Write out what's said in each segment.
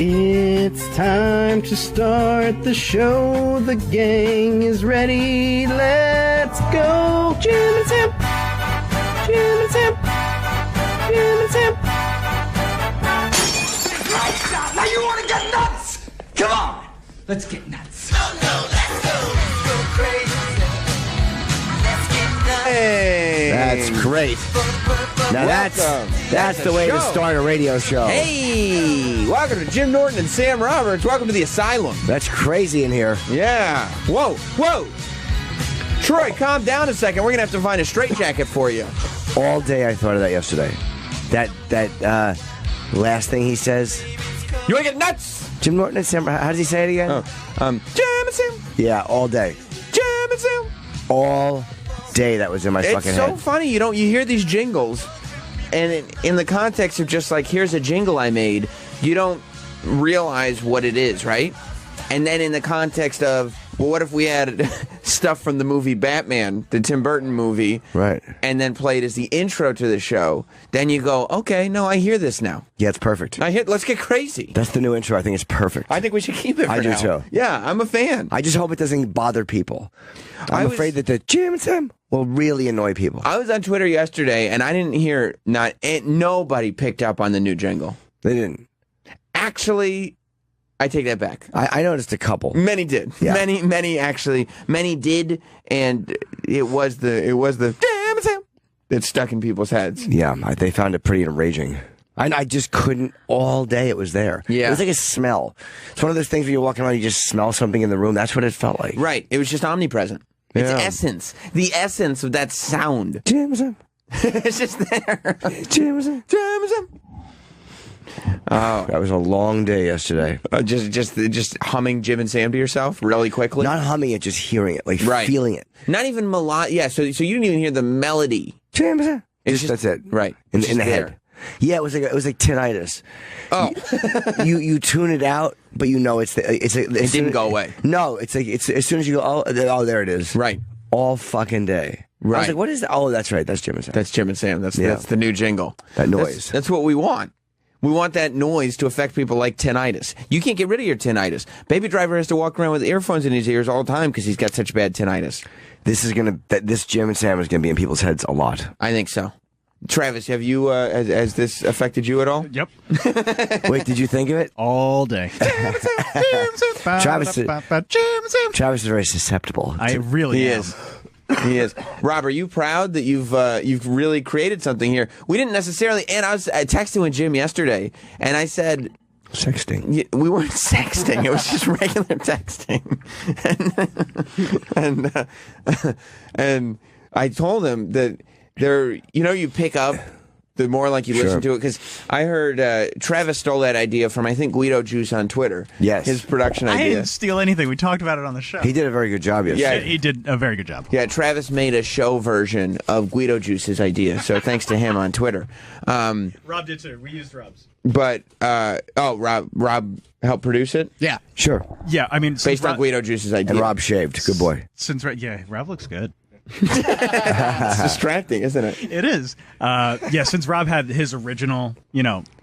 It's time to start the show. The gang is ready. Let's go. Jim and Sam. Jim and Sam. Jim and Sam. Now you want to get nuts? Come on. Let's get nuts. Oh, no, let's go. Let's go crazy. Let's get nuts. Hey. That's great. Now that's the way to start a radio show. Hey, welcome to Jim Norton and Sam Roberts. Welcome to the Asylum. That's crazy in here. Yeah. Whoa. Troy, calm down a second. We're going to have to find a straitjacket for you. All day I thought of that yesterday. That last thing he says. You want to get nuts? Jim Norton and Sam. How does he say it again? Jim and Sam. Yeah, all day. Jim and Sam. All day that was in my fucking head. It's so funny. You hear these jingles, and in the context of just like, here's a jingle I made, you don't realize what it is, right? And then in the context of, well, what if we had stuff from the movie Batman, the Tim Burton movie, right, and then played as the intro to the show? Then you go, okay, no, I hear this now. Yeah, it's perfect. Let's get crazy. That's the new intro. I think it's perfect. I think we should keep it for I do now. too. Yeah, I'm a fan. I just hope it doesn't bother people. I'm afraid that the Jim and Sam will really annoy people. I was on Twitter yesterday, and I didn't hear, nobody picked up on the new jingle. They didn't. Actually, I take that back. I noticed a couple. Many did. Yeah. Many did, and it was the Jim and Sam that stuck in people's heads. Yeah, they found it pretty enraging. I just couldn't all day. It was there. Yeah. It was like a smell. It's one of those things where you're walking around, you just smell something in the room. That's what it felt like. Right. It was just omnipresent. It's essence. The essence of that sound. Jim and Sam. It's just there. Jim and Sam. Jim and Sam. Oh, that was a long day yesterday. Just humming Jim and Sam to yourself really quickly. Not humming it, just hearing it, like feeling it. Not even melodic. Yeah. So you didn't even hear the melody. Jim and Sam. It's just, that's it. Right. In the head. Yeah, it was like tinnitus. Oh, you tune it out, but you know it didn't go away. No, it's like as soon as you go, oh, there it is. Right. All fucking day. Right. I was like, what is that? Oh, that's right. That's Jim and Sam. That's Jim and Sam. That's the new jingle. That noise. That's what we want. We want that noise to affect people like tinnitus. You can't get rid of your tinnitus. Baby Driver has to walk around with earphones in his ears all the time because he's got such bad tinnitus. This Jim and Sam is gonna be in people's heads a lot. I think so. Travis, have you has this affected you at all? Yep. Wait, did you think of it? All day. Travis is very susceptible. I really am. He is. Rob, are you proud that you've really created something here? We didn't necessarily, and I was texting with Jim yesterday, and I said, sexting. We weren't sexting. It was just regular texting, and I told him that you pick up the more like you listen to it, because I heard Travis stole that idea from, I think, Guido Juice on Twitter. Yes. His production idea. I didn't steal anything. We talked about it on the show. He did a very good job yesterday. Yeah, he did a very good job. Yeah, Travis made a show version of Guido Juice's idea, so thanks to him on Twitter. Rob did too. We used Rob's. But, Rob helped produce it? Yeah. Sure. Yeah, I mean... Based on Guido Juice's idea. And Rob shaved. Good boy. Rob looks good. It's distracting, isn't it? It is. Since Rob had his original,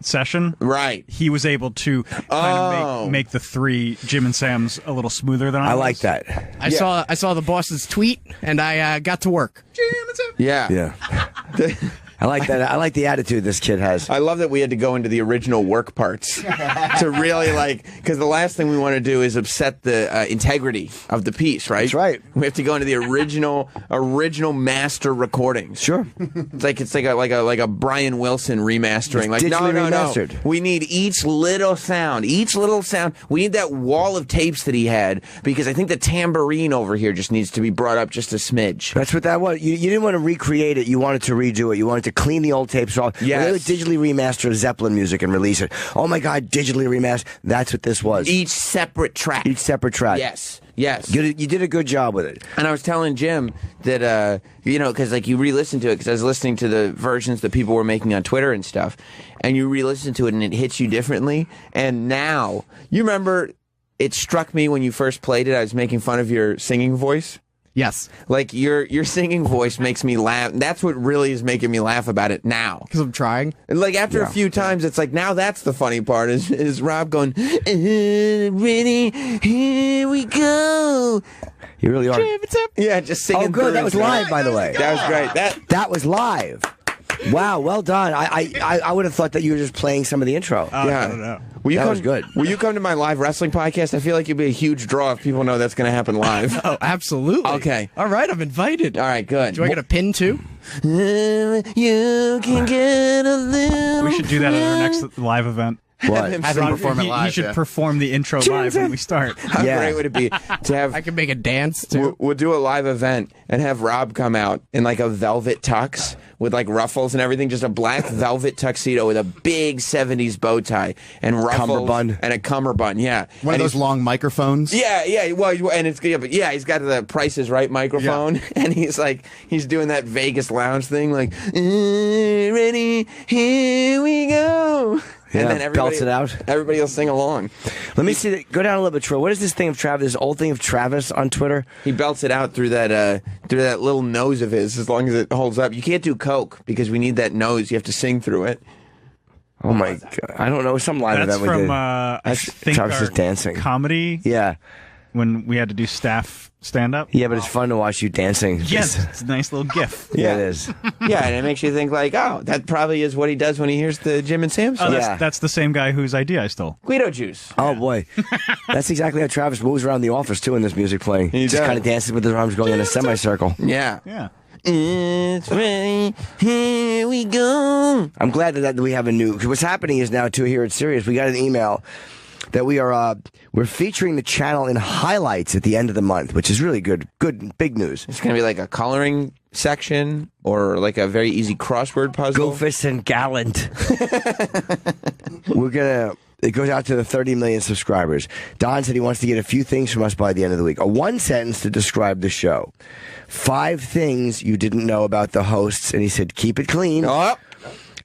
session, right, he was able to kind of make the three Jim and Sam's a little smoother than I was. like that. I saw the boss's tweet, and I got to work. Jim and Sam. Yeah. I like that. I like the attitude this kid has. I love that we had to go into the original work parts to really because the last thing we want to do is upset the integrity of the piece, right? That's right. We have to go into the original master recordings. Sure. It's like a Brian Wilson remastering. Like digitally remastered. No. We need each little sound. We need that wall of tapes that he had, because I think the tambourine over here just needs to be brought up just a smidge. That's what that was. You didn't want to recreate it. You wanted to redo it. You wanted to clean the old tapes off. Yes. They would digitally remaster Zeppelin music and release it. Oh my God, digitally remaster. That's what this was. Each separate track. Yes. You did a good job with it. And I was telling Jim that, because you re-listen to it, because I was listening to the versions that people were making on Twitter and stuff, and you re-listen to it and it hits you differently. And now, you remember, it struck me when you first played it, I was making fun of your singing voice. Yes. Like your singing voice makes me laugh. That's what really is making me laugh about it now. Because I'm trying. And like after a few times, it's like now that's the funny part is Rob going, ready, here we go. You really are. Yeah, just singing. Oh, good. That was live, by the way. That was great. That was live. Wow, well done. I would have thought that you were just playing some of the intro. Yeah. No. That was good. Will you come to my live wrestling podcast? I feel like you'd be a huge draw if people know that's going to happen live. Oh, absolutely. Okay. All right, I'm invited. All right, good. Do I get a pin too? You can get a little. We should do that at our next live event. What? Have him perform it He live. should perform the intro live when we start. How Yeah. great would it be to have? I can make a dance too. We'll do a live event and have Rob come out in like a velvet tux with like ruffles and everything, just a black velvet tuxedo with a big 70s bow tie and ruffles Cummerbund. and a cummerbund. Yeah, One and of those long microphones. Yeah. Well, and it's yeah, but yeah, he's got the Price is Right microphone, and he's doing that Vegas lounge thing, like ready, here we go. Yeah, And then everybody belts it out. Everybody will sing along. Let me see. Go down a little bit, Troy. What is this thing of Travis? This old thing of Travis on Twitter? He belts it out through that little nose of his, as long as it holds up. You can't do coke because we need that nose. You have to sing through it. Oh my God! I don't know. Some live That's event we from did. I That's think Travis our is dancing. comedy Yeah, when we had to do staff stand-up. yeah, but it's fun to watch you dancing. Yes, it's a nice little gif. Yeah, it is. Yeah, and it makes you think like, oh, that probably is what he does when he hears the Jim and Sam Oh, song. Yeah. that's the same guy whose idea I stole. Guido juice. Oh boy, that's exactly how Travis moves around the office too in this music playing. He Just does. kind of dances with his arms going in a semicircle. Yeah. Yeah. It's ready. Here we go. I'm glad that we have a new. Cause what's happening is now too here at Sirius, we got an email that we're featuring the channel in highlights at the end of the month, which is really good big news. It's gonna be like a coloring section or like a very easy crossword puzzle. Goofus and Gallant. It goes out to the 30 million subscribers. Don said he wants to get a few things from us by the end of the week. A one sentence to describe the show. 5 things you didn't know about the hosts, and he said keep it clean. Oh,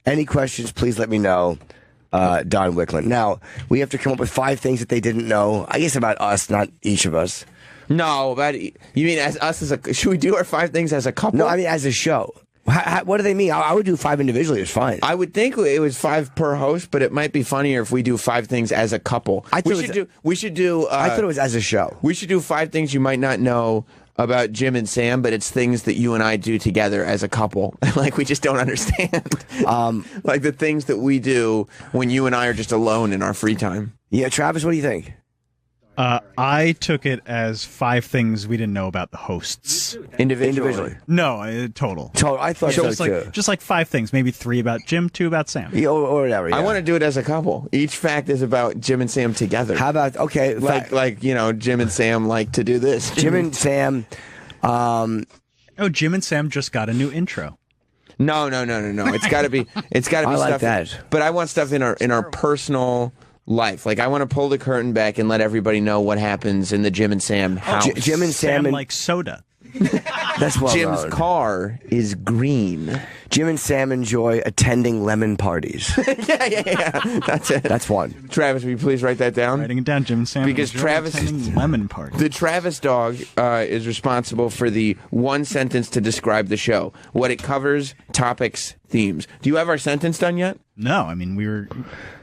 Any questions, please let me know. Don Wickland. Now, we have to come up with 5 things that they didn't know, I guess about us, not each of us. no, but you mean as us as a? Should we do our 5 things as a couple? No, I mean as a show. What do they mean? I would do 5 individually. It's fine. I would think it was 5 per host, but it might be funnier if we do 5 things as a couple. I thought We it should was- do. We should do. I thought it was as a show. We should do 5 things you might not know about Jim and Sam, but it's things that you and I do together as a couple. Like we just don't understand. Like the things that we do when you and I are just alone in our free time. Yeah, Travis, what do you think? I took it as 5 things we didn't know about the hosts. Individually. No, total. I thought just so too. like 5 things, maybe 3 about Jim, 2 about Sam. Yeah, or whatever. Yeah. I want to do it as a couple. Each fact is about Jim and Sam together. How about like you know, Jim and Sam like to do this. Jim and Sam? Oh, Jim and Sam just got a new intro. No. It's got to be. It's got to be I like stuff. that. But I want stuff in our personal life. Like I want to pull the curtain back and let everybody know what happens in the Jim and Sam house. Jim and Sam and like soda. that's well Jim's known. car is green. Jim and Sam enjoy attending lemon parties. Yeah. That's it. That's one. Travis, will you please write that down? Writing it down, Jim and Sam. Because enjoy Travis- attending lemon party. The Travis dog is responsible for the one sentence to describe the show, what it covers, topics, themes. Do you have our sentence done yet? No, I mean we were.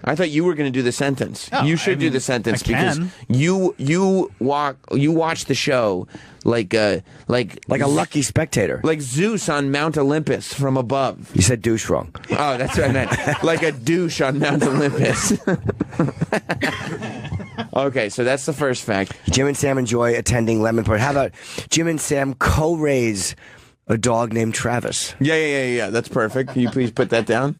I thought you were going to do the sentence. Oh, you should I do mean, the sentence I because can. you watch the show like Like a lucky spectator. like Zeus on Mount Olympus from above. You said douche wrong. Oh, that's what I meant. Like a douche on Mount Olympus. Okay, so that's the first fact. Jim and Sam enjoy attending lemon parties. How about Jim and Sam co-raise a dog named Travis? Yeah. That's perfect. Can you please put that down?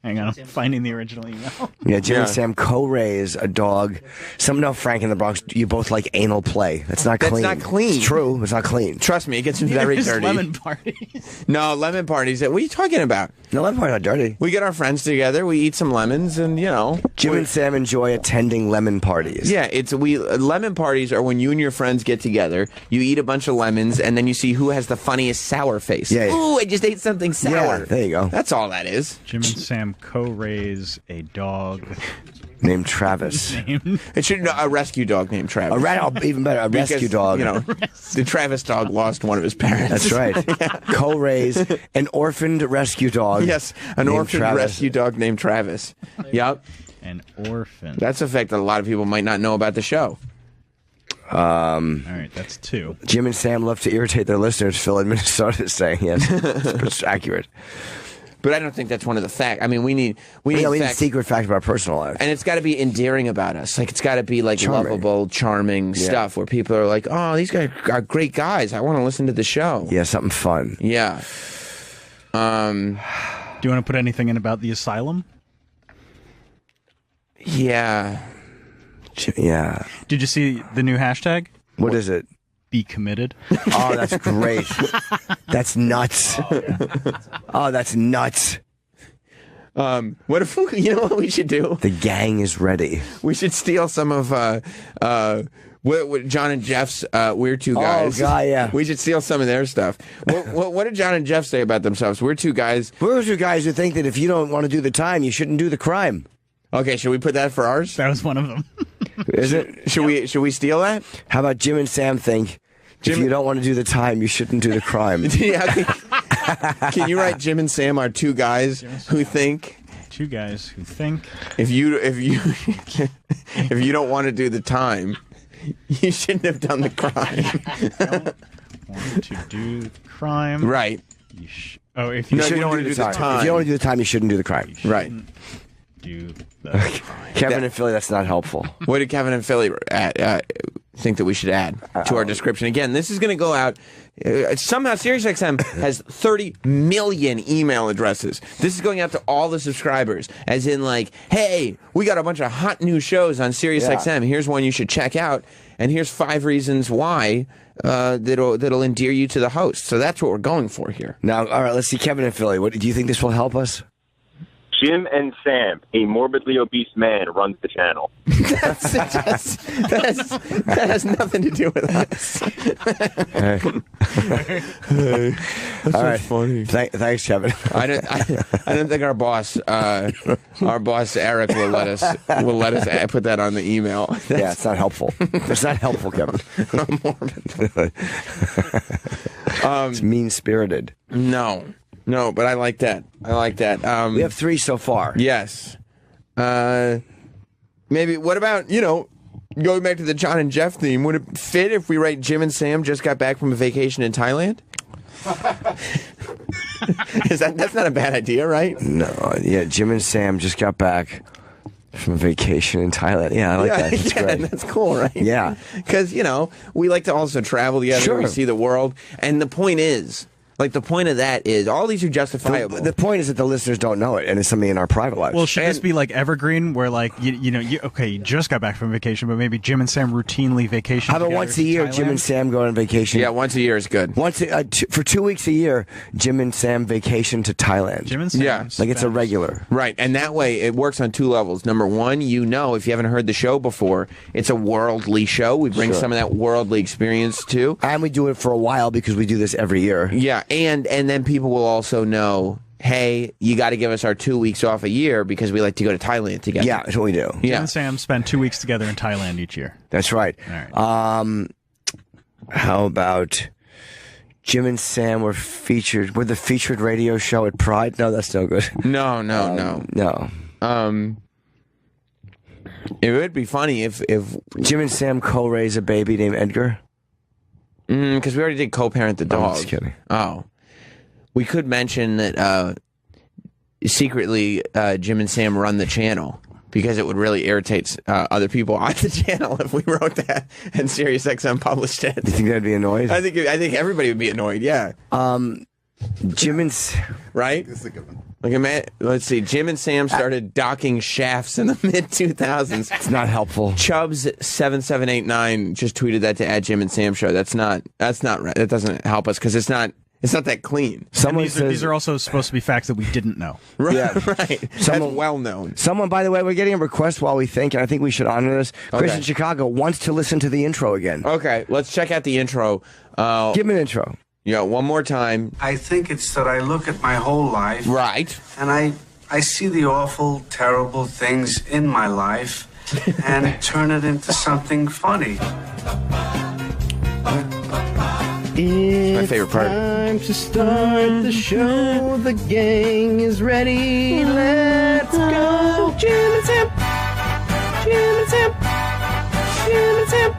Hang on, I'm finding the original email. Yeah, Jim and Yeah. Sam co-raise a dog. Frank in the Bronx, you both like anal play. That's not That's clean. not clean. It's true. It's not clean. Trust me, it gets very There's dirty. lemon parties. No, lemon parties. What are you talking about? No, lemon parties not dirty. We get our friends together, we eat some lemons, and, you know. Jim and Sam enjoy attending lemon parties. Yeah, lemon parties are when you and your friends get together, you eat a bunch of lemons, and then you see who has the funniest sour face. Yeah. Ooh, I just ate something sour. Yeah, there you go. That's all that is. Jim and Sam co-raise a dog. named Travis. It should a rescue dog named Travis. Even better, a Because, rescue dog. You know, the Travis dog lost one of his parents. That's right. Co-raised an orphaned rescue dog. Yes, an orphaned rescue dog named Travis. Yep. An orphan. That's a fact that a lot of people might not know about the show. All right, that's 2. Jim and Sam love to irritate their listeners. Phil in Minnesota is saying yes. It's accurate. But I don't think that's one of the facts. I mean, we need secret facts about our personal lives. And it's got to be endearing about us. Like, it's got to be like Charming. lovable, charming stuff where people are like, oh, these guys are great guys. I want to listen to the show. Yeah, something fun. Yeah. Do you want to put anything in about the asylum? Yeah. Yeah. Did you see the new hashtag? What is it? Be committed. Oh, that's great. That's nuts. Oh, that's nuts. What if you know what we should do? The gang is ready. We should steal some of what John and Jeff's We're Two Guys. Oh, God, yeah. We should steal some of their stuff. What did John and Jeff say about themselves? We're two guys. We're two guys who think that if you don't want to do the time, you shouldn't do the crime. Okay, should we put that for ours? That was one of them. Is it? Should we steal that? How about Jim and Sam think if you don't want to do the time, you shouldn't do the crime? Yeah. Can you write Jim and Sam are two guys who think? Two guys who think if you if you don't want to do the time, you shouldn't have done the crime. want to do the crime. Right. If you don't want to do the time. If you don't want to do the time, you shouldn't do the crime. Right. Do the crime. Kevin and Philly, that's not helpful. What did Kevin and Philly think that we should add to our description? Again, this is going to go out. Somehow SiriusXM has 30 million email addresses. This is going out to all the subscribers, as in like, hey, we got a bunch of hot new shows on SiriusXM. Here's one you should check out, and here's 5 reasons why that'll endear you to the host. So that's what we're going for here. Now, all right, let's see, Kevin and Philly. What do you think this will help us? Jim and Sam, a morbidly obese man, runs the channel. That has nothing to do with us. That's all right. funny. Thanks, Kevin. I don't think our boss Eric will let us put that on the email. Yeah, it's not helpful. It's not helpful, Kevin. It's mean-spirited. No, but I like that. We have 3 so far. Yes. Maybe, what about, going back to the John and Jeff theme, would it fit if we write Jim and Sam just got back from a vacation in Thailand? That's not a bad idea, right? No, yeah, Jim and Sam just got back from a vacation in Thailand. Yeah, I like that. That's great. That's cool, right? Yeah. Because, we like to also travel together. Sure. We see the world. And the point of that is, all these are justifiable. The point is that the listeners don't know it, and it's something in our private lives. Well, should this be like evergreen, where like you just got back from vacation, but maybe Jim and Sam routinely vacation? How about once a year, Jim and Sam go on vacation? Yeah, once a year is good. For 2 weeks a year, Jim and Sam vacation to Thailand. Jim and Sam, like it's a regular. Right, and that way it works on 2 levels. Number one, if you haven't heard the show before, it's a worldly show. We bring some of that worldly experience too, and we do it for a while because we do this every year. Yeah, and then people will also know, hey, you got to give us our 2 weeks off a year because we like to go to Thailand together. Yeah, that's what we do. Jim and Sam spend 2 weeks together in Thailand each year. That's right. All right. How about Jim and Sam were the featured radio show at Pride? No, that's no good. No. It would be funny if Jim and Sam co-raise a baby named Edgar. Because we already did co-parent the dog. I'm just kidding. Oh. We could mention that secretly Jim and Sam run the channel, because it would really irritate other people on the channel if we wrote that and SiriusXM published it. You think they'd be annoyed? I think everybody would be annoyed, yeah. Jim and... Right? Let's see. Jim and Sam started docking shafts in the mid-2000s. It's not helpful. Chubbs7789 just tweeted that to @Jim and Sam show. That's not right. That doesn't help us because it's not that clean. These are also supposed to be facts that we didn't know. Right, yeah. Right. That's well known. Someone, by the way, we're getting a request while we think, and I think we should honor this. Chris in Chicago wants to listen to the intro again. Okay, let's check out the intro. Give him an intro. Yeah, one more time. I think it's that I look at my whole life. Right. And I I see the awful, terrible things in my life and turn it into something funny. It's my favorite part. time to start the show. The gang is ready. Let's go. Jim and Sam. Jim and Sam. Jim and Sam.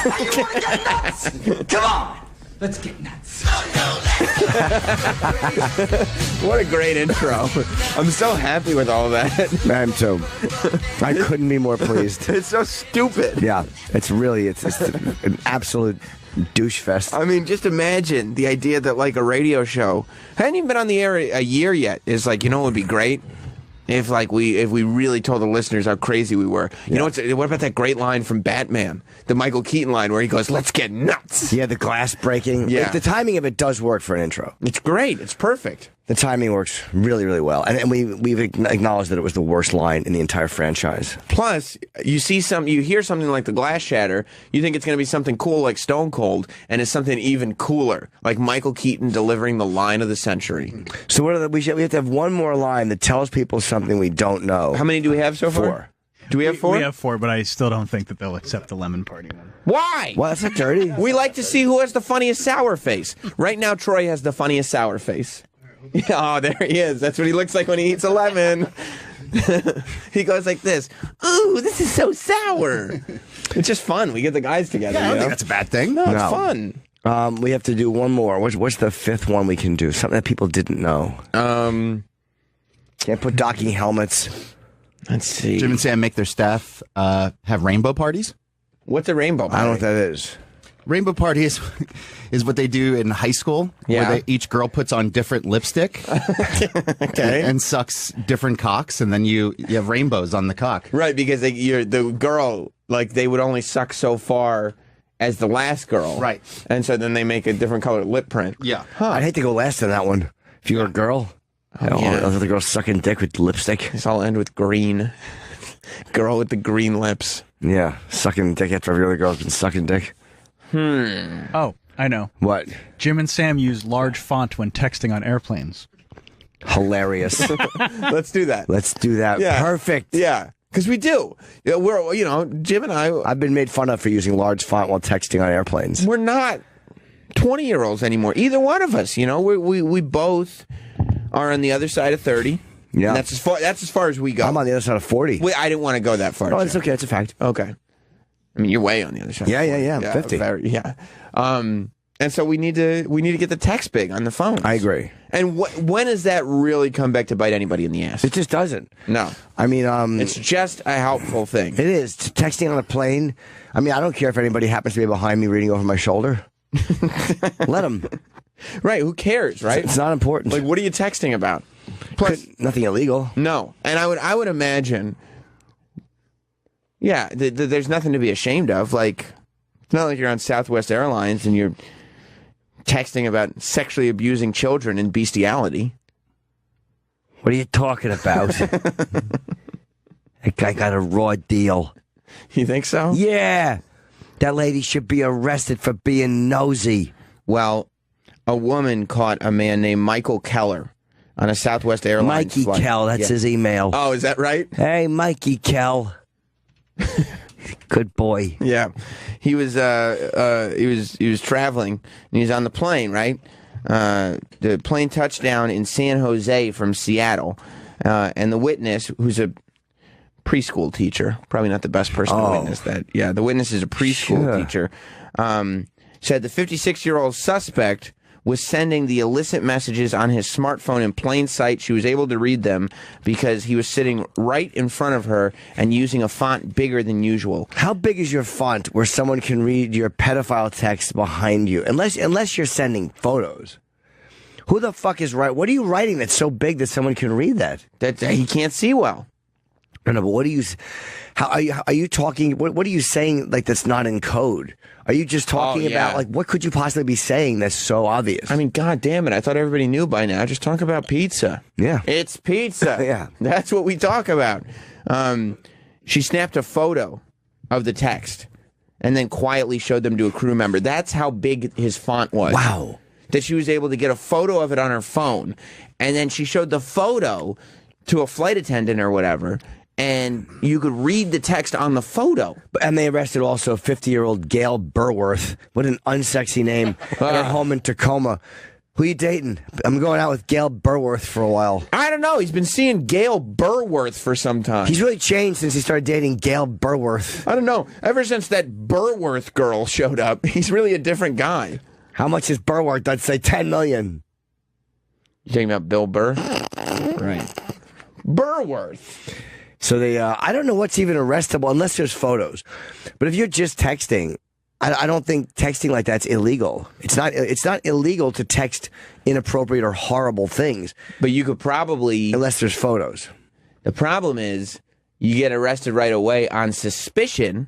You want to get nuts? Come on. Let's get nuts. What a great intro. I'm so happy with all that. I'm too. I couldn't be more pleased. It's so stupid. Yeah, it's an absolute douche fest. I mean, just imagine the idea that like a radio show hadn't even been on the air a year yet. Is like, you know, what would be great if we really told the listeners how crazy we were. You know, what about that great line from Batman, the Michael Keaton line where he goes, "Let's get nuts." Yeah, the glass breaking. Yeah. The timing of it does work for an intro. It's great. It's perfect. The timing works really, really well. And we've acknowledged that it was the worst line in the entire franchise. Plus, you hear something like the glass shatter, you think it's going to be something cool like Stone Cold, and it's something even cooler, like Michael Keaton delivering the line of the century. So we have to have one more line that tells people something we don't know. How many do we have so far? 4. Do we have 4? We have 4, but I still don't think that they'll accept the lemon party one. Why? Well, that's not dirty. We like to see who has the funniest sour face. Right now, Troy has the funniest sour face. Oh, there he is. That's what he looks like when he eats a lemon. He goes like this. Ooh, this is so sour. It's just fun. We get the guys together. I don't think that's a bad thing. No, it's fun. We have to do one more. What's the 5th one we can do? Something that people didn't know. Can't put docking helmets. Let's see. Jim and Sam make their staff have rainbow parties. What's a rainbow party? I don't know what that is. Rainbow party is what they do in high school, Yeah. where each girl puts on different lipstick and sucks different cocks, and then you have rainbows on the cock. Right, because the girl, like, they would only suck so far as the last girl. Right. And so then they make a different color lip print. Yeah. I'd hate to go last on that one. If you were a girl, yeah. all the girls sucking dick with lipstick. This all end with green. Girl with the green lips. Yeah, sucking dick after every other girl's been sucking dick. Oh, I know. What? Jim and Sam use large font when texting on airplanes. Hilarious. Let's do that. Let's do that. Yeah. Perfect. Yeah, because we do. Yeah, Jim and I've been made fun of for using large font while texting on airplanes. we're not 20-year-olds anymore. Either one of us, we both are on the other side of 30. Yeah. And that's as far as we go. I'm on the other side of 40. I didn't want to go that far. Oh, it's Jeff. okay. It's a fact. Okay. I mean, you're way on the other side. Yeah. I'm 50. Yeah. And so we need to get the text big on the phone. I agree. And when does that really come back to bite anybody in the ass? It just doesn't. No. I mean, It's just a helpful thing. it is. Texting on a plane. I mean, I don't care if anybody happens to be behind me reading over my shoulder. Let them. Right. Who cares, right? It's not important. Like, what are you texting about? Plus, Nothing illegal. no. And I would imagine, yeah, there's nothing to be ashamed of. Like, it's not like you're on Southwest Airlines and you're texting about sexually abusing children and bestiality. What are you talking about? That guy got a raw deal. You think so? Yeah. That lady should be arrested for being nosy. Well, a woman caught a man named Michael Keller on a Southwest Airlines Mikey flight. Kell, that's Yeah. his email. Oh, is that right? Hey, Mikey Kell. Good boy. Yeah, he was traveling and he was on the plane, right? The plane touched down in San Jose from Seattle, and the witness, who's a preschool teacher, probably not the best person to witness that. Yeah, the witness is a preschool teacher. Said the 56-year-old suspect was sending the illicit messages on his smartphone in plain sight. She was able to read them because he was sitting right in front of her and using a font bigger than usual. How big is your font where someone can read your pedophile text behind you? Unless you're sending photos. Who the fuck is right? What are you writing that's so big that someone can read that? That he can't see well. No, but what are you? How are you talking? What are you saying? Like that's not in code? Are you just talking about like what could you possibly be saying that's so obvious? I mean, God damn it! I thought everybody knew by now. Just talk about pizza. Yeah, it's pizza. Yeah, that's what we talk about. She snapped a photo of the text and then quietly showed them to a crew member. That's how big his font was. Wow. That she was able to get a photo of it on her phone And then she showed the photo to a flight attendant or whatever, and you could read the text on the photo. And they arrested also 50-year-old Gail Burworth. What an unsexy name. At her home in Tacoma. Who you dating? I'm going out with Gail Burworth for a while. I don't know. He's been seeing Gail Burworth for some time. He's really changed since he started dating Gail Burworth. I don't know. Ever since that Burworth girl showed up, he's really a different guy. How much is Burworth? I'd say $10 million. You talking about Bill Burr? Right. Burworth. So they, I don't know what's even arrestable unless there's photos. But if you're just texting, I don't think texting like that's illegal. It's not illegal to text inappropriate or horrible things. But you could probably... Unless there's photos. The problem is you get arrested right away on suspicion,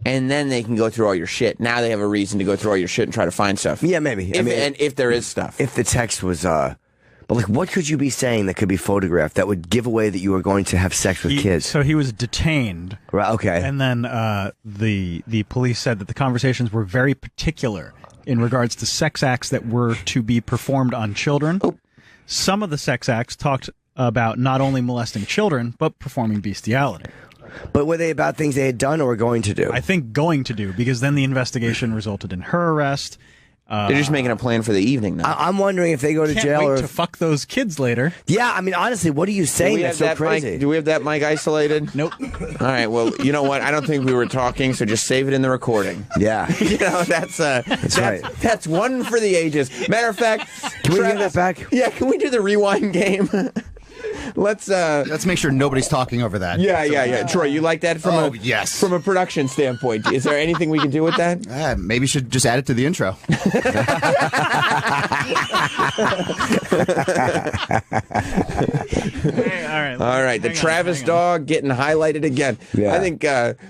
and then they can go through all your shit. Now they have a reason to go through all your shit and try to find stuff. Yeah, maybe. And if there is stuff. If the text was... But like, what could you be saying that could be photographed that would give away that you were going to have sex with kids? So he was detained. Right, okay. And then the police said that the conversations were very particular in regards to sex acts that were to be performed on children. Oh. Some of the sex acts talked about not only molesting children, but performing bestiality. But were they about things they had done or were going to do? I think going to do, because then the investigation resulted in her arrest. They're just making a plan for the evening now. I'm wondering if they go to Can't jail wait or to fuck those kids later. Yeah, I mean, honestly, what are you saying that's so crazy? Mic, do we have that mic isolated? Nope. All right, well, you know what? I don't think we were talking, so just save it in the recording. Yeah. You know, that's right. That's one for the ages. Matter of fact, can we get that back? Yeah, can we do the rewind game? Let's make sure nobody's talking over that. Yeah. Troy, you like that from yes. From a production standpoint? Is there anything we can do with that? Maybe you should just add it to the intro. All right. The Travis dog getting highlighted again. Yeah. I think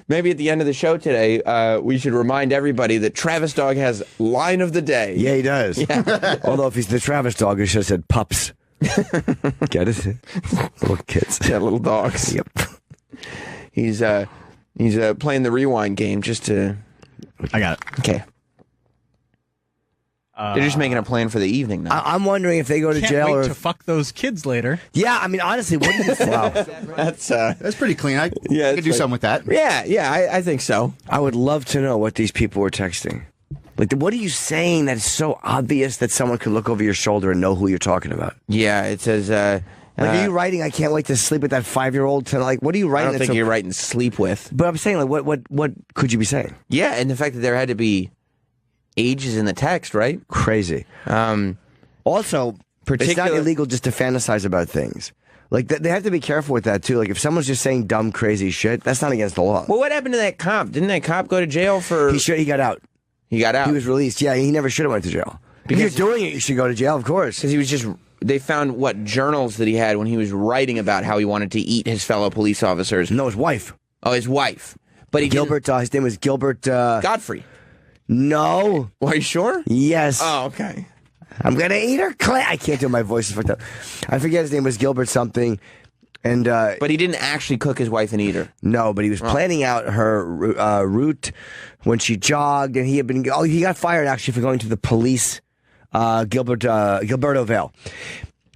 maybe at the end of the show today, we should remind everybody that Travis dog has line of the day. Yeah, he does. Yeah. Although if he's the Travis dog, he should have said pups. Get it? Little kids. Yeah, little dogs. Yep. He's playing the rewind game just to... I got it. Okay. They're just making a plan for the evening now. I'm wondering if they go to Can't jail wait or... to fuck those kids later. Yeah, I mean, honestly, what do you think? Wow. That's pretty clean. I could do something with that. Yeah, I think so. I would love to know what these people were texting. Like, what are you saying that is so obvious that someone could look over your shoulder and know who you're talking about? Yeah, it says... are you writing, I can't wait to sleep with that 5-year-old tonight? Like, what are you writing? I don't think you're writing sleep with. But I'm saying, like, what could you be saying? Yeah, and the fact that there had to be ages in the text, right? Crazy. Also, it's not illegal just to fantasize about things. Like, they have to be careful with that, too. Like, if someone's just saying dumb, crazy shit, that's not against the law. Well, what happened to that cop? Didn't that cop go to jail for... He got out. He got out? He was released. Yeah, he never should have went to jail. Because if you're doing it, you should go to jail, of course. Because he was just... They found, journals that he had when he was writing about how he wanted to eat his fellow police officers. No, his wife. Oh, his wife. But he Gilbert, his name was Gilbert... Godfrey. No. Well, are you sure? Yes. Oh, okay. I'm going to eat her I can't do my voice. Is fucked up. I forget his name was Gilbert something. And but he didn't actually cook his wife and eat her. No, but he was planning out her route when she jogged, and he got fired actually for going to the police. Gilberto Vale.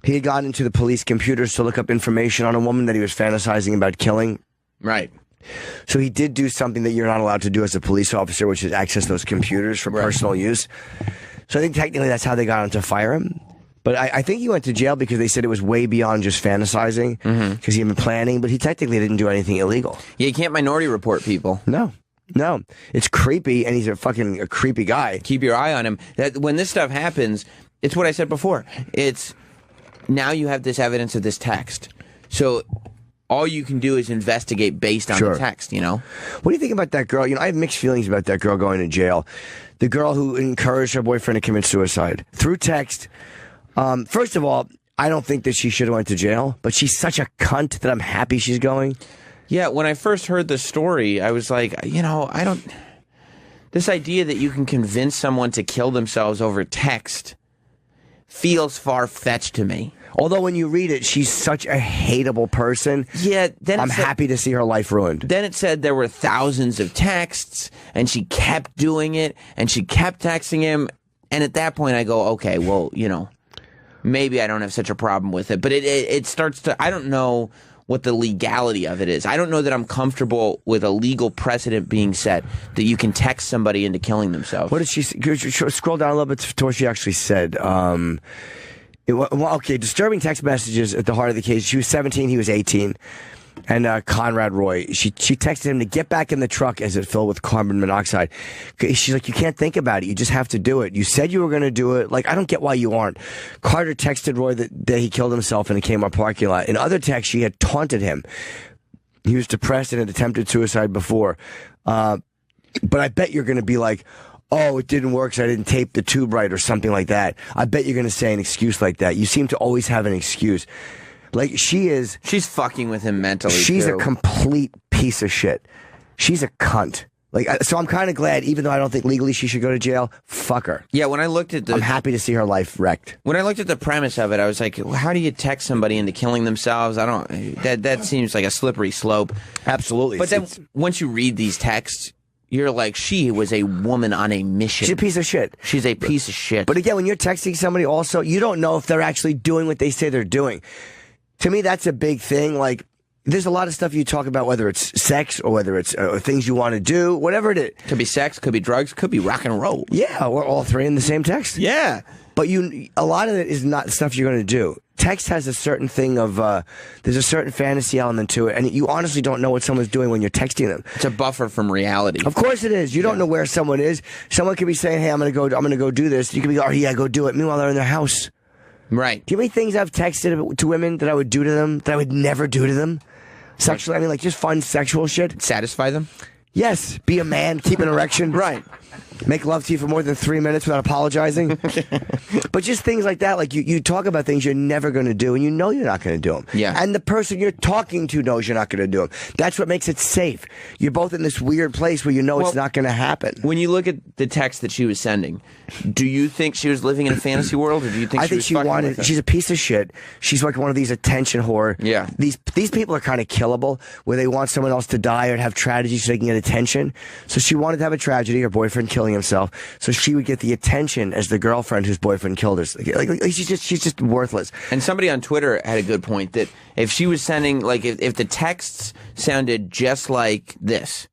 He had gone into the police computers to look up information on a woman that he was fantasizing about killing. Right. So he did do something that you're not allowed to do as a police officer, which is access those computers for personal use. So I think technically that's how they got him to fire him. But I think he went to jail because they said it was way beyond just fantasizing, because he had been planning, but he technically didn't do anything illegal. Yeah, you can't minority report people. No. It's creepy, and he's a creepy guy. Keep your eye on him. When this stuff happens, it's what I said before. It's now you have this evidence of this text. So all you can do is investigate based on the text, you know? What do you think about that girl? You know, I have mixed feelings about that girl going to jail. The girl who encouraged her boyfriend to commit suicide through text. First of all, I don't think that she should have went to jail, but she's such a cunt that I'm happy she's going. Yeah, when I first heard the story, I was like, you know, this idea that you can convince someone to kill themselves over text feels far-fetched to me. Although when you read it, she's such a hateable person. Yeah, then I'm happy to see her life ruined. Then it said there were thousands of texts, and she kept doing it, and she kept texting him, and at that point I go, okay, well, you know. maybe I don't have such a problem with it. But it starts to, I don't know what the legality of it is. I don't know that I'm comfortable with a legal precedent being set that you can text somebody into killing themselves. What did she say? Scroll down a little bit to what she actually said. Okay, disturbing text messages at the heart of the case. She was 17, he was 18. And Conrad Roy, she texted him to get back in the truck as it filled with carbon monoxide. She's like, you can't think about it. You just have to do it. You said you were going to do it. Like, I don't get why you aren't. Carter texted Roy that he killed himself in a Kmart parking lot. In other texts, she had taunted him. He was depressed and had attempted suicide before. But I bet you're going to be like, oh, it didn't work, so I didn't tape the tube right or something like that. I bet you're going to say an excuse like that. You seem to always have an excuse. Like, she's fucking with him mentally. She's too. a complete piece of shit. She's a cunt. Like, so I'm kind of glad, even though I don't think legally she should go to jail, fuck her. Yeah, when I looked at I'm happy to see her life wrecked. When I looked at the premise of it, I was like, well, how do you text somebody into killing themselves? That seems like a slippery slope. Absolutely. But then once you read these texts, you're like, she was a woman on a mission. She's a piece of shit. She's a piece of shit. But again, when you're texting somebody also, you don't know if they're actually doing what they say they're doing. To me, that's a big thing. Like, there's a lot of stuff you talk about, whether it's sex or whether it's things you want to do, whatever it is. Could be sex, could be drugs, could be rock and roll. Yeah, or all three in the same text. Yeah. But a lot of it is not stuff you're going to do. Text has a certain thing of, there's a certain fantasy element to it, and you honestly don't know what someone's doing when you're texting them. It's a buffer from reality. Of course it is. You don't know where someone is. Someone could be saying, hey, I'm going to go do this. You could be, oh yeah, go do it. Meanwhile, they're in their house. Right. Do you know how many things I've texted to women that I would do to them that I would never do to them? Sexually, I mean, like just fun sexual shit. Satisfy them? Yes. Be a man, keep an erection. Right. Make love to you for more than 3 minutes without apologizing. But just things like that, like you talk about things you're never going to do, and you know you're not going to do them. Yeah. And the person you're talking to knows you're not going to do them. That's what makes it safe. You're both in this weird place where you know it's not going to happen. When you look at the text that she was sending, do you think she was living in a fantasy world, or do you think she was she's a piece of shit. She's like one of these attention whore. Yeah. These people are kind of killable, where they want someone else to die or to have tragedy so they can get attention. So she wanted to have a tragedy, her boyfriend killing himself, so she would get the attention as the girlfriend whose boyfriend killed her. Like she's just worthless. And somebody on Twitter had a good point that if she was sending, like, if the texts sounded just like this,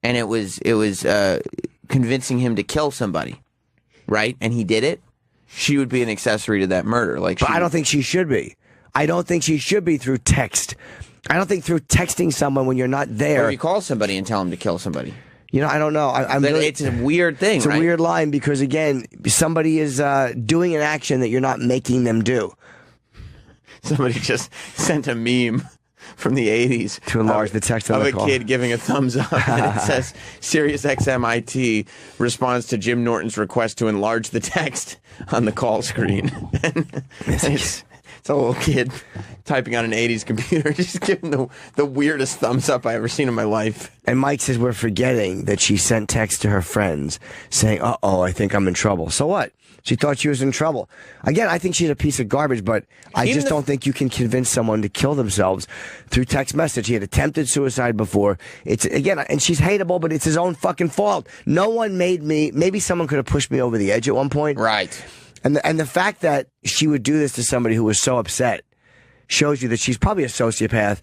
and it was convincing him to kill somebody, right? And he did it, she would be an accessory to that murder. Like, but I don't think she should be. I don't think she should be through text. I don't think through texting someone when you're not there. Or you call somebody and tell them to kill somebody. You know, I don't know. It's a weird thing, It's right? a weird line because, again, somebody is doing an action that you're not making them do. Somebody just sent a meme from the 80s. To enlarge the text on of the a call. kid giving a thumbs up. And it says, Sirius XMIT responds to Jim Norton's request to enlarge the text on the call screen. And it's a little kid typing on an 80s computer, just giving the weirdest thumbs up I ever seen in my life. And Mike says we're forgetting that she sent texts to her friends saying, uh-oh, I think I'm in trouble. So what? She thought she was in trouble. Again, I think she's a piece of garbage, but I just don't think you can convince someone to kill themselves through text message. He had attempted suicide before. It's, again, and she's hateable, but it's his own fucking fault. No one made me, maybe someone could have pushed me over the edge at one point. Right. And the fact that she would do this to somebody who was so upset shows you that she's probably a sociopath.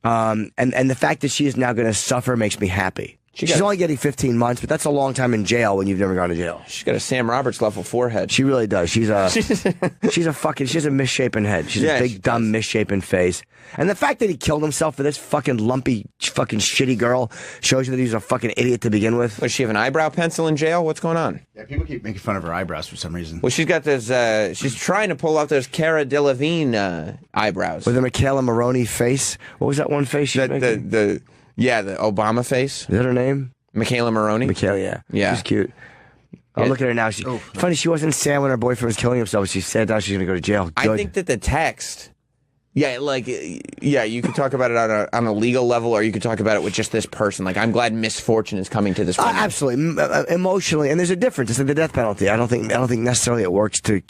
And the fact that she is now going to suffer makes me happy. She's only getting 15 months, but that's a long time in jail when you've never gone to jail. She's got a Sam Roberts level forehead. She really does. She has a misshapen head. She's a big, dumb, misshapen face. And the fact that he killed himself for this fucking lumpy, fucking shitty girl shows you that he's a fucking idiot to begin with. Does she have an eyebrow pencil in jail? What's going on? Yeah, people keep making fun of her eyebrows for some reason. Well, she's got those, she's trying to pull off those Cara Delevingne eyebrows. With a Michaela Maroney face. What was that one face she made? The Obama face. Is that her name? Michaela Maroney? Michaela, yeah. Yeah. She's cute. I'll look at her now. Funny, she wasn't sad when her boyfriend was killing himself. She said now she's going to go to jail. Good. I think that the text... Yeah, you could talk about it on a legal level, or you could talk about it with just this person. Like, I'm glad misfortune is coming to this woman. Absolutely, emotionally, and there's a difference. It's like the death penalty. I don't think necessarily it works to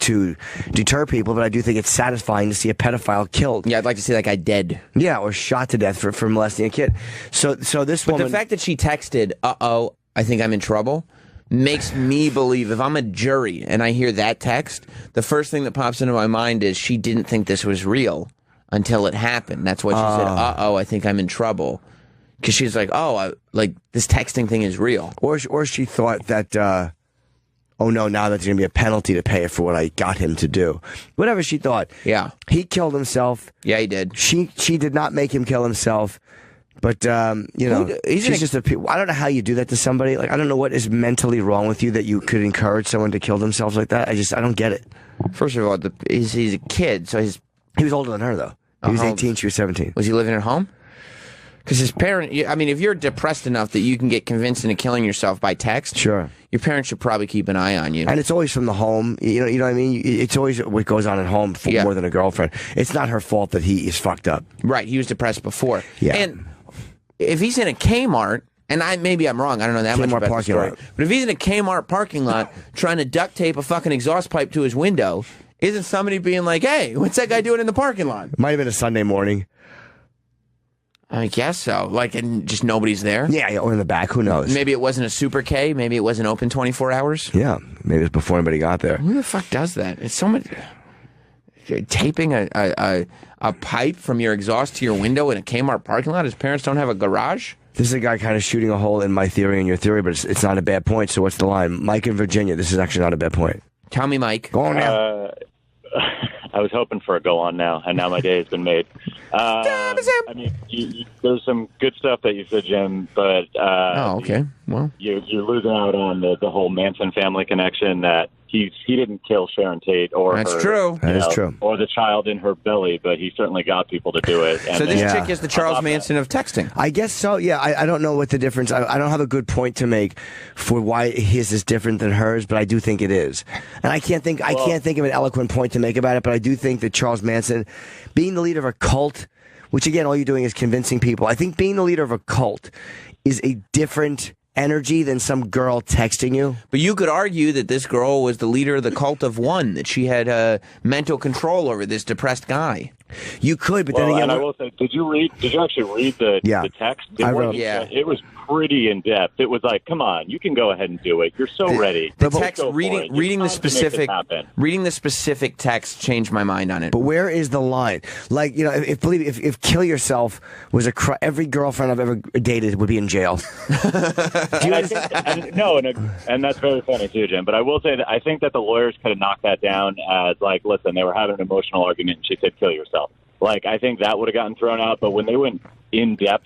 deter people, but I do think it's satisfying to see a pedophile killed. Yeah, I'd like to see that guy dead. Yeah, or shot to death for molesting a kid. So this woman. But the fact that she texted, "Uh-oh, I think I'm in trouble," makes me believe, if I'm a jury and I hear that text, the first thing that pops into my mind is she didn't think this was real until it happened. That's why she said, uh-oh, I think I'm in trouble. Because she's like, like this texting thing is real. Or she thought that, oh no, now there's going to be a penalty to pay for what I got him to do. Whatever she thought. Yeah. He killed himself. Yeah, he did. She did not make him kill himself. But, you know, she's just I don't know how you do that to somebody. Like, I don't know what is mentally wrong with you that you could encourage someone to kill themselves like that. I don't get it. First of all, he's a kid, so he was older than her, though. He was 18, she was 17. Was he living at home? Because his parent, I mean, if you're depressed enough that you can get convinced into killing yourself by text, sure, your parents should probably keep an eye on you. And it's always from the home. You know what I mean? It's always what goes on at home more than a girlfriend. It's not her fault that he is fucked up. Right, he was depressed before. Yeah. And if he's in a Kmart, and maybe I'm wrong, I don't know that much about the story, but if he's in a Kmart parking lot trying to duct tape a fucking exhaust pipe to his window, isn't somebody being like, hey, what's that guy doing in the parking lot? It might have been a Sunday morning. I guess so. Like, and just nobody's there? Yeah, or in the back. Who knows? Maybe it wasn't a Super K. Maybe it wasn't open 24 hours. Yeah, maybe it was before anybody got there. Who the fuck does that? It's so much... Taping a pipe from your exhaust to your window in a Kmart parking lot? His parents don't have a garage? This is a guy kind of shooting a hole in my theory and your theory, but it's not a bad point. So what's the line? Mike in Virginia, this is actually not a bad point. Tell me, Mike. Go on now. I was hoping for a go on now, and now my day has been made. I mean, there's some good stuff that you said, Jim, but okay. Well, you're losing out on the whole Manson family connection. That he didn't kill Sharon Tate or that's her, true. That is true. Or the child in her belly, but he certainly got people to do it. And so this chick is the Charles Manson of texting. I guess so. Yeah, I don't know what the difference. I don't have a good point to make for why his is different than hers, but I do think it is. And I can't think of an eloquent point to make about it. But I do think that Charles Manson, being the leader of a cult, which again all you're doing is convincing people. I think being the leader of a cult is a different energy than some girl texting you. But you could argue that this girl was the leader of the cult of one, that she had mental control over this depressed guy. You could, but then again, and I will say, did you actually read the text? It was pretty in depth. It was like, come on, you can go ahead and do it. You're so ready. The text, reading the specific text changed my mind on it. But where is the line? Like, you know, if kill yourself was every girlfriend I've ever dated would be in jail. And that's very funny too, Jim. But I will say that I think that the lawyers could have knocked that down as like, listen, they were having an emotional argument, and she said, kill yourself. Like, I think that would have gotten thrown out. But when they went in depth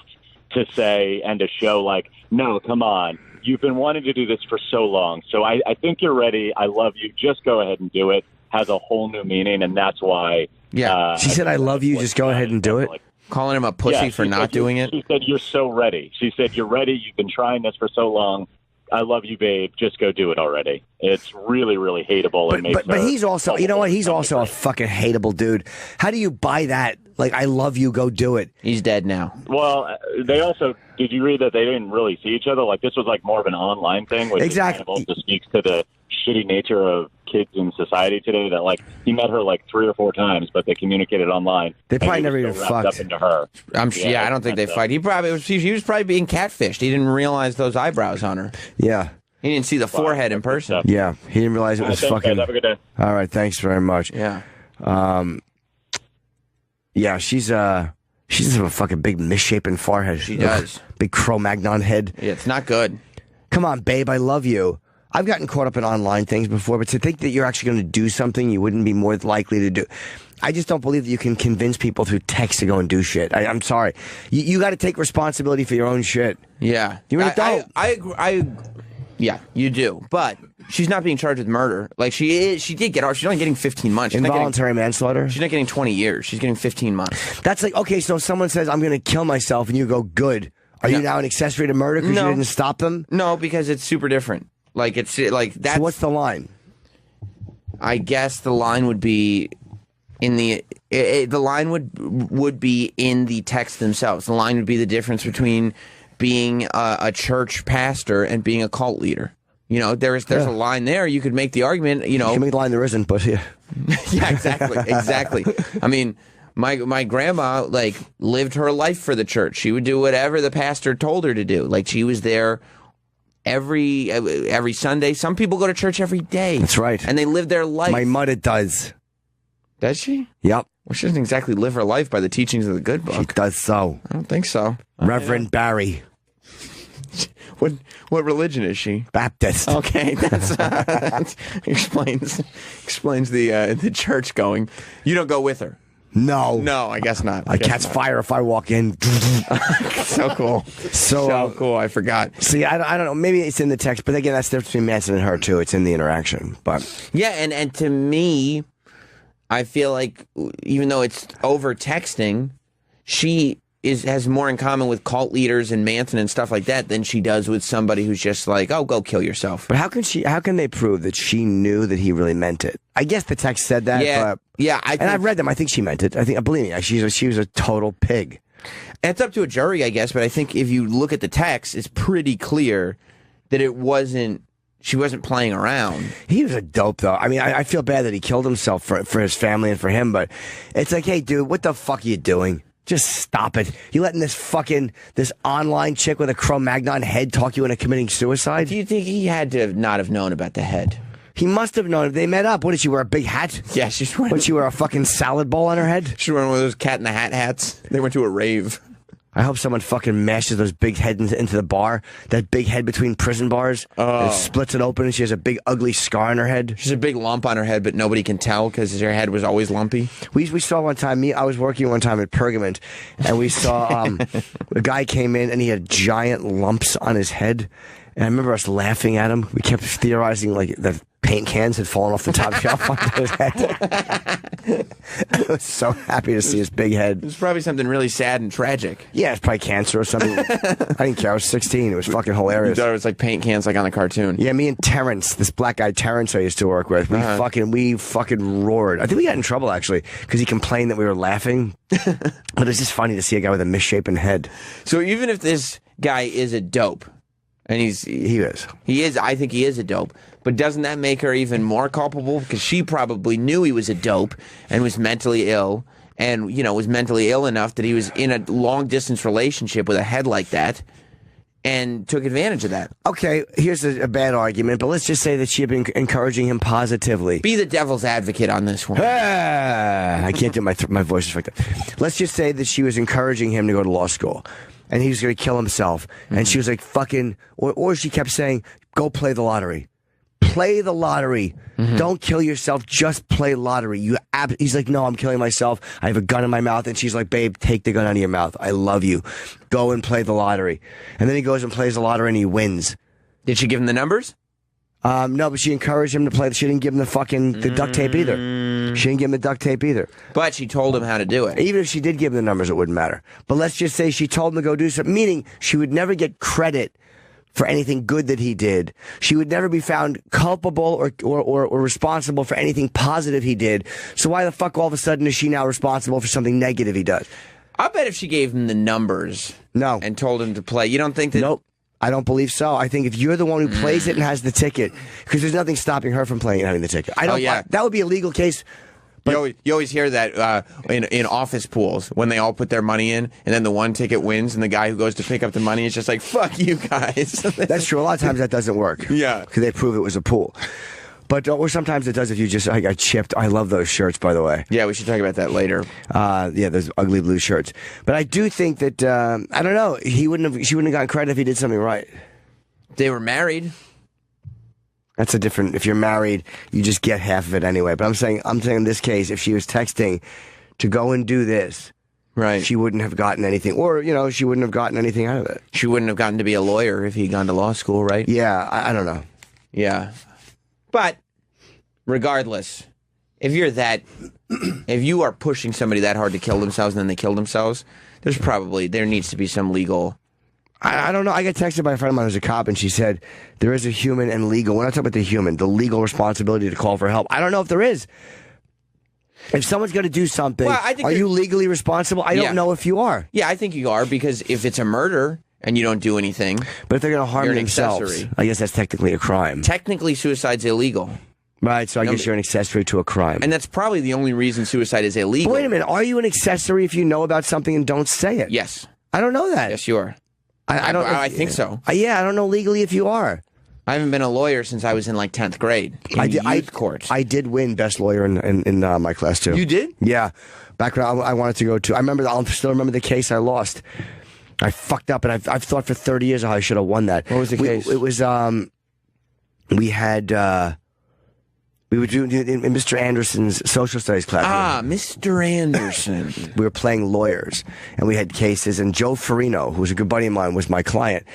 to say and to show, like, no, come on, you've been wanting to do this for so long. So I think you're ready. I love you. Just go ahead and do it. Has a whole new meaning, and that's why. Yeah, she said, I love you. Just go ahead and do it. Calling him a pussy for not doing it. She said, you're so ready. She said, you're ready. You've been trying this for so long. I love you, babe. Just go do it already. It's really, really hateable. But he's also, you know what? He's also a fucking hateable dude. How do you buy that? Like, I love you, go do it. He's dead now. Well, they also, did you read that they didn't really see each other? Like, this was like more of an online thing, which exactly. kind of also speaks to the shitty nature of kids in society today. That, like, he met her like 3 or 4 times, but they communicated online. They probably never even fucked. Up into her. I don't think they fight. He was probably being catfished. He didn't realize those eyebrows on her. Yeah. He didn't see the forehead in person. Yeah, he didn't realize it was fucking. Guys, have a good day. All right, thanks very much. Yeah. Yeah, she's a fucking big misshapen forehead. She does. Big Cro-Magnon head. Yeah, it's not good. Come on, babe, I love you. I've gotten caught up in online things before, but to think that you're actually going to do something you wouldn't be more likely to do. I just don't believe that you can convince people through text to go and do shit. I'm sorry. You got to take responsibility for your own shit. Yeah. You really don't. Yeah, you do. But she's not being charged with murder. Like, she did get off. She's only getting 15 months. Involuntary manslaughter? She's not getting 20 years. She's getting 15 months. That's like, okay, so if someone says, I'm going to kill myself, and you go, good. Are you now an accessory to murder because you didn't stop them? No, because it's super different. Like, it's like that. So what's the line? I guess the line would be in the line would be in the text themselves. The line would be the difference between being a church pastor and being a cult leader. You know, there's a line there. You could make the argument. You know, you can make the line there isn't, but yeah. Yeah, exactly. I mean, my grandma like lived her life for the church. She would do whatever the pastor told her to do. Like, she was there every Sunday. Some people go to church every day. That's right. And they live their life. My mother does. Does she? Yep. Well, she doesn't exactly live her life by the teachings of the good book. She does so. I don't think so. Reverend Barry. What religion is she? Baptist. Okay, that explains the church going. You don't go with her. No. No, I guess not. I catch fire if I walk in. So cool. So cool. I forgot. See, I don't know. Maybe it's in the text, but again, that's the difference between Manson and her too. It's in the interaction. But yeah, and to me, I feel like even though it's over texting, she has more in common with cult leaders and Manson and stuff like that than she does with somebody who's just like, oh, go kill yourself. But how can they prove that she knew that he really meant it? I guess the text said that. Yeah, but, yeah. I've read them. I think she meant it. Believe me, she was a total pig. And it's up to a jury, I guess. But I think if you look at the text, it's pretty clear that she wasn't playing around. He was a dope, though. I mean, I feel bad that he killed himself for his family and for him, but it's like, hey, dude, what the fuck are you doing? Just stop it. You letting this online chick with a Cro-Magnon head talk you into committing suicide? Do you think he had to not have known about the head? He must have known. They met up. What, did she wear a big hat? Yeah, she's wearing... What, she wear a fucking salad bowl on her head? She's wearing one of those Cat in the Hat hats. They went to a rave. I hope someone fucking mashes those big heads into the bar. That big head between prison bars. And splits it open and she has a big ugly scar on her head. She has a big lump on her head, but nobody can tell because her head was always lumpy. We saw one time, I was working one time at Pergament, and we saw a guy came in and he had giant lumps on his head. And I remember us laughing at him. We kept theorizing like that paint cans had fallen off the top shelf onto his head. I was so happy to see his big head. It was probably something really sad and tragic. Yeah, it's probably cancer or something. I didn't care. I was 16. It was fucking hilarious. You thought it was like paint cans like on the cartoon. Yeah, me and Terrence, this black guy Terrence I used to work with, we fucking roared. I think we got in trouble actually because he complained that we were laughing. But it's just funny to see a guy with a misshapen head. So even if this guy is a dope, and he is, I think he is a dope. But doesn't that make her even more culpable? Because she probably knew he was a dope and was mentally ill, and was mentally ill enough that he was in a long distance relationship with a head like that, and took advantage of that. Okay, here's a bad argument, but let's just say that she had been encouraging him positively. Be the devil's advocate on this one. I can't do my voice is like that. Let's just say that she was encouraging him to go to law school. And he was going to kill himself. And she was like, fucking, or she kept saying, go play the lottery. Play the lottery. Don't kill yourself. Just play lottery. He's like, no, I'm killing myself. I have a gun in my mouth. And she's like, babe, take the gun out of your mouth. I love you. Go and play the lottery. And then he goes and plays the lottery and he wins. Did she give him the numbers? No, but she encouraged him to play. She didn't give him the duct tape either. She didn't give him the duct tape either. But she told him how to do it. Even if she did give him the numbers, it wouldn't matter. But let's just say she told him to go do something, meaning she would never get credit for anything good that he did. She would never be found culpable or responsible for anything positive he did. So why the fuck all of a sudden is she now responsible for something negative he does? I bet if she gave him the numbers and told him to play, you don't think that... Nope. I don't believe so. I think if you're the one who plays it and has the ticket, because there's nothing stopping her from playing and having the ticket. That would be a legal case. But you always hear that in office pools when they all put their money in, and then the one ticket wins, and the guy who goes to pick up the money is just like, fuck you guys. That's true. A lot of times that doesn't work. Yeah. Because they prove it was a pool. But or sometimes it does if you just got chipped. I love those shirts, by the way. Yeah, we should talk about that later. Yeah, those ugly blue shirts. But I do think that I don't know. She wouldn't have gotten credit if he did something right. They were married. That's a different. If you're married, you just get half of it anyway. But I'm saying in this case, if she was texting to go and do this, right, she wouldn't have gotten anything, or she wouldn't have gotten anything out of it. She wouldn't have gotten to be a lawyer if he'd gone to law school, right? Yeah, I don't know. Yeah. But regardless, if you are pushing somebody that hard to kill themselves and then they kill themselves, there needs to be some legal... I don't know. I got texted by a friend of mine who's a cop, and she said there is a human and legal... We're not talking about the human, the legal responsibility to call for help. I don't know if there is. If someone's going to do something, are you legally responsible? I don't know if you are. Yeah, I think you are, because if it's a murder... and you don't do anything... But if they're going to harm themselves, accessory. I guess that's technically a crime. Technically, suicide's illegal. Right, so I guess you're an accessory to a crime. And that's probably the only reason suicide is illegal. But wait a minute, are you an accessory if you know about something and don't say it? Yes. I don't know that. Yes, you are. I think so. Yeah, I don't know legally if you are. I haven't been a lawyer since I was in like 10th grade. Youth court. I did win best lawyer in my class too. You did? Yeah. Back when I wanted to go to, I'll still remember the case I lost. I fucked up, and I've thought for 30 years how I should have won that. What was the case? It was we were doing in Mr. Anderson's social studies class. Ah, Mr. Anderson. We were playing lawyers, and we had cases. And Joe Farino, who was a good buddy of mine, was my client.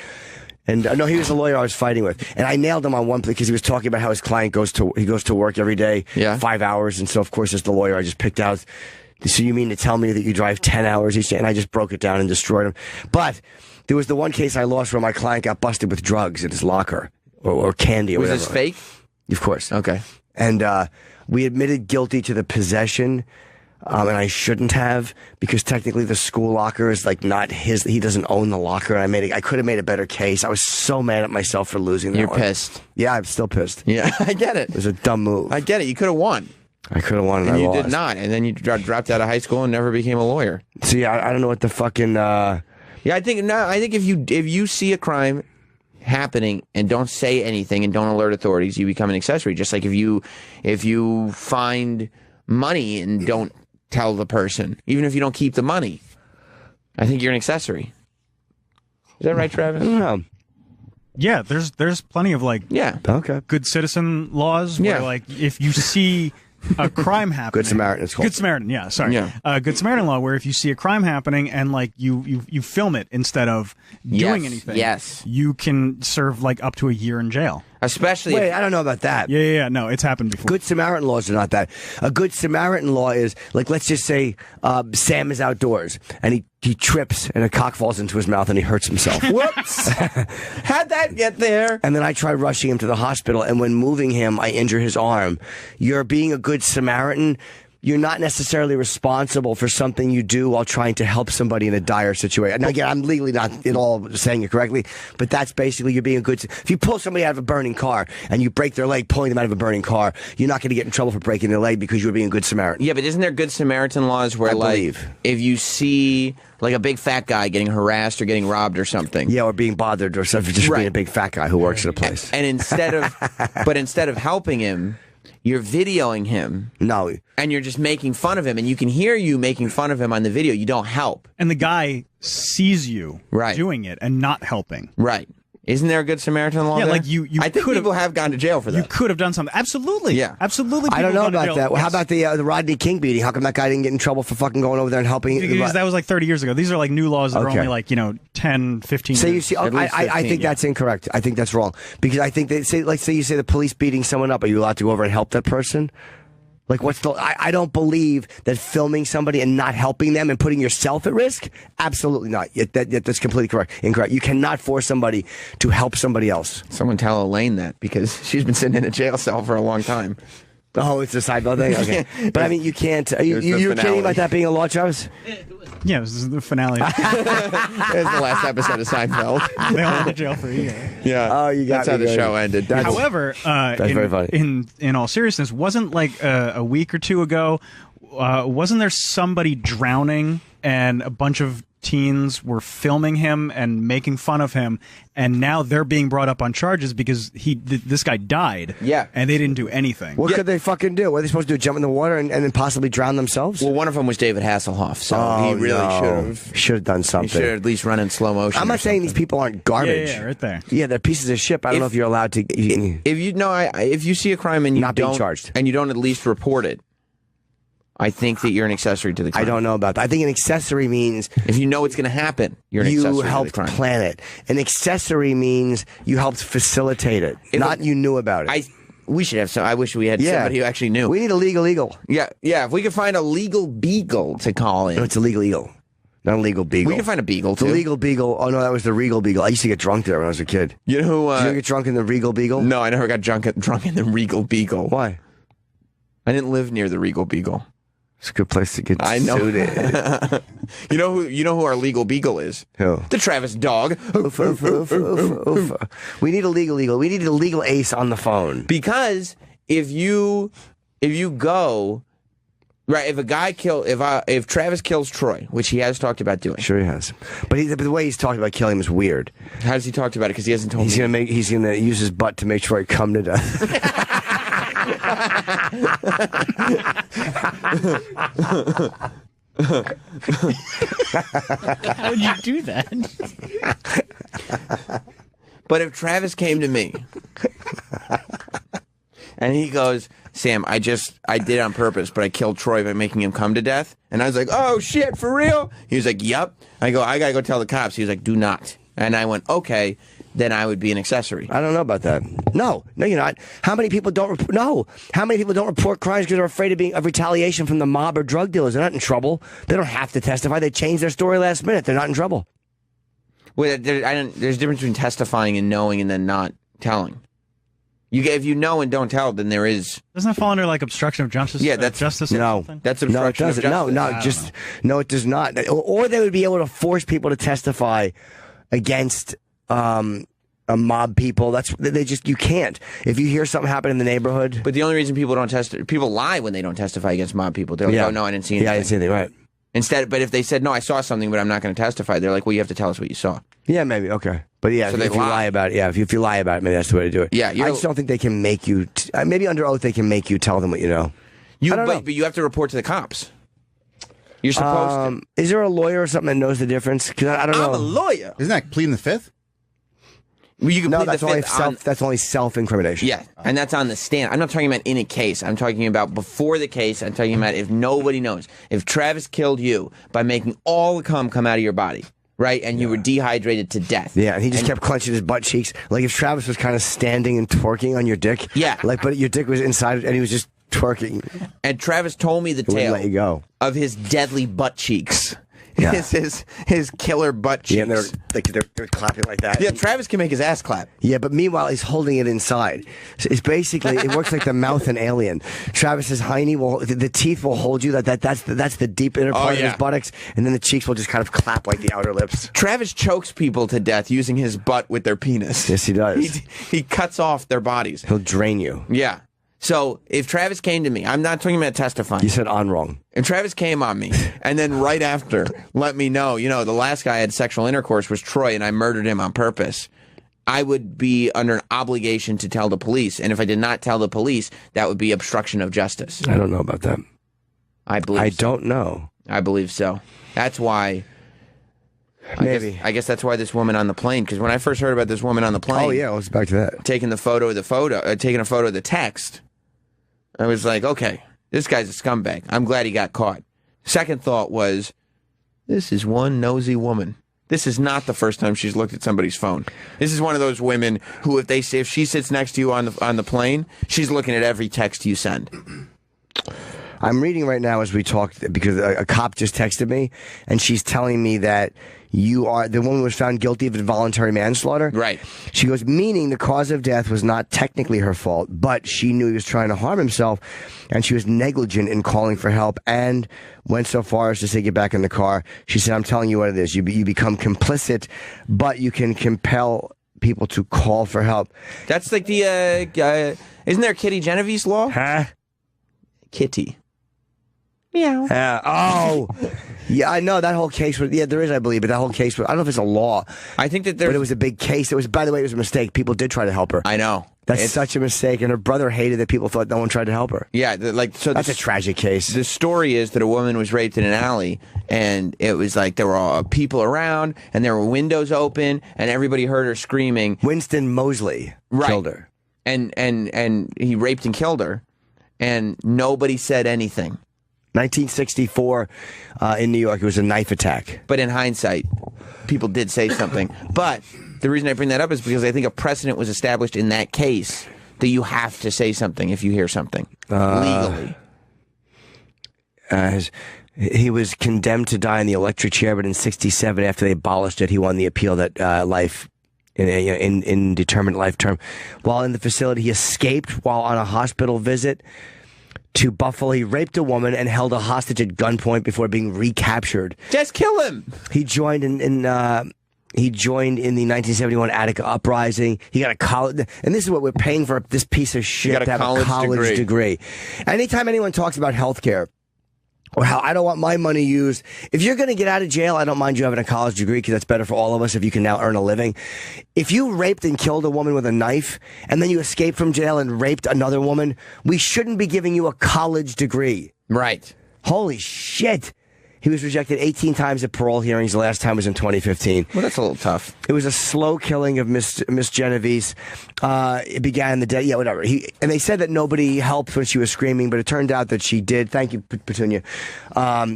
And no, he was the lawyer I was fighting with, and I nailed him on one because he was talking about how his client goes to work every day, 5 hours, and so of course as the lawyer I just picked out. So you mean to tell me that you drive 10 hours each day? And I just broke it down and destroyed him. But there was the one case I lost where my client got busted with drugs in his locker or candy or whatever. Was this fake? Of course. Okay. And we admitted guilty to the possession. And I shouldn't have, because technically the school locker is like not his. He doesn't own the locker. And I could have made a better case. I was so mad at myself for losing that You're one. pissed. Yeah, I'm still pissed. Yeah, I get it. It was a dumb move. I get it. You could have won. I could have won, and you I lost. did not. And then you dropped out of high school and never became a lawyer. See, I don't know what the fucking. Yeah, I think if you see a crime happening and don't say anything and don't alert authorities, you become an accessory. Just like if you find money and don't tell the person, even if you don't keep the money, I think you're an accessory. Is that right, Travis? I don't know. Yeah, there's plenty of like good citizen laws where like if you see a crime happening. Good Samaritan, it's called. Good Samaritan, yeah, sorry. Yeah. Good Samaritan law, where if you see a crime happening and like you film it instead of doing anything, you can serve like up to a year in jail. Especially Wait, I don't know about that. Yeah, no, it's happened before. Good Samaritan laws are not that. A Good Samaritan law is, like, let's just say Sam is outdoors, and he trips, and a cock falls into his mouth, and he hurts himself. Whoops! How'd that get there? And then I try rushing him to the hospital, and when moving him, I injure his arm. You're being a Good Samaritan. You're not necessarily responsible for something you do while trying to help somebody in a dire situation. Now, again, I'm legally not at all saying it correctly, but that's basically you're being a good... If you pull somebody out of a burning car and you break their leg pulling them out of a burning car, you're not going to get in trouble for breaking their leg because you're being a Good Samaritan. Yeah, but isn't there Good Samaritan laws where, if you see, like, a big fat guy getting harassed or getting robbed or something... Yeah, or being bothered or something, just being a big fat guy who works at a place. And instead of helping him... You're videoing him. No. And you're just making fun of him. And you can hear you making fun of him on the video. You don't help. And the guy sees you doing it and not helping. Right. Isn't there a Good Samaritan law? Yeah, there? like you I think people have gone to jail for that. You could have done something. Absolutely. Yeah. Absolutely. I don't know about that. Yes. Well, how about the Rodney King beating? How come that guy didn't get in trouble for fucking going over there and helping? Because that was like 30 years ago. These are like new laws that are only like, 10, 15 years. So you see, I think that's incorrect. I think that's wrong. Because I think they say, like, say you say the police beating someone up. Are you allowed to go over and help that person? Like, what's the... I don't believe that filming somebody and not helping them and putting yourself at risk? Absolutely not. That's completely incorrect. You cannot force somebody to help somebody else. Someone tell Elaine that, because she's been sitting in a jail cell for a long time. Oh, it's a sideball thing? Okay. But, I mean, you can't... You're kidding about that being a law, Travis? Yeah, this is the finale. It's the last episode of Seinfeld. They all went to jail for a year. Yeah. Oh, you got That's how me the good. show ended. However, that's very funny. In all seriousness, wasn't like a week or two ago, wasn't there somebody drowning and a bunch of teens were filming him and making fun of him, and now they're being brought up on charges because this guy died. Yeah. And they didn't do anything. What could they fucking do? What are they supposed to do? Jump in the water and then possibly drown themselves? Well, one of them was David Hasselhoff, so he really should have done something. He should at least run in slow motion. I'm not saying these people aren't garbage. Yeah, right there. Yeah, they're pieces of shit. I don't know if you're allowed to... If you see a crime and you not being charged, and you don't at least report it, I think that you're an accessory to the crime. I don't know about that. I think an accessory means... If you know it's going to happen, you're an accessory to the crime. You helped plan it. An accessory means you helped facilitate it, not you knew about it. We should have some... I wish we had somebody who actually knew. We need a legal eagle. Yeah, if we could find a legal beagle to call in. No, it's a legal eagle. Not a legal beagle. We can find a beagle, too. The legal beagle... Oh, no, that was the regal beagle. I used to get drunk there when I was a kid. You know who... Did you get drunk in the regal beagle? No, I never got drunk in the regal beagle. Why? I didn't live near the regal beagle. It's a good place to get suited. You know who our legal beagle is? Who? The Travis dog. We need a legal eagle. We need a legal ace on the phone. Because if you go, Right, if Travis kills Troy, which he has talked about doing. Sure he has. But the way he's talking about killing him is weird. How does he talk about it? Because he hasn't told me. He's gonna use his butt to make Troy come to death. How would you do that? But if Travis came to me and he goes, Sam, I did it on purpose, but I killed Troy by making him come to death. And I was like, oh, shit, for real? He was like, yep. I go, I got to go tell the cops. He was like, do not. And I went, okay, then I would be an accessory. I don't know about that. No, you're not. How many people don't report crimes because they're afraid of retaliation from the mob or drug dealers? They're not in trouble. They don't have to testify. They change their story last minute. They're not in trouble. Well, there's a difference between testifying and knowing and then not telling. If you know and don't tell, then there is. Doesn't that fall under like obstruction of justice? Yeah, that's justice. No, that's obstruction of justice. No, it does not. Or they would be able to force people to testify against mob people. You can't. If you hear something happen in the neighborhood. But the only reason people lie when they don't testify against mob people. They're like, oh no, I didn't see anything. Yeah, I didn't see anything. Right. But if they said no, I saw something, but I'm not going to testify, they're like, well, you have to tell us what you saw. Yeah, maybe. Okay. But yeah, so if you lie about it, if you lie about it, maybe that's the way to do it. Yeah, I just don't think they can make you. Maybe under oath they can make you tell them what you know. But you have to report to the cops. You're supposed to. Is there a lawyer or something that knows the difference? Because I don't know. I'm a lawyer. Isn't that pleading the fifth? Well, you can plead that's the fifth that's only self-incrimination. Yeah, and that's on the stand. I'm not talking about in a case. I'm talking about before the case. I'm talking about if nobody knows. If Travis killed you by making all the cum come out of your body, right, and you were dehydrated to death. Yeah, and he just kept clenching his butt cheeks. Like if Travis was kind of standing and twerking on your dick. Yeah. But your dick was inside and he was just twerking. And Travis told me the tale let you go. of his deadly butt cheeks. Yeah. His killer butt cheeks. Yeah, and they're clapping like that. Yeah, Travis can make his ass clap. Yeah, but meanwhile, he's holding it inside. So it's basically, it works like the mouth in Alien. Travis's hiney the teeth will hold you. That's the deep inner part of his buttocks, and then the cheeks will just kind of clap like the outer lips. Travis chokes people to death using his butt with their penis. Yes, he does. He cuts off their bodies. He'll drain you. Yeah. So if Travis came to me, I'm not talking about testifying. You said on wrong. If Travis came on me and then right after let me know, the last guy I had sexual intercourse was Troy and I murdered him on purpose, I would be under an obligation to tell the police. And if I did not tell the police, that would be obstruction of justice. I don't know about that. I don't know. I believe so. That's why. Maybe. I guess that's why this woman on the plane, because when I first heard about this woman on the plane. Oh, yeah, let's back to that. Taking a photo of the text. I was like, okay, this guy's a scumbag. I'm glad he got caught. Second thought was, this is one nosy woman. This is not the first time she's looked at somebody's phone. This is one of those women who, if she sits next to you on the plane, she's looking at every text you send. I'm reading right now as we talk because a cop just texted me, and she's telling me that the woman was found guilty of involuntary manslaughter. Right. She goes, meaning the cause of death was not technically her fault, but she knew he was trying to harm himself, and she was negligent in calling for help and went so far as to say, get back in the car. She said, I'm telling you what it is. You become complicit, but you can compel people to call for help. That's like the, isn't there Kitty Genevieve's law? Huh? Kitty. Meow. Yeah, I know that whole case was. Yeah, there is, I believe, but that whole case was. I don't know if it's a law. I think that but it was a big case. It was. By the way, it was a mistake. People did try to help her. I know. That's such a mistake, and her brother hated that people thought no one tried to help her. Yeah, that's a tragic case. The story is that a woman was raped in an alley, and it was like there were all people around, and there were windows open, and everybody heard her screaming. Winston Mosley killed her, and he raped and killed her, and nobody said anything. 1964 in New York, it was a knife attack. But in hindsight, people did say something. But the reason I bring that up is because I think a precedent was established in that case that you have to say something if you hear something legally. He was condemned to die in the electric chair, but in 1967, after they abolished it, he won the appeal that life in indeterminate life term. While in the facility, he escaped while on a hospital visit to Buffalo. He raped a woman and held a hostage at gunpoint before being recaptured. Just kill him. He joined in the 1971 Attica uprising. He got a college, and this is what we're paying for this piece of shit to have a college degree. Anytime anyone talks about healthcare, Or how I don't want my money used. If you're going to get out of jail, I don't mind you having a college degree because that's better for all of us if you can now earn a living. If you raped and killed a woman with a knife and then you escaped from jail and raped another woman, we shouldn't be giving you a college degree. Right. Holy shit. He was rejected 18 times at parole hearings. The last time was in 2015. Well, that's a little tough. It was a slow killing of Miss Genovese. It began the day. Yeah, whatever. And they said that nobody helped when she was screaming, but it turned out that she did. Thank you, Petunia.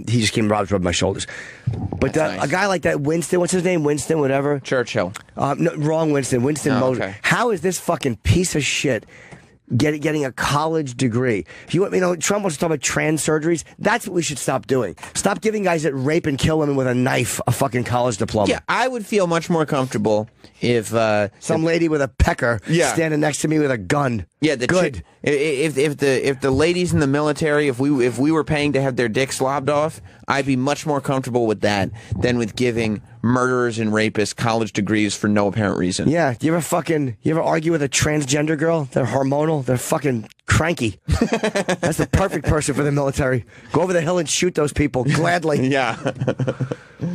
He just came and rubbed my shoulders. But nice. A guy like that, Winston, what's his name? Winston, whatever. Churchill. No, wrong Winston. Winston Moses. Okay. How is this fucking piece of shit getting a college degree? If you know, Trump wants to talk about trans surgeries. That's what we should stop doing. Stop giving guys that rape and kill women with a knife a fucking college diploma. Yeah, I would feel much more comfortable if some lady with a pecker standing next to me with a gun. Yeah, good. If the ladies in the military, if we were paying to have their dicks lobbed off, I'd be much more comfortable with that than with giving murderers and rapists college degrees for no apparent reason. Yeah, you ever argue with a transgender girl? They're hormonal. They're fucking cranky. That's the perfect person for the military. Go over the hill and shoot those people gladly. Yeah.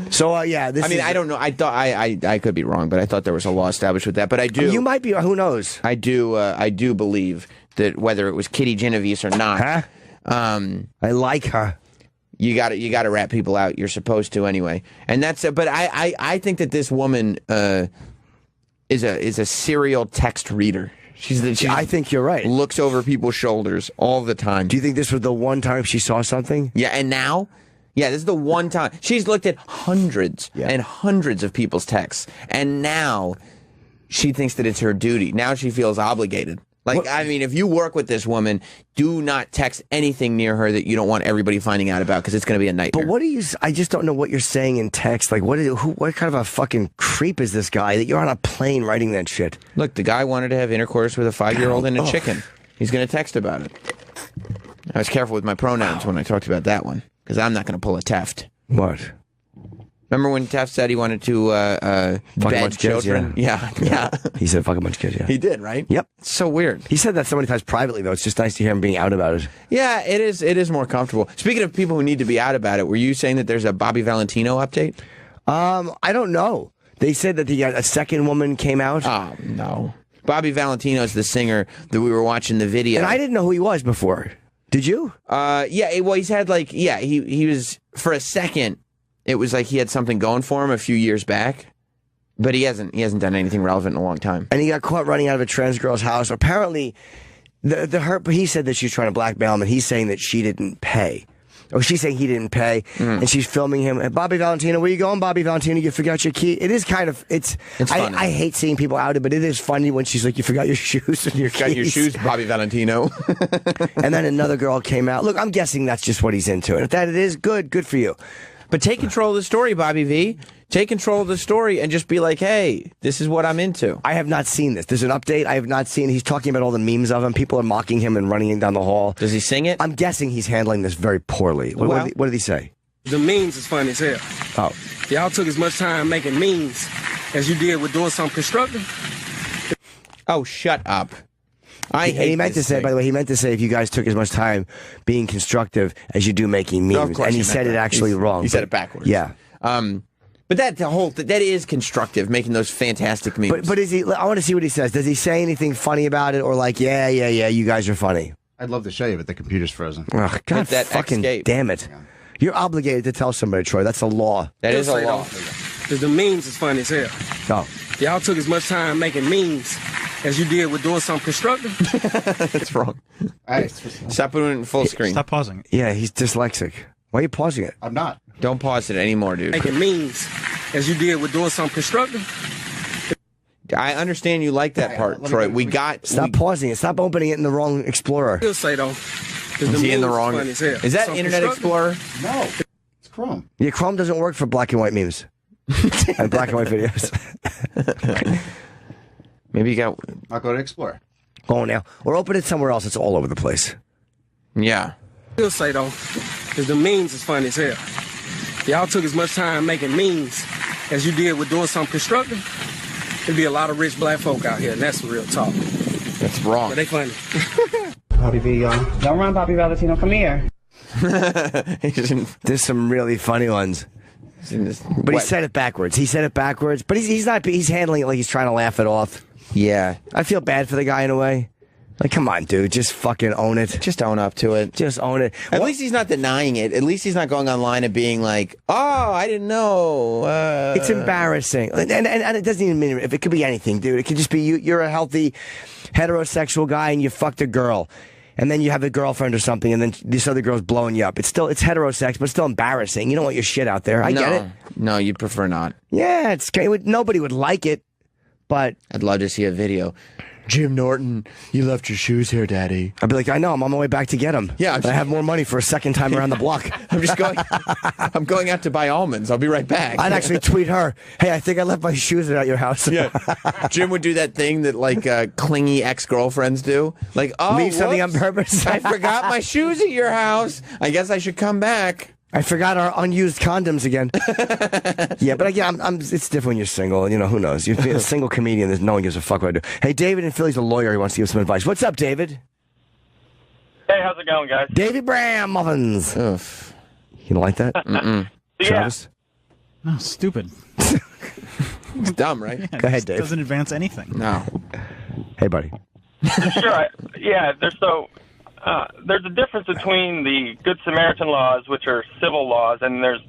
So yeah, I don't know. I thought I could be wrong, but I thought there was a law established with that. But I do. You might be. Who knows? I do believe that whether it was Kitty Genovese or not, I like her. You got to rat people out. You're supposed to anyway, and that's. But I think that this woman is a serial text reader. I think you're right. Looks over people's shoulders all the time. Do you think this was the one time she saw something? Yeah, and now. Yeah, this is the one time. She's looked at hundreds and hundreds of people's texts, and now she thinks that it's her duty. Now she feels obligated. Like, I mean, if you work with this woman, do not text anything near her that you don't want everybody finding out about, because it's going to be a nightmare. But I just don't know what you're saying in text. Like, what kind of a fucking creep is this guy that you're on a plane writing that shit? Look, the guy wanted to have intercourse with a 5-year-old and a chicken. He's going to text about it. I was careful with my pronouns when I talked about that one, because I'm not going to pull a Teft. What? Remember when Teft said he wanted to bed children? Kids, yeah. He said fuck a bunch of kids, yeah. He did, right? Yep. It's so weird. He said that so many times privately, though. It's just nice to hear him being out about it. Yeah, it is more comfortable. Speaking of people who need to be out about it, were you saying that there's a Bobby Valentino update? I don't know. They said that a second woman came out. Oh, no. Bobby Valentino is the singer that we were watching the video. And I didn't know who he was before. Did you? Yeah, well, he's had he was, for a second, it was like he had something going for him a few years back, but he hasn't done anything relevant in a long time. And he got caught running out of a trans girl's house. Apparently, he said that she was trying to blackmail him, and he's saying that she didn't pay. Or she's saying he didn't pay, and she's filming him. Bobby Valentino, where you going, Bobby Valentino? You forgot your key. It is kind of, it's funny. I hate seeing people outed, but it is funny when she's like, you forgot your shoes and your keys. Got your shoes, Bobby Valentino. And then another girl came out. Look, I'm guessing that's just what he's into. And if that it is, good for you. But take control of the story, Bobby V. Take control of the story and just be like, hey, this is what I'm into. I have not seen this. There's an update. I have not seen. He's talking about all the memes of him. People are mocking him and running him down the hall. Does he sing it? I'm guessing he's handling this very poorly. What did he say? The memes is funny as hell. Oh. Y'all took as much time making memes as you did with doing something constructive. Oh, shut up. He meant to say, by the way, if you guys took as much time being constructive as you do making memes. No, of course and he said it actually wrong. He said it backwards. Yeah. But that is constructive, making those fantastic memes. But is he? I want to see what he says. Does he say anything funny about it, or like, yeah, you guys are funny? I'd love to show you, but the computer's frozen. Oh, God, that fucking escape. Damn it! Yeah. You're obligated to tell somebody, Troy. That's a law. That is a law. The memes is funny as hell. Oh. Y'all took as much time making memes as you did with doing something constructive. That's wrong. Stop putting it in full screen. Stop pausing. Yeah, he's dyslexic. Why are you pausing it? I'm not. Don't pause it anymore, dude. Making memes as you did with doing something constructive. I understand you like that part, Troy. Stop pausing it. Stop opening it in the wrong Explorer. He'll say though. Is he in the wrong? Is that Internet Explorer? No, it's Chrome. Yeah, Chrome doesn't work for black and white memes and black and white videos. Maybe you got. I'll go to Explorer. Go on now, or open it somewhere else. It's all over the place. Yeah. He'll say though, because the memes is funny as hell. Y'all took as much time making memes as you did with doing something constructive. There'd be a lot of rich black folk out here, and that's the real talk. That's wrong. But they funny. Bobby V, y'all. Don't run, Bobby Valentino. Come here. There's some really funny ones. But he said it backwards. But he's not. He's handling it like he's trying to laugh it off. Yeah. I feel bad for the guy in a way. Like, come on, dude. Just fucking own it. Just own up to it. Just own it. At least he's not denying it. At least he's not going online and being like, oh, I didn't know. It's embarrassing. And it doesn't even mean, if it could be anything, dude. It could just be you're a healthy heterosexual guy and you fucked a girl. And then you have a girlfriend or something, and then this other girl's blowing you up. It's heterosex, but it's still embarrassing. You don't want your shit out there. I get it. No, you'd prefer not. Yeah, nobody would like it, but I'd love to see a video. Jim Norton, you left your shoes here, Daddy. I'd be like, I know, I'm on my way back to get them. Yeah, I have more money for a second time around the block. I'm going out to buy almonds. I'll be right back. I'd actually tweet her, hey, I think I left my shoes at your house. Yeah. Jim would do that thing that like clingy ex-girlfriends do. Like, oh, leave something on purpose. I forgot my shoes at your house. I guess I should come back. I forgot our unused condoms again. Yeah, but again, it's different when you're single. You know, who knows? You're a single comedian. No one gives a fuck what I do. Hey, David in Philly's a lawyer. He wants to give some advice. What's up, David? Hey, how's it going, guys? David Bram Muffins. Oof. You don't like that? Travis? Oh, stupid. It's dumb, right? Yeah, Go ahead, Dave. Doesn't advance anything. No. Hey, buddy. Sure. There's a difference between the Good Samaritan laws, which are civil laws, and there's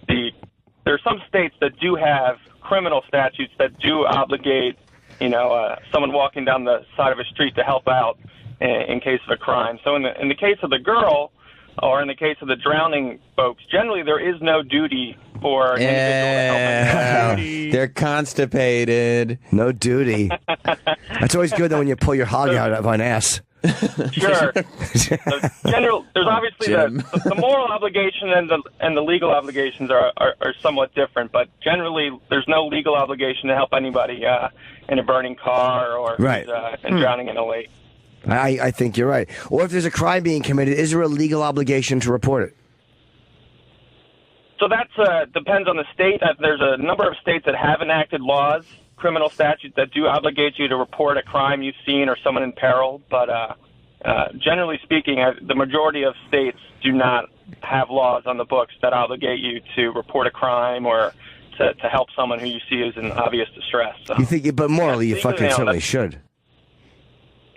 some states that do have criminal statutes that do obligate, someone walking down the side of a street to help out in case of a crime. So in the case of the girl, or in the case of the drowning folks, generally there is no duty for an individual to help them. They're constipated. No duty. That's always good, though, when you pull your hog out of an ass. Sure. There's obviously the moral obligation and the legal obligations are somewhat different, but generally there's no legal obligation to help anybody in a burning car or and drowning in a lake. I think you're right. Or if there's a crime being committed, is there a legal obligation to report it? So that depends on the state. There's a number of states that have enacted laws, criminal statutes that do obligate you to report a crime you've seen or someone in peril. But generally speaking, the majority of states do not have laws on the books that obligate you to report a crime or to help someone who you see is in obvious distress. So, you think, but morally, you fucking certainly should.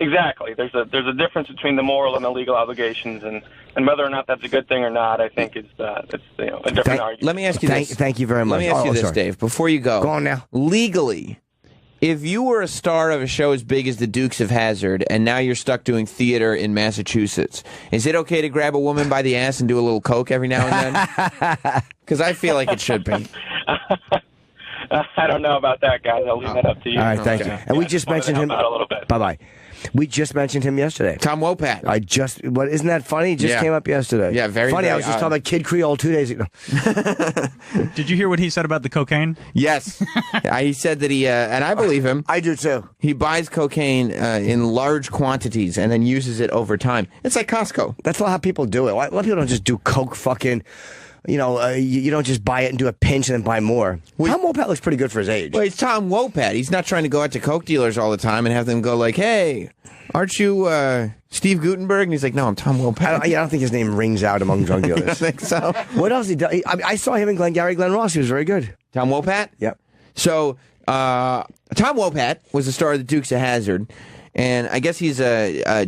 Exactly. There's a difference between the moral and the legal obligations, and whether or not that's a good thing or not, I think it's a different argument. Let me ask you this. Thank you very much. Let me ask you this, Dave, before you go. Go on now. Legally, if you were a star of a show as big as the Dukes of Hazzard, and now you're stuck doing theater in Massachusetts, is it okay to grab a woman by the ass and do a little coke every now and then? Because I feel like it should be. I don't know about that, guys. I'll leave that up to you. All right, thank you. And we just mentioned him. Out a little bit. Bye-bye. We just mentioned him yesterday. Tom Wopat. Isn't that funny? He just came up yesterday. Yeah, very funny. Very I was just talking about Kid Creole 2 days ago. Did you hear what he said about the cocaine? Yes. He said that he, and I believe him. I do too. He buys cocaine in large quantities and then uses it over time. It's like Costco. That's not how people do it. A lot of people don't just do coke fucking... You don't just buy it and do a pinch and then buy more. Tom Wopat looks pretty good for his age. Well, he's Tom Wopat. He's not trying to go out to coke dealers all the time and have them go like, hey, aren't you Steve Gutenberg? And he's like, no, I'm Tom Wopat. I don't think his name rings out among drug dealers. I think so. What else he does? I saw him in Glengarry Glen Ross. He was very good. Tom Wopat? Yep. So, Tom Wopat was the star of the Dukes of Hazzard. And I guess he's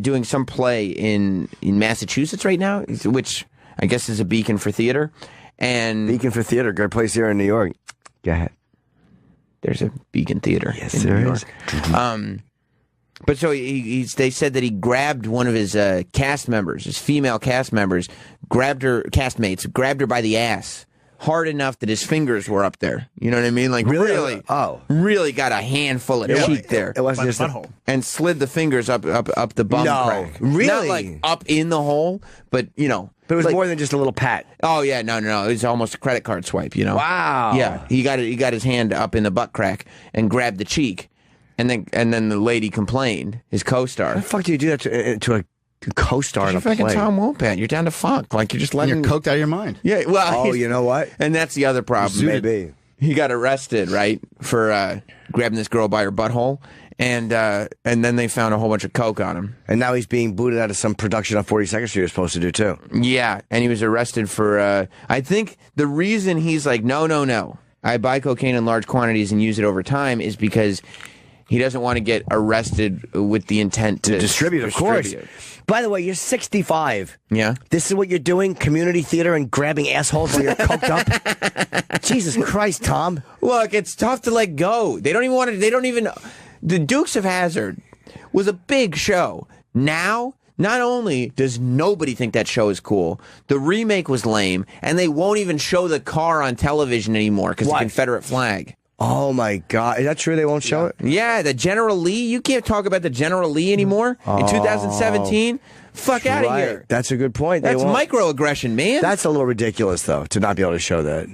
doing some play in Massachusetts right now, which... I guess is a beacon for theater. And Beacon for Theater, great place here in New York. Go ahead. There's a Beacon Theater in New York. But so they said that he grabbed one of his cast members, his female cast members, castmates, grabbed her by the ass hard enough that his fingers were up there. You know what I mean? Like really got a handful of cheek there. It wasn't just butthole. And slid the fingers up the bum crack. Really? Not like up in the hole, but But it was more than just a little pat. Oh yeah, no. It was almost a credit card swipe. Wow. Yeah, he got his hand up in the butt crack and grabbed the cheek, and then the lady complained. His co-star. How the fuck do you do that to a co-star in a play? You're fucking Tom Wopat. You're down to fuck. Like you're just letting. You're coked out of your mind. Yeah. Well. Oh, you know what? And that's the other problem. Maybe he got arrested, right, for grabbing this girl by her butthole. And then they found a whole bunch of coke on him. And now he's being booted out of some production on 42nd Street he was supposed to do, too. Yeah, and he was arrested for, I think the reason he's like, no, I buy cocaine in large quantities and use it over time is because he doesn't want to get arrested with the intent to distribute, of course. By the way, you're 65. Yeah. This is what you're doing? Community theater and grabbing assholes while you're coked up? Jesus Christ, Tom. Look, it's tough to let go. They don't even want to, the Dukes of Hazzard was a big show. Now, not only does nobody think that show is cool, the remake was lame, and they won't even show the car on television anymore because the Confederate flag. Oh, my God. Is that true? They won't show it? Yeah, the General Lee. You can't talk about the General Lee anymore in 2017. Fuck out of here. That's a good point. That's microaggression, man. That's a little ridiculous, though, to not be able to show that.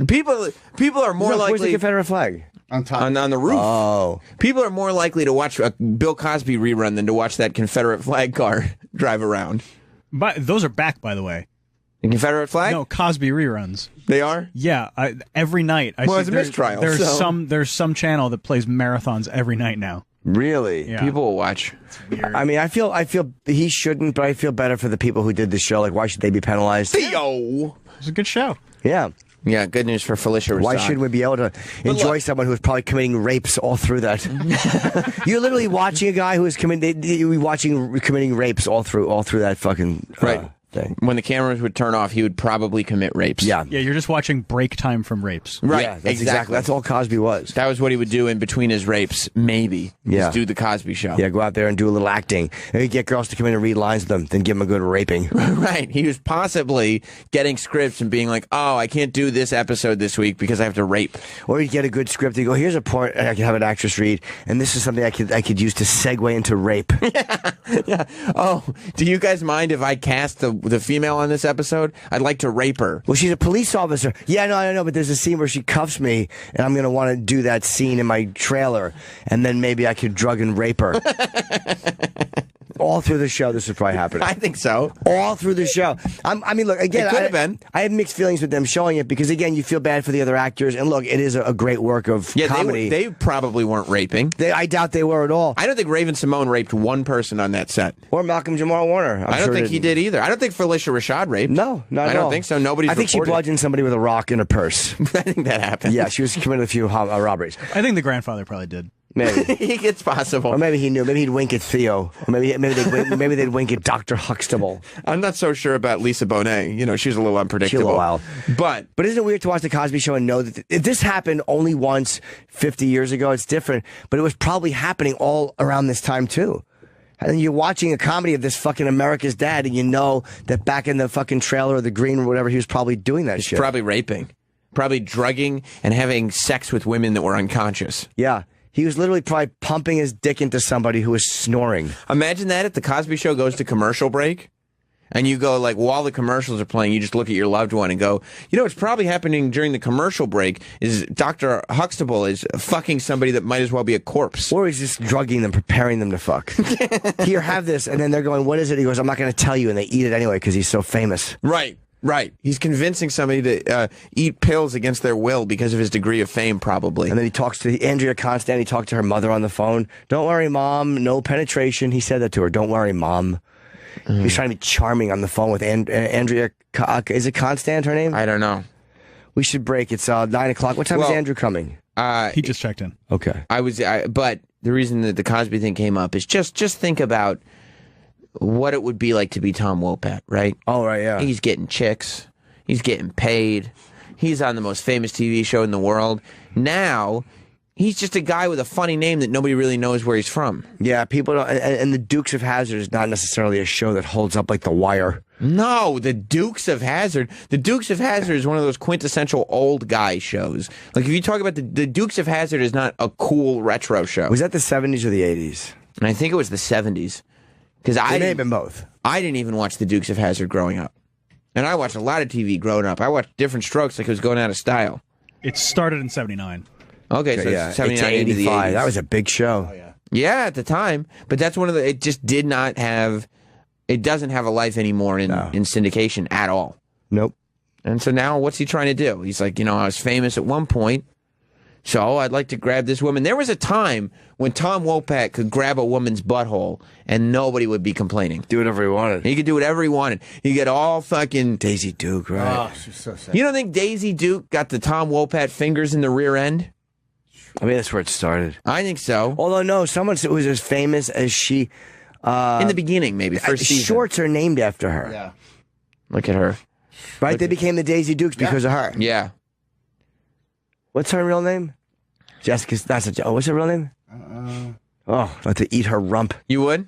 People are more likely... Where's the Confederate flag? On top. On the roof. Oh. People are more likely to watch a Bill Cosby rerun than to watch that Confederate flag car drive around. But those are back, by the way. The Confederate flag? No, Cosby reruns. They are? Yeah, every night. It's a mistrial. There's some channel that plays marathons every night now. Really? Yeah. People will watch. It's weird. I mean, I feel he shouldn't, but I feel better for the people who did the show. Like, why should they be penalized? Theo! It's a good show. Yeah. Yeah, good news for Felicia Rashad. Why shouldn't we be able to enjoy someone who's probably committing rapes all through that? You're literally watching a guy who is committing rapes all through that fucking thing. When the cameras would turn off, he would probably commit rapes. Yeah. Yeah, you're just watching break time from rapes. Right. Yeah, that's exactly. That's all Cosby was. That was what he would do in between his rapes, maybe. Yeah. Just do the Cosby Show. Yeah, go out there and do a little acting. And he'd get girls to come in and read lines to them, then give them a good raping. Right. He was possibly getting scripts and being like, oh, I can't do this episode this week because I have to rape. Or he'd get a good script. He'd go, here's a part I can have an actress read, and this is something I could use to segue into rape. Yeah. Oh, do you guys mind if I cast the female on this episode? I'd like to rape her. Well, she's a police officer. Yeah, no, I don't know, but there's a scene where she cuffs me, and I'm going to want to do that scene in my trailer, and then maybe I could drug and rape her. All through the show, this is probably happening. I think so. All through the show. I mean, look, again, It could have been. I have mixed feelings with them showing it because, again, you feel bad for the other actors. And look, it is a great work of comedy. They probably weren't raping. I doubt they were at all. I don't think Raven Simone raped one person on that set. Or Malcolm Jamal Warner. I don't think he did either. I don't think Felicia Rashad raped. No, not at all. I don't think so. Nobody's I think she bludgeoned somebody with a rock in a purse. I think that happened. Yeah, she was committing a few robberies. I think the grandfather probably did. Maybe. It's possible. Or maybe he knew. Maybe he'd wink at Theo. Or maybe they'd wink at Dr. Huxtable. I'm not so sure about Lisa Bonet. You know, she's a little unpredictable. She's a little wild. But isn't it weird to watch The Cosby Show and know that if this happened only once 50 years ago, it's different. But it was probably happening all around this time, too. And then you're watching a comedy of this fucking America's Dad, and you know that back in the fucking trailer or the green or whatever, he was probably doing that shit. Probably raping. Probably drugging and having sex with women that were unconscious. Yeah. He was literally probably pumping his dick into somebody who was snoring. Imagine that if the Cosby Show goes to commercial break and you go, like, while the commercials are playing, you just look at your loved one and go, you know what's probably happening during the commercial break is Dr. Huxtable is fucking somebody that might as well be a corpse. Or he's just drugging them, preparing them to fuck. Here, have this. And then they're going, what is it? He goes, I'm not going to tell you. And they eat it anyway because he's so famous. Right. Right. He's convincing somebody to eat pills against their will because of his degree of fame, probably. And then he talks to Andrea Constand. He talked to her mother on the phone. Don't worry, Mom. No penetration. He said that to her. Don't worry, Mom. He's trying to be charming on the phone with Andrea. Is it Constand, her name? I don't know. We should break. It's 9 o'clock. What time is Andrew coming? He just checked in. Okay. But the reason that the Cosby thing came up is just think about what it would be like to be Tom Wopat, right? Oh, right, yeah. He's getting chicks. He's getting paid. He's on the most famous TV show in the world. Now, he's just a guy with a funny name that nobody really knows where he's from. Yeah, people don't... And the Dukes of Hazzard is not necessarily a show that holds up like The Wire. No, the Dukes of Hazzard. The Dukes of Hazzard is one of those quintessential old guy shows. Like, if you talk about the Dukes of Hazzard is not a cool retro show. Was that the 70s or the 80s? And I think it was the 70s. Because It may have been both. I didn't even watch the Dukes of Hazzard growing up. And I watched a lot of TV growing up. I watched Different Strokes like it was going out of style. It started in 79. Okay, so yeah, 79 into the 80s. That was a big show. Oh, yeah. Yeah, at the time. But that's one of the... It just did not have... It doesn't have a life anymore in syndication at all. Nope. And so now what's he trying to do? He's like, I was famous at one point, So I'd like to grab this woman. There was a time when Tom Wopat could grab a woman's butthole and nobody would be complaining. Do whatever he wanted. He could do whatever he wanted. He get all fucking Daisy Duke, right? Oh, she's so sad. You don't think Daisy Duke got the Tom Wopat fingers in the rear end? I mean, that's where it started. I think so. Although, no, someone who was as famous as she... in the beginning, maybe, first season. Shorts are named after her. Yeah. Look at her. Right? They became the Daisy Dukes because of her. Yeah. What's her real name? Jessica. What's her real name? Oh, I'd like to eat her rump. You would?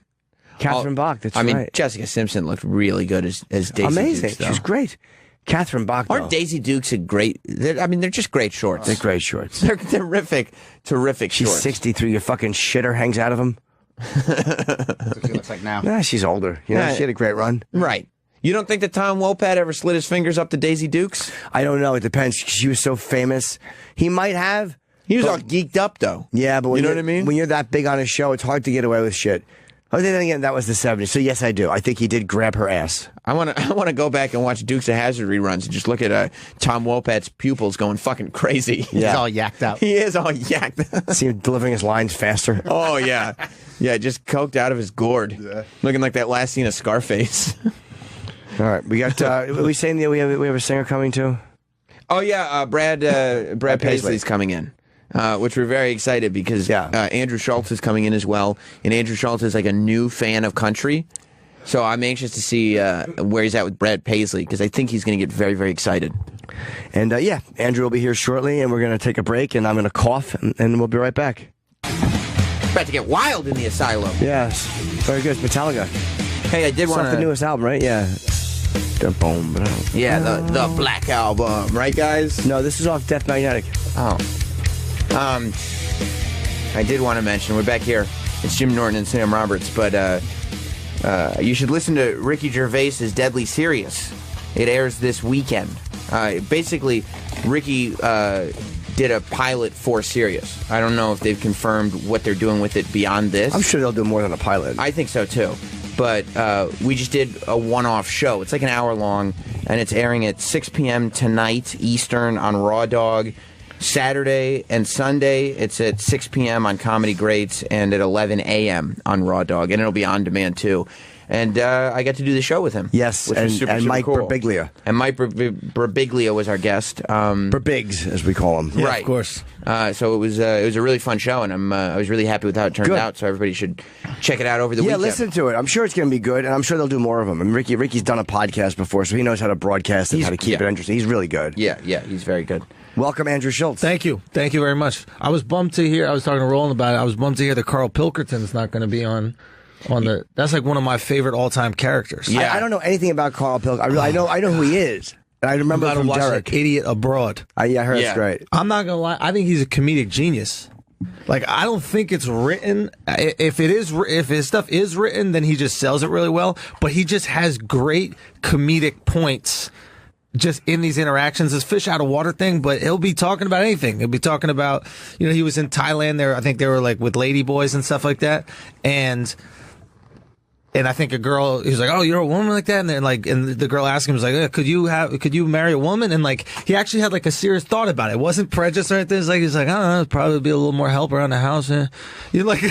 Catherine Bach. That's I mean, right. Jessica Simpson looked really good as Daisy Amazing. Dukes, though. She's great. Catherine Bach. Aren't Daisy Dukes a great? They're just great shorts. They're great shorts. They're terrific She's shorts. 63. Your fucking shitter hangs out of them. That's what she looks like now. Nah, she's older. You know, Yeah. she had a great run. Right. You don't think that Tom Wopat ever slid his fingers up to Daisy Dukes? I don't know. It depends. She was so famous. He might have. He was all geeked up, though. Yeah, but when You know what I mean? When you're that big on a show, it's hard to get away with shit. Oh, then again, that was the 70s. So yes, I do. I think he did grab her ass. I want to go back and watch Dukes of Hazzard reruns and just look at Tom Wopat's pupils going fucking crazy. Yeah. He's all yacked out. He is all yacked. See him delivering his lines faster. Oh yeah, yeah, just coked out of his gourd, looking like that last scene of Scarface. All right, we got. Are we saying that we have a singer coming too? Oh yeah, Brad Paisley's coming in. Which we're very excited because Andrew Schultz is coming in as well, and Andrew Schultz is like a new fan of country, so I'm anxious to see where he's at with Brad Paisley because I think he's going to get very, very excited. And yeah, Andrew will be here shortly, and we're going to take a break, and I'm going to cough, and we'll be right back. About to get wild in the asylum. Yes, very good, Metallica. Hey, I did want the newest album, right? Yeah. Yeah, the Black Album, right, guys? No, this is off Death Magnetic. Oh. I did want to mention, we're back here. It's Jim Norton and Sam Roberts, but you should listen to Ricky Gervais's Deadly Serious. It airs this weekend. Basically, Ricky did a pilot for Sirius. I don't know if they've confirmed what they're doing with it beyond this. I'm sure they'll do more than a pilot. I think so, too. But we just did a one-off show. It's like an hour long, and it's airing at 6 p.m. tonight Eastern on Raw Dog. Saturday and Sunday, it's at 6 p.m. on Comedy Greats and at 11 a.m. on Raw Dog, and it'll be on demand too. And I got to do the show with him. Yes, which was super, and super Mike cool. Birbiglia. And Mike Birbiglia was our guest. Birbigs, as we call him. Right, of course. So it was a really fun show, and I was really happy with how it turned out. So everybody should check it out over the weekend. Yeah, listen to it. I'm sure it's going to be good, and I'm sure they'll do more of them. And Ricky's done a podcast before, so he knows how to broadcast and how to keep it interesting. He's really good. Yeah, he's very good. Welcome, Andrew Schultz. Thank you very much. I was bummed to hear. I was talking to Roland about it. I was bummed to hear that Carl Pilkington's not going to be on the. That's like one of my favorite all-time characters. Yeah, I don't know anything about Carl Pilkington. I know who he is. I remember I'm from watch Derek. Idiot Abroad. I heard it's great. I'm not gonna lie. I think he's a comedic genius. Like, I don't think it's written. If his stuff is written, then he just sells it really well. But he just has great comedic points just in these interactions. This fish out of water thing, but he'll be talking about anything. He'll be talking about, he was in Thailand there. I think they were like with lady boys and stuff like that. And I think a girl, he was like, "Oh, you're a woman like that," and then and the girl asked him, was like, "Could you marry a woman?" And like, he actually had like a serious thought about it. It wasn't prejudice or anything. He's like, "I don't know, it'd probably be a little more help around the house." That's it. Like,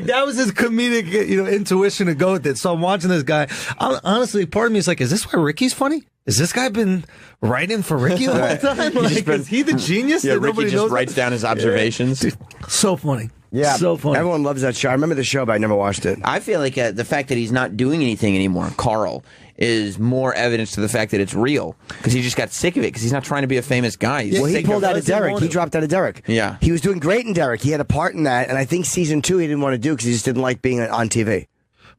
that was his comedic, intuition to go with it. So I'm watching this guy. Honestly, part of me is like, is this why Ricky's funny? Has this guy been writing for Ricky the whole time? Like, is he the genius? Yeah, that Ricky nobody just knows? writes down his observations. Dude, so funny. Yeah, so funny. Everyone loves that show. I remember the show, but I never watched it. I feel like the fact that he's not doing anything anymore, Carl, is more evidence to the fact that it's real. Because he just got sick of it, because he's not trying to be a famous guy. He's Well, he sick pulled of out it. of Derek. He dropped out of Derek. Yeah. He was doing great in Derek. He had a part in that, and I think season 2 he didn't want to do because he just didn't like being on TV.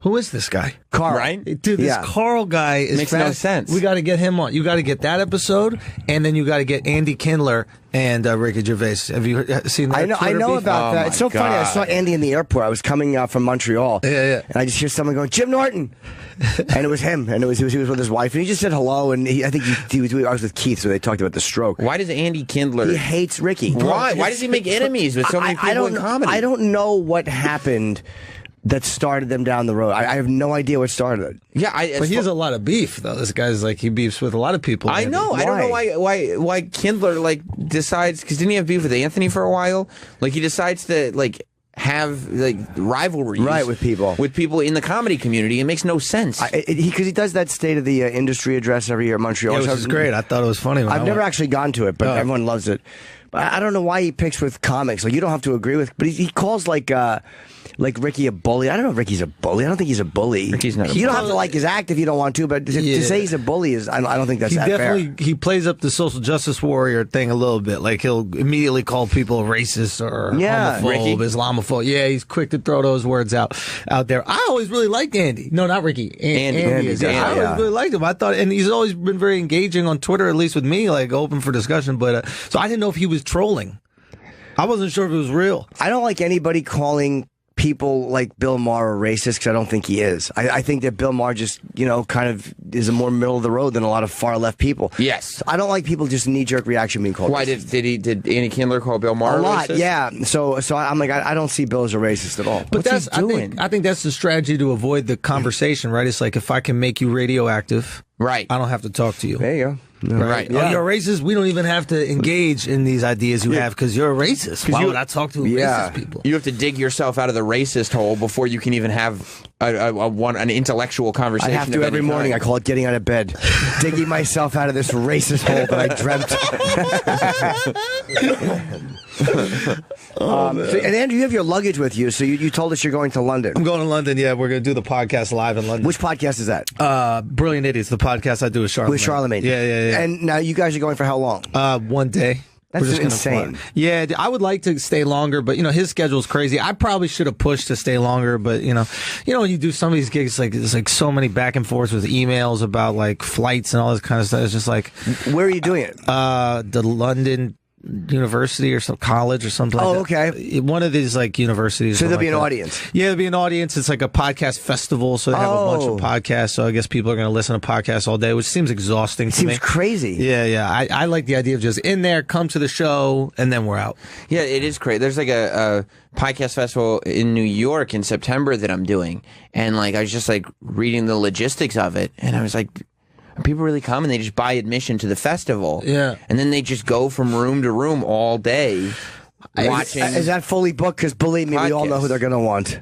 Who is this guy? Carl. Right? Dude, this Carl guy is Makes no sense. We got to get him on. You got to get that episode, and then you got to get Andy Kindler and Ricky Gervais. Have you seen that? I know Twitter beef? about that. It's so funny. I saw Andy in the airport. I was coming from Montreal. Yeah. And I just hear someone going, "Jim Norton." And it was him. And he was with his wife. And he just said hello. And I think I was with Keith, so they talked about the stroke. Why does Andy Kindler... He hates Ricky. Why? Why does he make enemies with so many people in comedy? I don't know what happened that started them down the road? I have no idea what started it. Yeah, but he has a lot of beef though. This guy's like he beefs with a lot of people. I know. I don't know why Kindler like decides, because didn't he have beef with Anthony for a while? Like he decides to like have like rivalries with people in the comedy community. It makes no sense. Because he does that state of the industry address every year in Montreal. Yeah, which is great. I thought it was funny. I've never actually gone to it, but everyone loves it. But I don't know why he picks with comics. Like, you don't have to agree with, but he calls like Ricky a bully. I don't know if Ricky's a bully. I don't think he's a bully. Ricky's not a bully. You don't have to like his act if you don't want to, but to say he's a bully is, I don't think that's that fair. He plays up the social justice warrior thing a little bit. Like, he'll immediately call people racist or homophobe, Ricky. Islamophobe. Yeah, he's quick to throw those words out there. I always really liked Andy. No, not Ricky. Andy. I always really liked him. I thought, and he's always been very engaging on Twitter, at least with me, like open for discussion. But so I didn't know if he was trolling. I wasn't sure if it was real. I don't like anybody calling people like Bill Maher are racist, because I don't think he is. I think that Bill Maher just, kind of is a more middle of the road than a lot of far left people. Yes. I don't like people just knee-jerk reaction being called Why racist. did Andy Kindler call Bill Maher a lot? racist? Yeah. So I'm like, I don't see Bill as a racist at all. But What's he doing? I think that's the strategy to avoid the conversation, right? It's like, if I can make you radioactive, right, I don't have to talk to you. There you go. Right. Yeah. Oh, you're a racist. We don't even have to engage in these ideas you have because you're a racist. Why would I talk to racist people? You have to dig yourself out of the racist hole before you can even have an intellectual conversation. I have to every morning. I call it getting out of bed, digging myself out of this racist hole that I dreamt. And Andrew, you have your luggage with you, so you told us you're going to London. I'm going to London. Yeah, we're going to do the podcast live in London. Which podcast is that? Brilliant Idiots, the podcast I do with Charlamagne. With Charlamagne. Yeah. And now you guys are going for how long? 1 day. That's just insane. Yeah, I would like to stay longer, but his schedule's crazy. I probably should have pushed to stay longer, but when you do some of these gigs, like there's like so many back and forths with emails about like flights and all this kind of stuff. It's just like, where are you doing it? The London University or some college or something. Oh, like that. okay. One of these like universities. So there'll be like an that. audience. Yeah, there'll be an audience. It's like a podcast festival, so they have a bunch of podcasts. So I guess people are going to listen to podcasts all day, which seems exhausting to me. Seems crazy. Yeah. I like the idea of just in there, come to the show, and then we're out. Yeah, it is crazy. There's like a podcast festival in New York in September that I'm doing, and like I was just like reading the logistics of it, and I was like, people really come and they just buy admission to the festival. Yeah. And then they just go from room to room all day watching. Is that fully booked? Because believe me, we all know who they're going to want.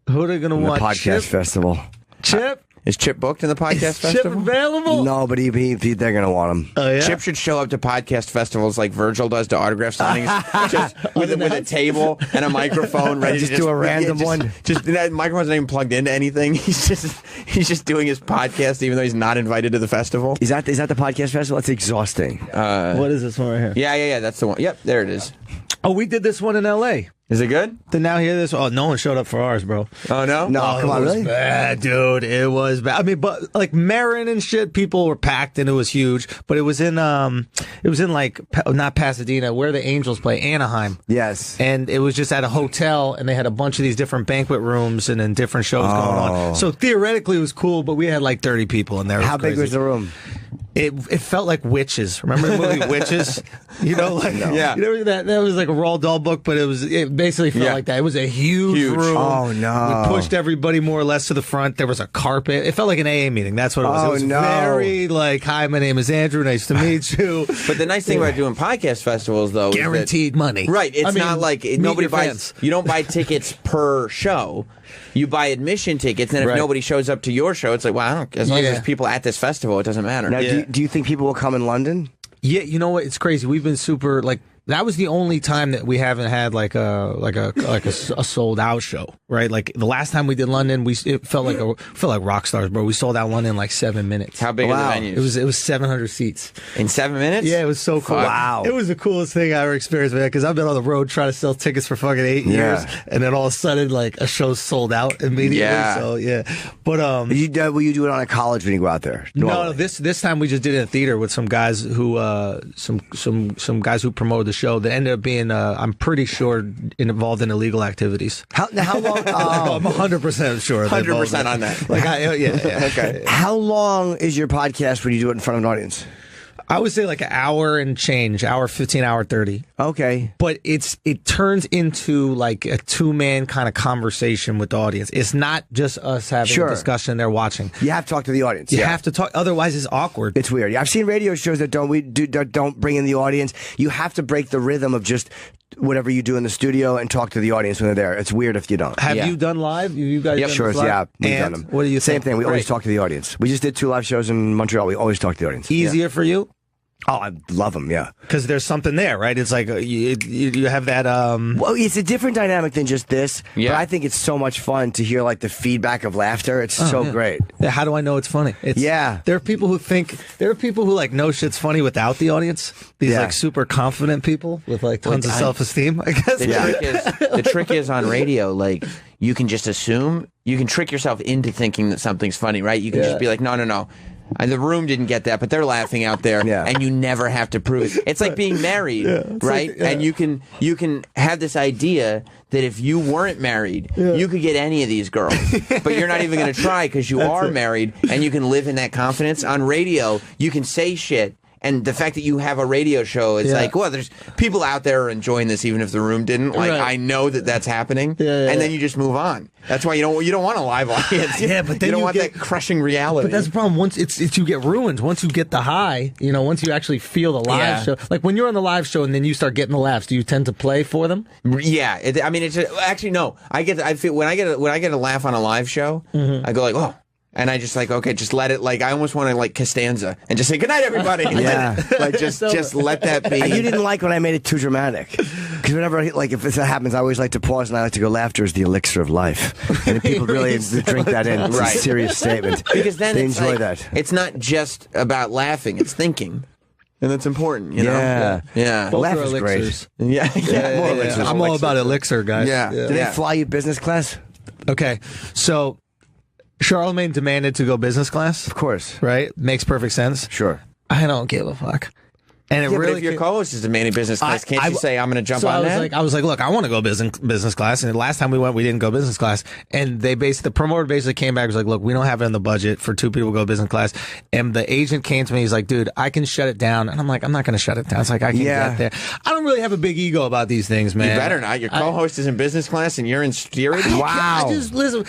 Who are they going to want? The podcast festival. Chip? Is Chip booked in the podcast Is festival? Chip available? No, but they're going to want him. Oh, yeah? Chip should show up to podcast festivals like Virgil does to autograph signings, just with a table and a microphone ready just to do a random one. Just that microphone's not even plugged into anything. He's just doing his podcast, even though he's not invited to the festival. Is that the podcast festival? That's exhausting. What is this one right here? Yeah. That's the one. Yep, there it is. Oh, we did this one in L.A. Is it good? Then now hear this. Oh, no one showed up for ours, bro. Oh no, no, come on, it was really? bad, dude. It was bad. I mean, but like Marin and shit, people were packed and it was huge. But it was in like not Pasadena, where the Angels play, Anaheim. Yes, and it was just at a hotel, and they had a bunch of these different banquet rooms and then different shows going on. So theoretically, it was cool, but we had like 30 people in there. How big was the room? It felt like Witches. Remember the movie Witches? Yeah. That was like a Roald Dahl book, but it basically felt like that. It was a huge room. Oh no! We pushed everybody more or less to the front. There was a carpet. It felt like an AA meeting. That's what it was. Oh, it was no. very like, hi, my name is Andrew. Nice to meet you. But the nice thing about doing podcast festivals, though, guaranteed money. Right. It's not like nobody buys. Fans. You don't buy tickets per show. You buy admission tickets, and if nobody shows up to your show, it's like, well, as long as there's people at this festival, it doesn't matter. Now, do you think people will come in London? Yeah, you know what? It's crazy. We've been super like. That was the only time that we haven't had like a sold out show, right? Like the last time we did London, it felt like rock stars, bro. We sold out London in like 7 minutes. How big are the venues? It was 700 seats in 7 minutes. Yeah, it was so cool. Wow, it was the coolest thing I ever experienced, man. Because I've been on the road trying to sell tickets for fucking 8 years, and then all of a sudden, like a show sold out immediately. Yeah. So yeah, but will you do it on a college when you go out there? No, this time we just did it in a theater with some guys who some guys who promoted the show that ended up being I'm pretty sure involved in illegal activities. How long? I'm 100% sure. 100% on that. Like yeah. Okay. How long is your podcast when you do it in front of an audience? I would say like an hour and change, hour 15, hour 30. Okay. But it turns into like a 2-man kind of conversation with the audience. It's not just us having a discussion, they're watching. You have to talk to the audience. You have to talk, otherwise it's awkward. It's weird. I've seen radio shows that don't bring in the audience. You have to break the rhythm of just whatever you do in the studio and talk to the audience when they're there. It's weird if you don't. Have you done live? You guys done Sure, live? yeah, we've And done them. what do you Same think? thing. We always talk to the audience. We just did 2 live shows in Montreal. We always talk to the audience. Easier for you? Oh, I love them, yeah. Because there's something there, right? It's like you have that... Well, it's a different dynamic than just this, Yeah. but I think it's so much fun to hear like the feedback of laughter. It's so great. Yeah, how do I know it's funny? There are people who like know shit's funny without the audience. These like super confident people with like tons of self-esteem, I guess. The trick is on radio, like, you can just assume, you can trick yourself into thinking that something's funny, right? You can just be like, no. And the room didn't get that, but they're laughing out there, and you never have to prove it. It's like being married, right? Like, and you can have this idea that if you weren't married, you could get any of these girls, but you're not even going to try because you are married, and you can live in that confidence. On radio, you can say shit. And the fact that you have a radio show, it's like, well, there's people out there are enjoying this, even if the room didn't. Like, I know that that's happening, and then you just move on. That's why you don't want a live audience. But then you don't want that crushing reality. But that's the problem. Once it's you get ruined. Once you get the high, once you actually feel the live show. Like when you're on the live show and then you start getting the laughs, do you tend to play for them? Yeah, it's actually no. I feel when I get a laugh on a live show, I go like, oh. And I just like, okay, just let it, like, I almost want to, like, Costanza and just say, good night, everybody. Like, just let that be. And you didn't like when I made it too dramatic. Because whenever, like, if this happens, I always like to pause and I like to go, laughter is the elixir of life. And if people really drink that in, it's a serious statement. Because then they it's enjoy like, that. It's not just about laughing, it's thinking. And that's important, you know? Yeah. Both Laugh are is elixirs. great. Yeah. More elixirs. I'm all about elixir, guys. Yeah. Did they fly you business class? Okay, so Charlemagne demanded to go business class. Of course. Right? Makes perfect sense. Sure. I don't give a fuck. And it But really if your co-host is demanding business class, can't you say, I'm going to jump so on that? I was like, look, I want to go business class. And the last time we went, we didn't go business class. And the promoter basically came back and was like, look, we don't have it in the budget for 2 people to go business class. And the agent came to me. He's like, dude, I can shut it down. And I'm like, I'm not going to shut it down. It's like, I can get there. I don't really have a big ego about these things, man. You better not. Your co-host is in business class and you're in steerage? Wow. Listen,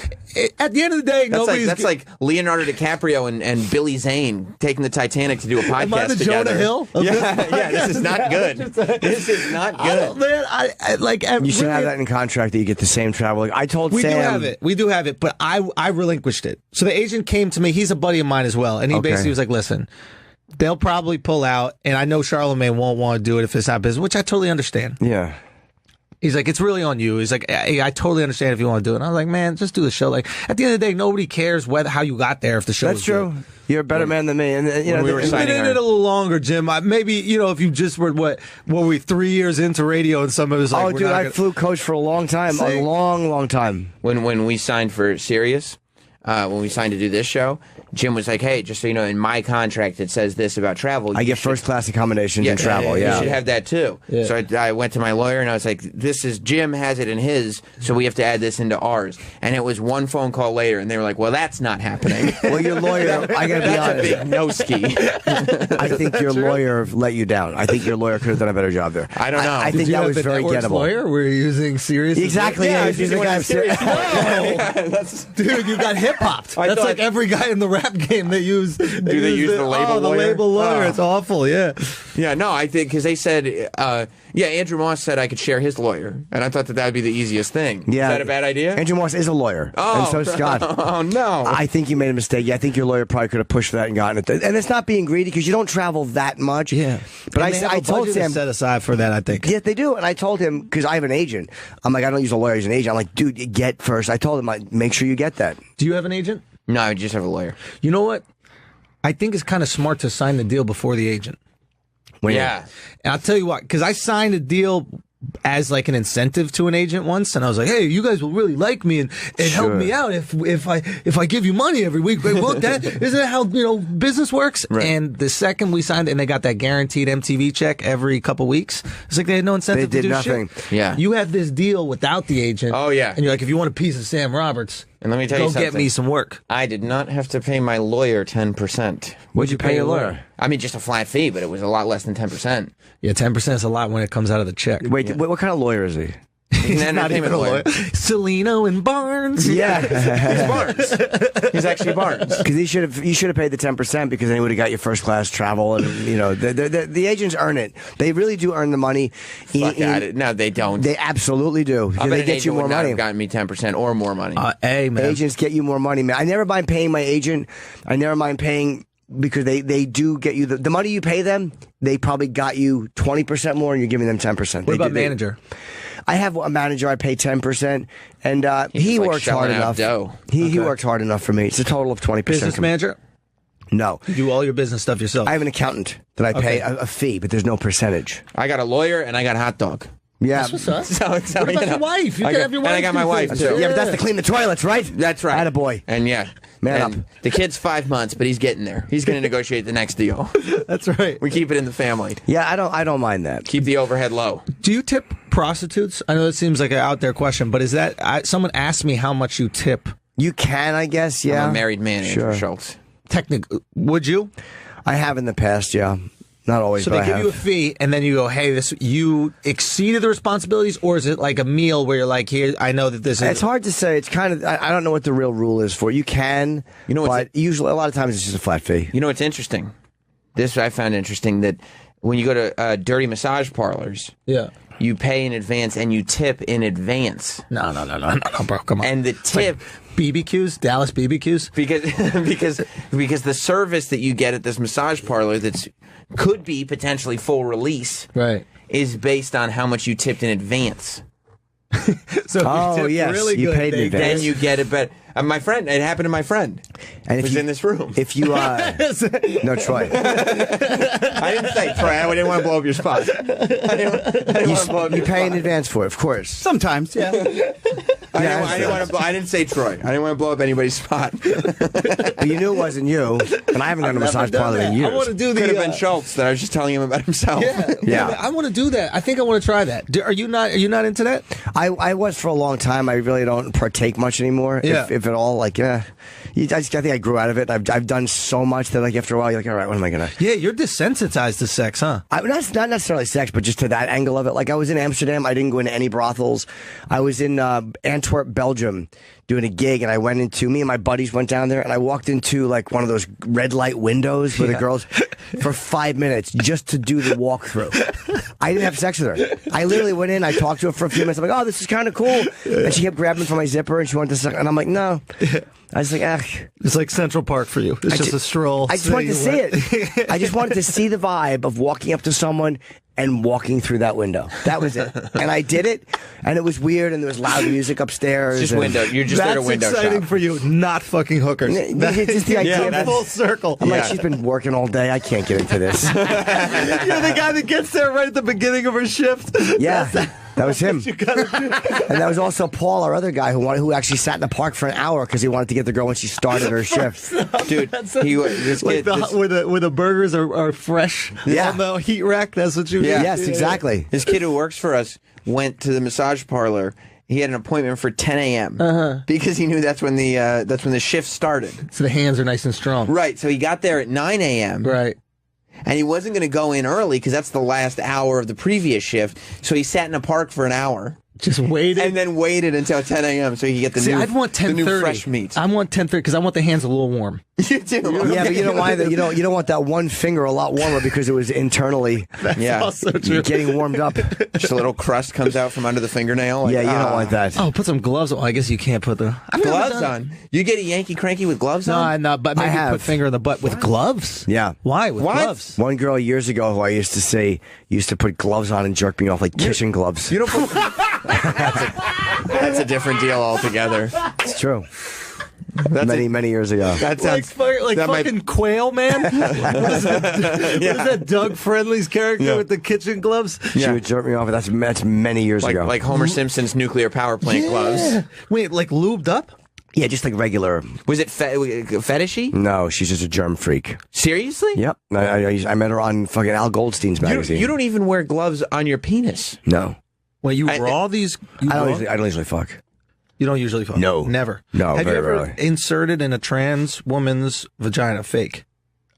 at the end of the day, that's like Leonardo DiCaprio and Billy Zane taking the Titanic to do a podcast Am I the together. Jonah Hill? Yeah, this is not good. This is not good. Man, I like. You should have that in contract that you get the same travel. Like, I told We Sam. We do have it, but I relinquished it. So the agent came to me. He's a buddy of mine as well, and he basically was like, "Listen, they'll probably pull out, and I know Charlemagne won't want to do it if it's not business, which I totally understand." Yeah. He's like, it's really on you. He's like, I totally understand if you want to do it. And I was like, man, just do the show. Like, at the end of the day, nobody cares how you got there if the show That's true. Good. You're a better man than me. And we were signing it a little longer, Jim. Maybe, if you just were, what were we, 3 years into radio and somebody was like, dude, I flew coach for a long time. A long time. When we signed for Sirius, when we signed to do this show, Jim was like, hey, just so you know, in my contract it says this about travel. I get first class accommodations and travel, You should have that too. Yeah. So I went to my lawyer and I was like, Jim has it in his, so we have to add this into ours. And it was one phone call later and they were like, well, that's not happening. Well, your lawyer, I got to be honest. That's a big no-ski. I think your lawyer let you down. I think your lawyer could have done a better job there. I don't know. I think that was very gettable. Lawyer? Were you using Sirius? Exactly. Yeah, I was using Sirius. Dude, you got hip-hopped. That's like every guy in the rap game they use. Do they use the label lawyer? The label lawyer. It's awful, yeah. Yeah, no, I think, because they said, Andrew Moss said I could share his lawyer, and I thought that would be the easiest thing. Yeah. Is that a bad idea? Andrew Moss is a lawyer, and so is Scott. Oh, no. I think you made a mistake. Yeah, I think your lawyer probably could have pushed for that and gotten it. And it's not being greedy, because you don't travel that much. Yeah. But I told Sam, set aside for that, I think. Yeah, they do. And I told him, because I have an agent. I'm like, I don't use a lawyer as an agent. I'm like, dude, get first. I told him, make sure you get that. Do you have an agent? No, I just have a lawyer. You know what? I think it's kind of smart to sign the deal before the agent. Yeah. And I'll tell you what, because I signed a deal as like an incentive to an agent once, and I was like, hey, you guys will really like me and help me out if I give you money every week. Wait, well, isn't that how business works? Right. And the second we signed it and they got that guaranteed MTV check every couple weeks, it's like they had no incentive to do nothing. shit. Yeah. You have this deal without the agent. Oh, yeah. And you're like, if you want a piece of Sam Roberts, And let me tell you Go something. get me some work. I did not have to pay my lawyer 10%. What'd you pay your lawyer? I mean, just a flat fee, but it was a lot less than 10%. Yeah, 10% is a lot when it comes out of the check. Wait, what kind of lawyer is he? He's an Not even entertainment a lawyer. lawyer. Celino and Barnes. Yeah. He's Barnes. He's actually Barnes. Because you should have paid the 10% because then you would have got your first class travel, and the agents earn it. They really do earn the money. No, they don't. They absolutely do. I bet They an get agent you more would not money. have gotten me 10% or more money. Hey, man. Agents get you more money, man. I never mind paying my agent. I never mind paying because they do get you the money you pay them. They probably got you 20% more, and you're giving them 10%. What about manager? I have a manager I pay 10%, and he like works hard shelling out enough. dough. He works hard enough for me. It's a total of 20%. Business manager? No. You do all your business stuff yourself. I have an accountant that I pay a fee, but there's no percentage. I got a lawyer and I got a hot dog. Yeah. That's what's up. So, What about your wife? You I can got- have your and wife. I got my do wife, things. too. Yeah, but that's to clean the toilets, right? That's right. Attaboy. And yeah. Man and up. The kid's 5 months, but he's getting there. He's going to negotiate the next deal. That's right. We keep it in the family. Yeah, I don't mind that. Keep the overhead low. Do you tip prostitutes? I know it seems like an out there question, but is that someone asked me how much you tip? You can, I guess, yeah. I'm a married man, Sure. Andrew Schultz. Technically, would you? I have in the past, yeah. Not always, So but they I give have. you a fee, and then you go, "Hey, this you exceeded the responsibilities," or is it like a meal where you're like, "Here, I know that this is." It's hard to say. It's kind of I don't know what the real rule is for. You can, but usually a lot of times it's just a flat fee. You know what's interesting? This I found interesting that when you go to dirty massage parlors, Yeah. you pay in advance and you tip in advance. No, bro, come on. And the tip BBQs, Dallas BBQs, because the service that you get at this massage parlor that's could be potentially full release, right, is based on how much you tipped in advance. So if you tip really you good, paid in they- advance. Then you get it better. My friend, it happened to my friend. And if who's you, in this room. If you, no, Troy. I didn't say Troy. I didn't want to blow up your spot. I didn't want to blow up You your pay spot. in advance for it, of course. Sometimes, yeah. I didn't say Troy. I didn't want to blow up anybody's spot. But you knew it wasn't you, and I haven't gone to a massage parlor in years. I want to do the. Could have been Schultz that I was just telling him about himself. Yeah. I want to do that. I think I want to try that. Are you not into that? I was for a long time. I really don't partake much anymore, Yeah. if at all. Like, I think I grew out of it. I've done so much that like after a while you're like, all right, what am I gonna? Yeah, you're desensitized to sex, huh? Not necessarily sex, but just to that angle of it. Like I was in Amsterdam, I didn't go into any brothels. I was in Antwerp, Belgium, doing a gig, and I went into me and my buddies went down there, and I walked into like one of those red light windows with the girls for 5 minutes just to do the walkthrough. I didn't have sex with her. I literally went in, I talked to her for a few minutes. I'm like, oh, this is kind of cool, and she kept grabbing for my zipper, and she wanted to suck, and I'm like, no. I was like, It's like Central Park for you. It's just a stroll. I just wanted to see it. I just wanted to see the vibe of walking up to someone and walking through that window. That was it. And I did it, and it was weird, and there was loud music upstairs. Just and window. You're just there to window That's exciting shop. for you, not fucking hookers. It's just the idea of full circle. I'm like, she's been working all day. I can't get into this. You're the guy that gets there right at the beginning of her shift. Yeah, that was him. You gotta do. And that was also Paul, our other guy, who actually sat in the park for an hour because he wanted to get the girl when she started her shift. Dude, this Like kid, where the burgers are fresh Yeah. on the heat rack. That's what you mean. Yeah. Yes, exactly. this kid who works for us went to the massage parlor. He had an appointment for 10 a.m. Because he knew that's when the shift started. So the hands are nice and strong. Right. So he got there at 9 a.m. Right. And he wasn't going to go in early because that's the last hour of the previous shift. So he sat in a park for an hour. Just waited. And then waited until 10 a.m. so he could get the See, new, I'd want 10:30. the new fresh meat. I want 10:30 because I want the hands a little warm. You do. Yeah, but you know why? You don't want that one finger a lot warmer because it was internally Also true. getting warmed up. Just a little crust comes out from under the fingernail. Like, Yeah, you don't want that. Oh, put some gloves on. I guess you can't put the I've never Gloves done- on. You get a Yankee cranky with gloves No, on? I'm not. But maybe I have. put finger in the butt with gloves. Yeah. Why with What? gloves? One girl years ago who I used to say used to put gloves on and jerk me off like kitchen gloves. You don't put... that's a different deal altogether. It's true. That's Many years ago. That Like, sounds... like that might- fucking Quail Man. What is that Doug Friendly's character Yeah. with the kitchen gloves? She would jerk me off. That's many years ago. like Homer Simpson's nuclear power plant gloves. Wait, like lubed up? Yeah, just like regular. Was it fetishy? No, she's just a germ freak. Seriously? Yep. I met her on fucking Al Goldstein's magazine. You don't even wear gloves on your penis. No. Well, you I- raw these? You I raw? don't usually fuck. You don't usually fuck? No. Never? No, Have very you ever rarely. inserted in a trans woman's vagina fake?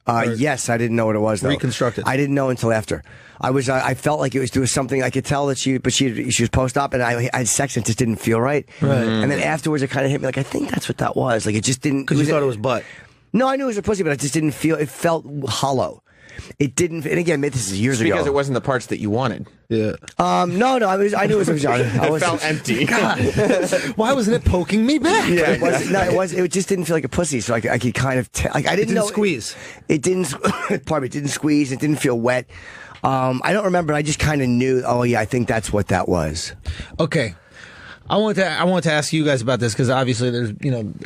Yes, I didn't know what it was, though. Reconstructed. I didn't know until after. I felt like there was something, I could tell that she was post-op, and I had sex and it just didn't feel right. Right. And then afterwards it kind of hit me like, I think that's what that was. Like, it just didn't. Because you thought it was butt. No, I knew it was a pussy, but I just didn't feel, it felt hollow. It didn't, and again, this is years ago. Because it wasn't the parts that you wanted. Yeah. No, I knew it was a vagina. It felt empty. God. Why wasn't it poking me back? Yeah, it just didn't feel like a pussy, so I could kind of like I didn't know squeeze. It didn't. Pardon me. It didn't squeeze. It didn't feel wet. I don't remember. I just kind of knew. Oh yeah, I think that's what that was. Okay. I want to ask you guys about this because obviously there's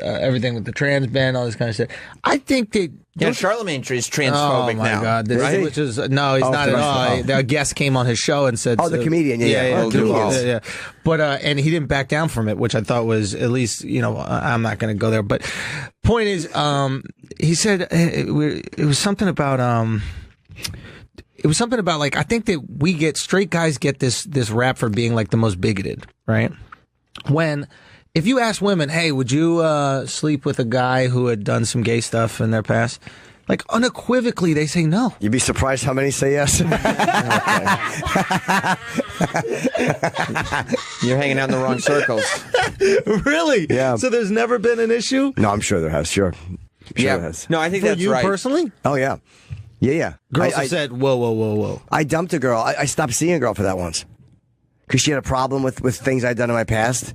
everything with the trans ban, all this kind of stuff. I think that Charlemagne is transphobic now. Oh my God! Right? Which is no, he's not at all. The guest came on his show and said, "Oh, the comedian, yeah. But and he didn't back down from it, which I thought was at least I'm not going to go there. But point is, he said it was something about It was something about like I think that straight guys get this rap for being like the most bigoted, right? If you ask women, hey, would you sleep with a guy who had done some gay stuff in their past? Like unequivocally, they say no. You'd be surprised how many say yes. You're hanging out in the wrong circles. Really? Yeah. So there's never been an issue? No, I'm sure there has. Sure there has. No, I think For that's you right. personally? Oh yeah. Yeah. Girls have said, whoa. I dumped a girl. I stopped seeing a girl for that once because she had a problem with things I'd done in my past.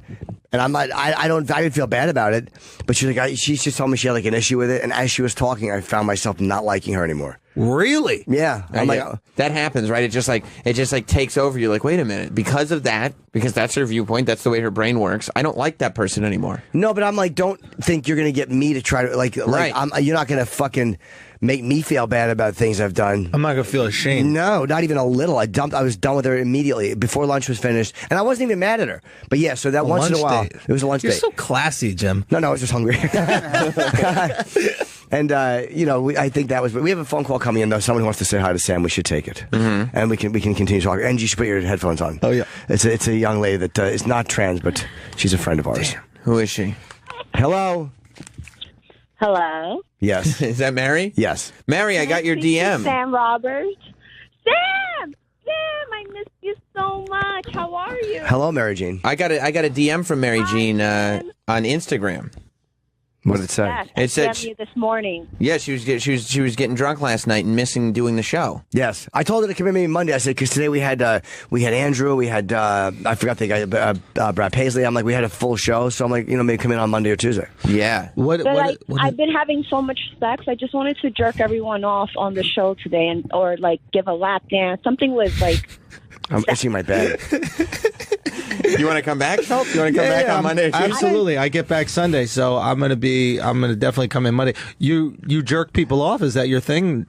And I didn't feel bad about it, but she just told me she had like an issue with it. And as she was talking, I found myself not liking her anymore. Really? Yeah. I'm like, that happens, right? It just takes over. You're like, wait a minute, because that's her viewpoint. That's the way her brain works. I don't like that person anymore. no, but I'm like, don't think you're gonna get me to try to like Right. you're not gonna fucking make me feel bad about things I've done. I'm not going to feel ashamed. No, not even a little. I was done with her immediately before lunch was finished, and I wasn't even mad at her. But yeah, so that once in a while, date. it was a lunch You're date. so classy, Jim. No, I was just hungry. And I think that was. We have a phone call coming in though. Someone wants to say hi to Sam. We should take it, and we can continue talking. And you should put your headphones on. Oh yeah, it's a young lady that is not trans, but she's a friend of ours. Damn. Who is she? Hello. Hello. Yes. Is that Mary? Yes. Mary, I got your DM. Sam Roberts. Sam, I missed you so much. How are you? Hello, Mary Jean. I got a DM from Mary Jean on Instagram. What did it say? Yes, It said I you this morning. Yeah, she was getting drunk last night and missing doing the show. Yes, I told her to come in maybe Monday. I said because today we had Andrew, we had I forgot the guy Brad Paisley. I'm like we had a full show, so I'm like maybe come in on Monday or Tuesday. Yeah. I've been having so much sex. I just wanted to jerk everyone off on the show today, or like give a lap dance. Something with like. I'm itching my bag. You want to come back, Schultz? You want to come back on Monday or Tuesday? Absolutely. I get back Sunday, so I'm gonna definitely come in Monday. You jerk people off? Is that your thing?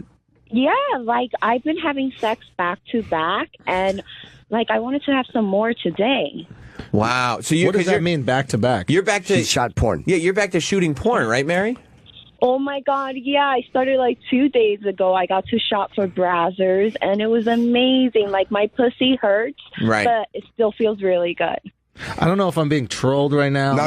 Yeah, like I've been having sex back to back, and like I wanted to have some more today. Wow. So what does that mean, back to back? You're back to She shot porn. Yeah, you're back to shooting porn, right, Mary? Oh my God, yeah, I started like 2 days ago. I got to shop for Brazzers, and it was amazing. Like, my pussy hurts, right, but it still feels really good. I don't know if I'm being trolled right now. No.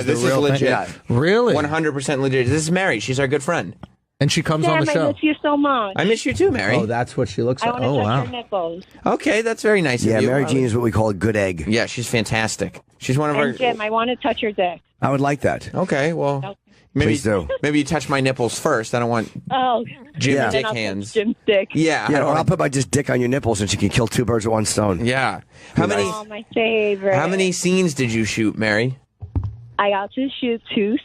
This is legit. Yeah. Really? 100% legit. This is Mary. She's our good friend. And she comes on the show. I miss you so much. I miss you too, Mary. Oh, that's what she looks I like. want to touch wow. your nipples. Okay, that's very nice Yeah, of you. Mary Jean is what we call a good egg. Yeah, she's fantastic. She's one of And our... Jim, I want to touch your dick. I would like that. Okay, well... Okay. Please do. Maybe you touch my nipples first. I don't want Oh, Jim Yeah. dick Then I'll hands. touch Jim's dick. Yeah. Yeah, or I'll put my just dick on your nipples and she can kill two birds with one stone. Yeah. How many Oh, my favorite. How many scenes did you shoot, Mary? I got to shoot two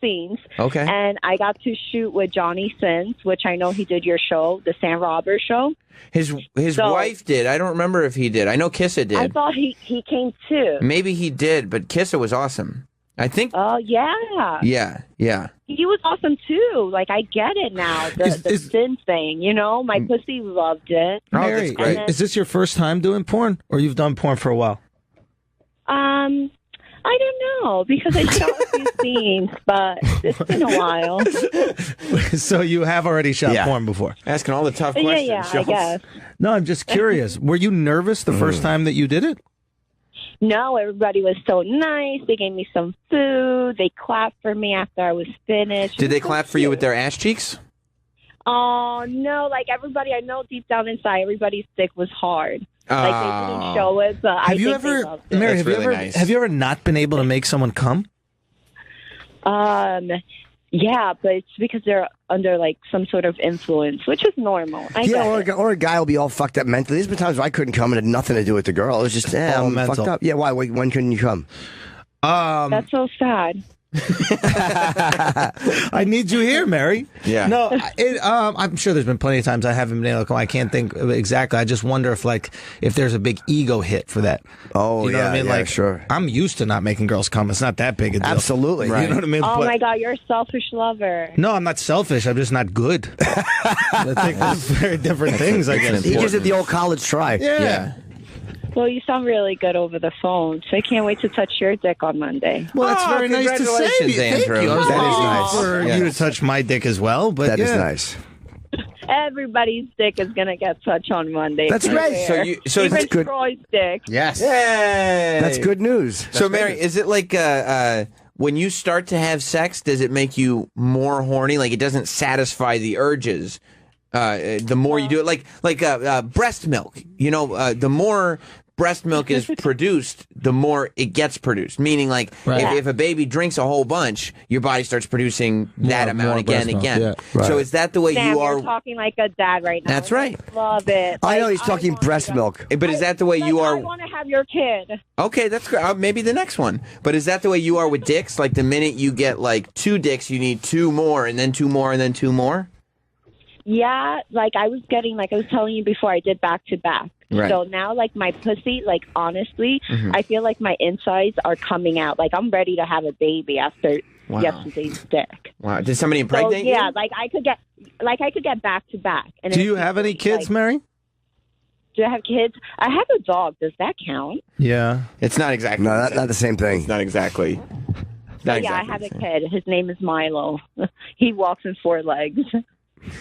scenes. Okay. And I got to shoot with Johnny Sins, which I know he did your show, the Sam Roberts show. His So- wife did. I don't remember if he did. I know Kissa did. I thought he came too. Maybe he did, but Kissa was awesome. I think. Oh, yeah. Yeah. He was awesome too. Like, I get it now. The sin thing, my pussy loved it. Oh, Mary, that's great. is this your first time doing porn, or you've done porn for a while? I don't know, because I shot a few scenes, but it's been a while. So you have already shot porn before? Asking all the tough questions. Yeah, I guess. No, I'm just curious. Were you nervous the first time that you did it? No, everybody was so nice. They gave me some food. They clapped for me after I was finished. Did they clap for you with their ass cheeks? Oh, no. Like, everybody, I know deep down inside, everybody's dick was hard. Like, they didn't show it, but I think they loved it. Mary, That's have you ever not been able to make someone come? Yeah, but it's because they're under, like, some sort of influence, which is normal. I get it. Or a guy will be all fucked up mentally. There's been times where I couldn't come and it had nothing to do with the girl. It was just, I'm mental. fucked up. Yeah, why? When couldn't you come? That's so sad. I need you here, Mary. Yeah. No, I'm sure there's been plenty of times I haven't been able to come. I can't think of exactly. I just wonder if there's a big ego hit for that. Oh, you know what I mean? yeah, Like, sure. I'm used to not making girls come. It's not that big a deal. Absolutely. You know what I mean? Oh, But- my God, you're a selfish lover. No, I'm not selfish. I'm just not good. I think they're very different things, I guess. He gives it the old college try. Yeah. Well, you sound really good over the phone, so I can't wait to touch your dick on Monday. Well, that's very nice to say. congratulations, Thank Andrew. you. I was That is waiting nice. for Yes. you to touch my dick as well. But That is yeah. nice. Everybody's dick is going to get touched on Monday. That's I great. swear. So Even it's good. Troy's dick. Yes. Yay! That's good news. So, Mary, is it like when you start to have sex, does it make you more horny? Like it doesn't satisfy the urges the more you do it? Like breast milk. You know, the more breast milk is produced, the more it gets produced. Meaning, like, if a baby drinks a whole bunch, your body starts producing that amount more again breast and again. milk, yeah. So is that the way Sam, you are? You're talking like a dad right now. That's right. Love it. I know Like, he's talking want breast to- milk. But is that the way you I are? want to have your kid. Okay, that's great. Maybe the next one. But is that the way you are with dicks? Like the minute you get like 2 dicks, you need 2 more, and then 2 more, and then 2 more? Yeah, like I was telling you before, I did back to back. Right. So now, like, my pussy, like, honestly, Mhm. I feel like my insides are coming out. Like, I'm ready to have a baby after Wow. yesterday's dick. Wow. Did somebody So, impregnate you? yeah, like I could get back to back. And Do then you have any kids, like, Mary? Do I have kids? I have a dog. Does that count? Yeah. It's not exactly. No, not the same thing. It's not exactly. But yeah, I have a kid. His name is Milo. He walks in 4 legs.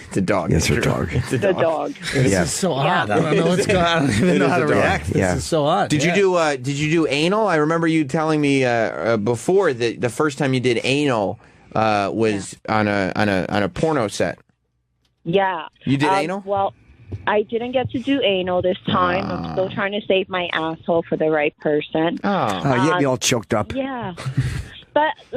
It's a dog. It's a dog. It's a The dog. dog. This Yeah. is so odd. I don't know what's going on. I don't even It know is how a to dog. react. This Yeah. is so odd. Did you do anal? I remember you telling me before that the first time you did anal was on a porno set. Yeah. You did anal? Well, I didn't get to do anal this time. I'm still trying to save my asshole for the right person. Oh, you get me all choked up. Yeah.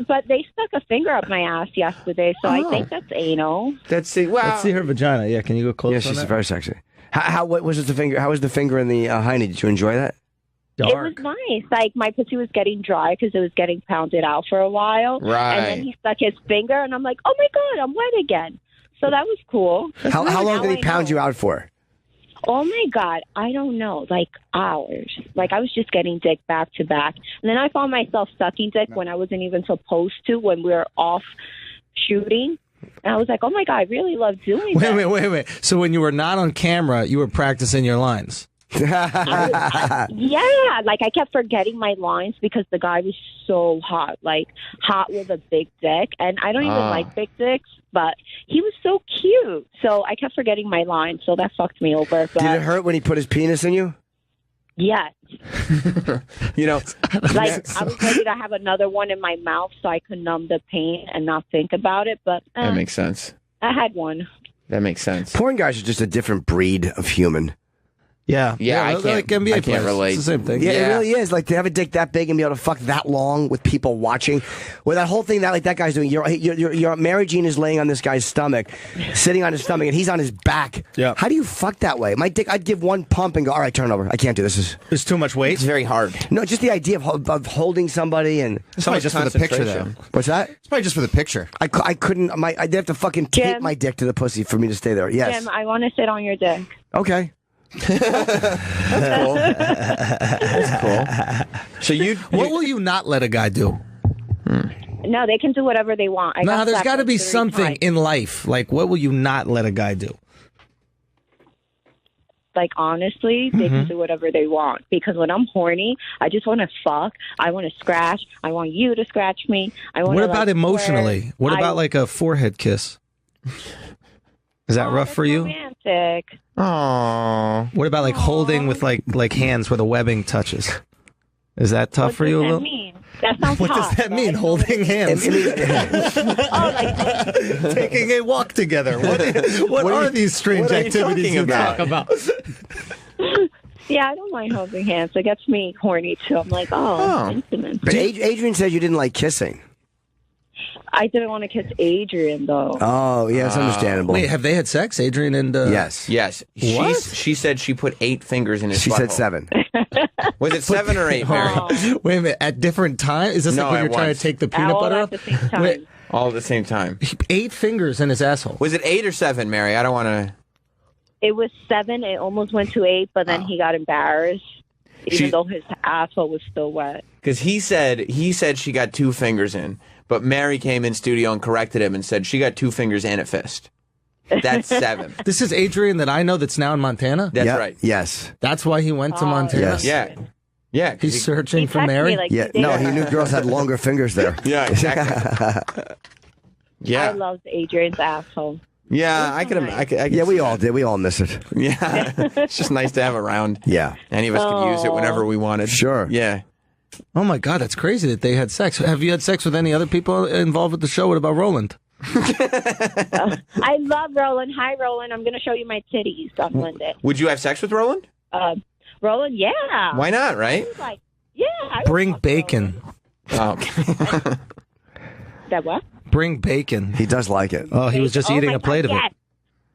But they stuck a finger up my ass yesterday, so I think that's anal. Let's see. Wow. Let's see her vagina. Yeah, can you go close Yeah, on she's that? very sexy. What was it? The finger? How was the finger in the hiney? Did you enjoy that? It was nice. Like, my pussy was getting dry because it was getting pounded out for a while. Right. And then he stuck his finger, and I'm like, oh, my God, I'm wet again. So that was cool. How long Now did he I pound know. you out for? Oh, my God. I don't know. Like, hours. Like, I was just getting dick back to back. And then I found myself sucking dick when I wasn't even supposed to, when we were off shooting. And I was like, oh, my God, I really love doing that. Wait. So when you were not on camera, you were practicing your lines. Yeah, like I kept forgetting my lines because the guy was so hot, like hot with a big dick. And I don't even like big dicks, but he was so cute. So I kept forgetting my lines, so that fucked me over. But Did it hurt when he put his penis in you? yes, You know, like I was ready to have another one in my mouth so I could numb the pain and not think about it. But that makes sense. I had one. That makes sense. Porn guys are just a different breed of human. Yeah. Yeah, I they're can't- like NBA I can't players. relate. It's the same thing. Yeah, it really is. Like to have a dick that big and be able to fuck that long with people watching. Well, that whole thing that that guy's doing. You're Mary Jean is laying on this guy's stomach, sitting on his stomach, and he's on his back. Yeah. How do you fuck that way? My dick, I'd give one pump and go, all right, turn it over. I can't do this. There's too much weight. It's very hard. No, just the idea of holding somebody and. It's probably just for the picture, though. concentration. What's that? It's probably just for the picture. I couldn't. I'd have to fucking tape Jim? my dick to the pussy for me to stay there. Yes. Jim, I want to sit on your dick. Okay. That's cool. That's cool. So What will you not let a guy do? No, they can do whatever they want. I No, there's slapped got to like be 3 something times. in life. Like, what will you not let a guy do? Like, honestly, they Mm-hmm. can do whatever they want. Because when I'm horny, I just want to fuck. I want to scratch. I want you to scratch me. I want What to, about like, emotionally? swear. What about like a forehead kiss? Is that rough for you? Romantic. Aww. What about like holding with like hands where the webbing touches? Is that tough for you a What does little? that mean? That sounds What hot. does that mean? Holding hands, taking a walk together. What are these strange activities you talk about? Yeah, I don't mind holding hands. It gets me horny too. I'm like, intimate. But Adrian said you didn't like kissing. I didn't want to kiss Adrian though. Oh, yeah, it's understandable. Wait, have they had sex, Adrian and? Yes. What? She said she put 8 fingers in his. She butthole. said 7. Was it 7 or 8, Mary? Wait a minute. At different times? Is this No, like when at you're trying once. to take the peanut butter All off? at the same time. Wait, All at the same time. 8 fingers in his asshole. Was it 8 or 7, Mary? I don't want to. It was 7. It almost went to 8, but then he got embarrassed, even though his asshole was still wet. Because he said she got 2 fingers in, but Mary came in studio and corrected him and said she got 2 fingers and a fist. That's 7. This is Adrian that I know that's now in Montana? That's right. Yes. That's why he went to Montana? Yes. Yeah. Yeah. He's searching for Mary? No, he knew girls had longer fingers there. Yeah, exactly. I loved Adrian's asshole. Yeah, I could. Yeah, we all did. We all miss it. Yeah, it's just nice to have around. Yeah, any of us could use it whenever we wanted. Sure. Yeah. Oh my God, that's crazy that they had sex. Have you had sex with any other people involved with the show? What about Roland? I love Roland. Hi, Roland. I'm going to show you my titties on Monday. Would you have sex with Roland? Roland, yeah. Why not? Right? I was like, yeah. I Bring bacon. Oh, okay. That what? Bring bacon. He does like it. Oh, he was just eating my a plate God, of it. yes.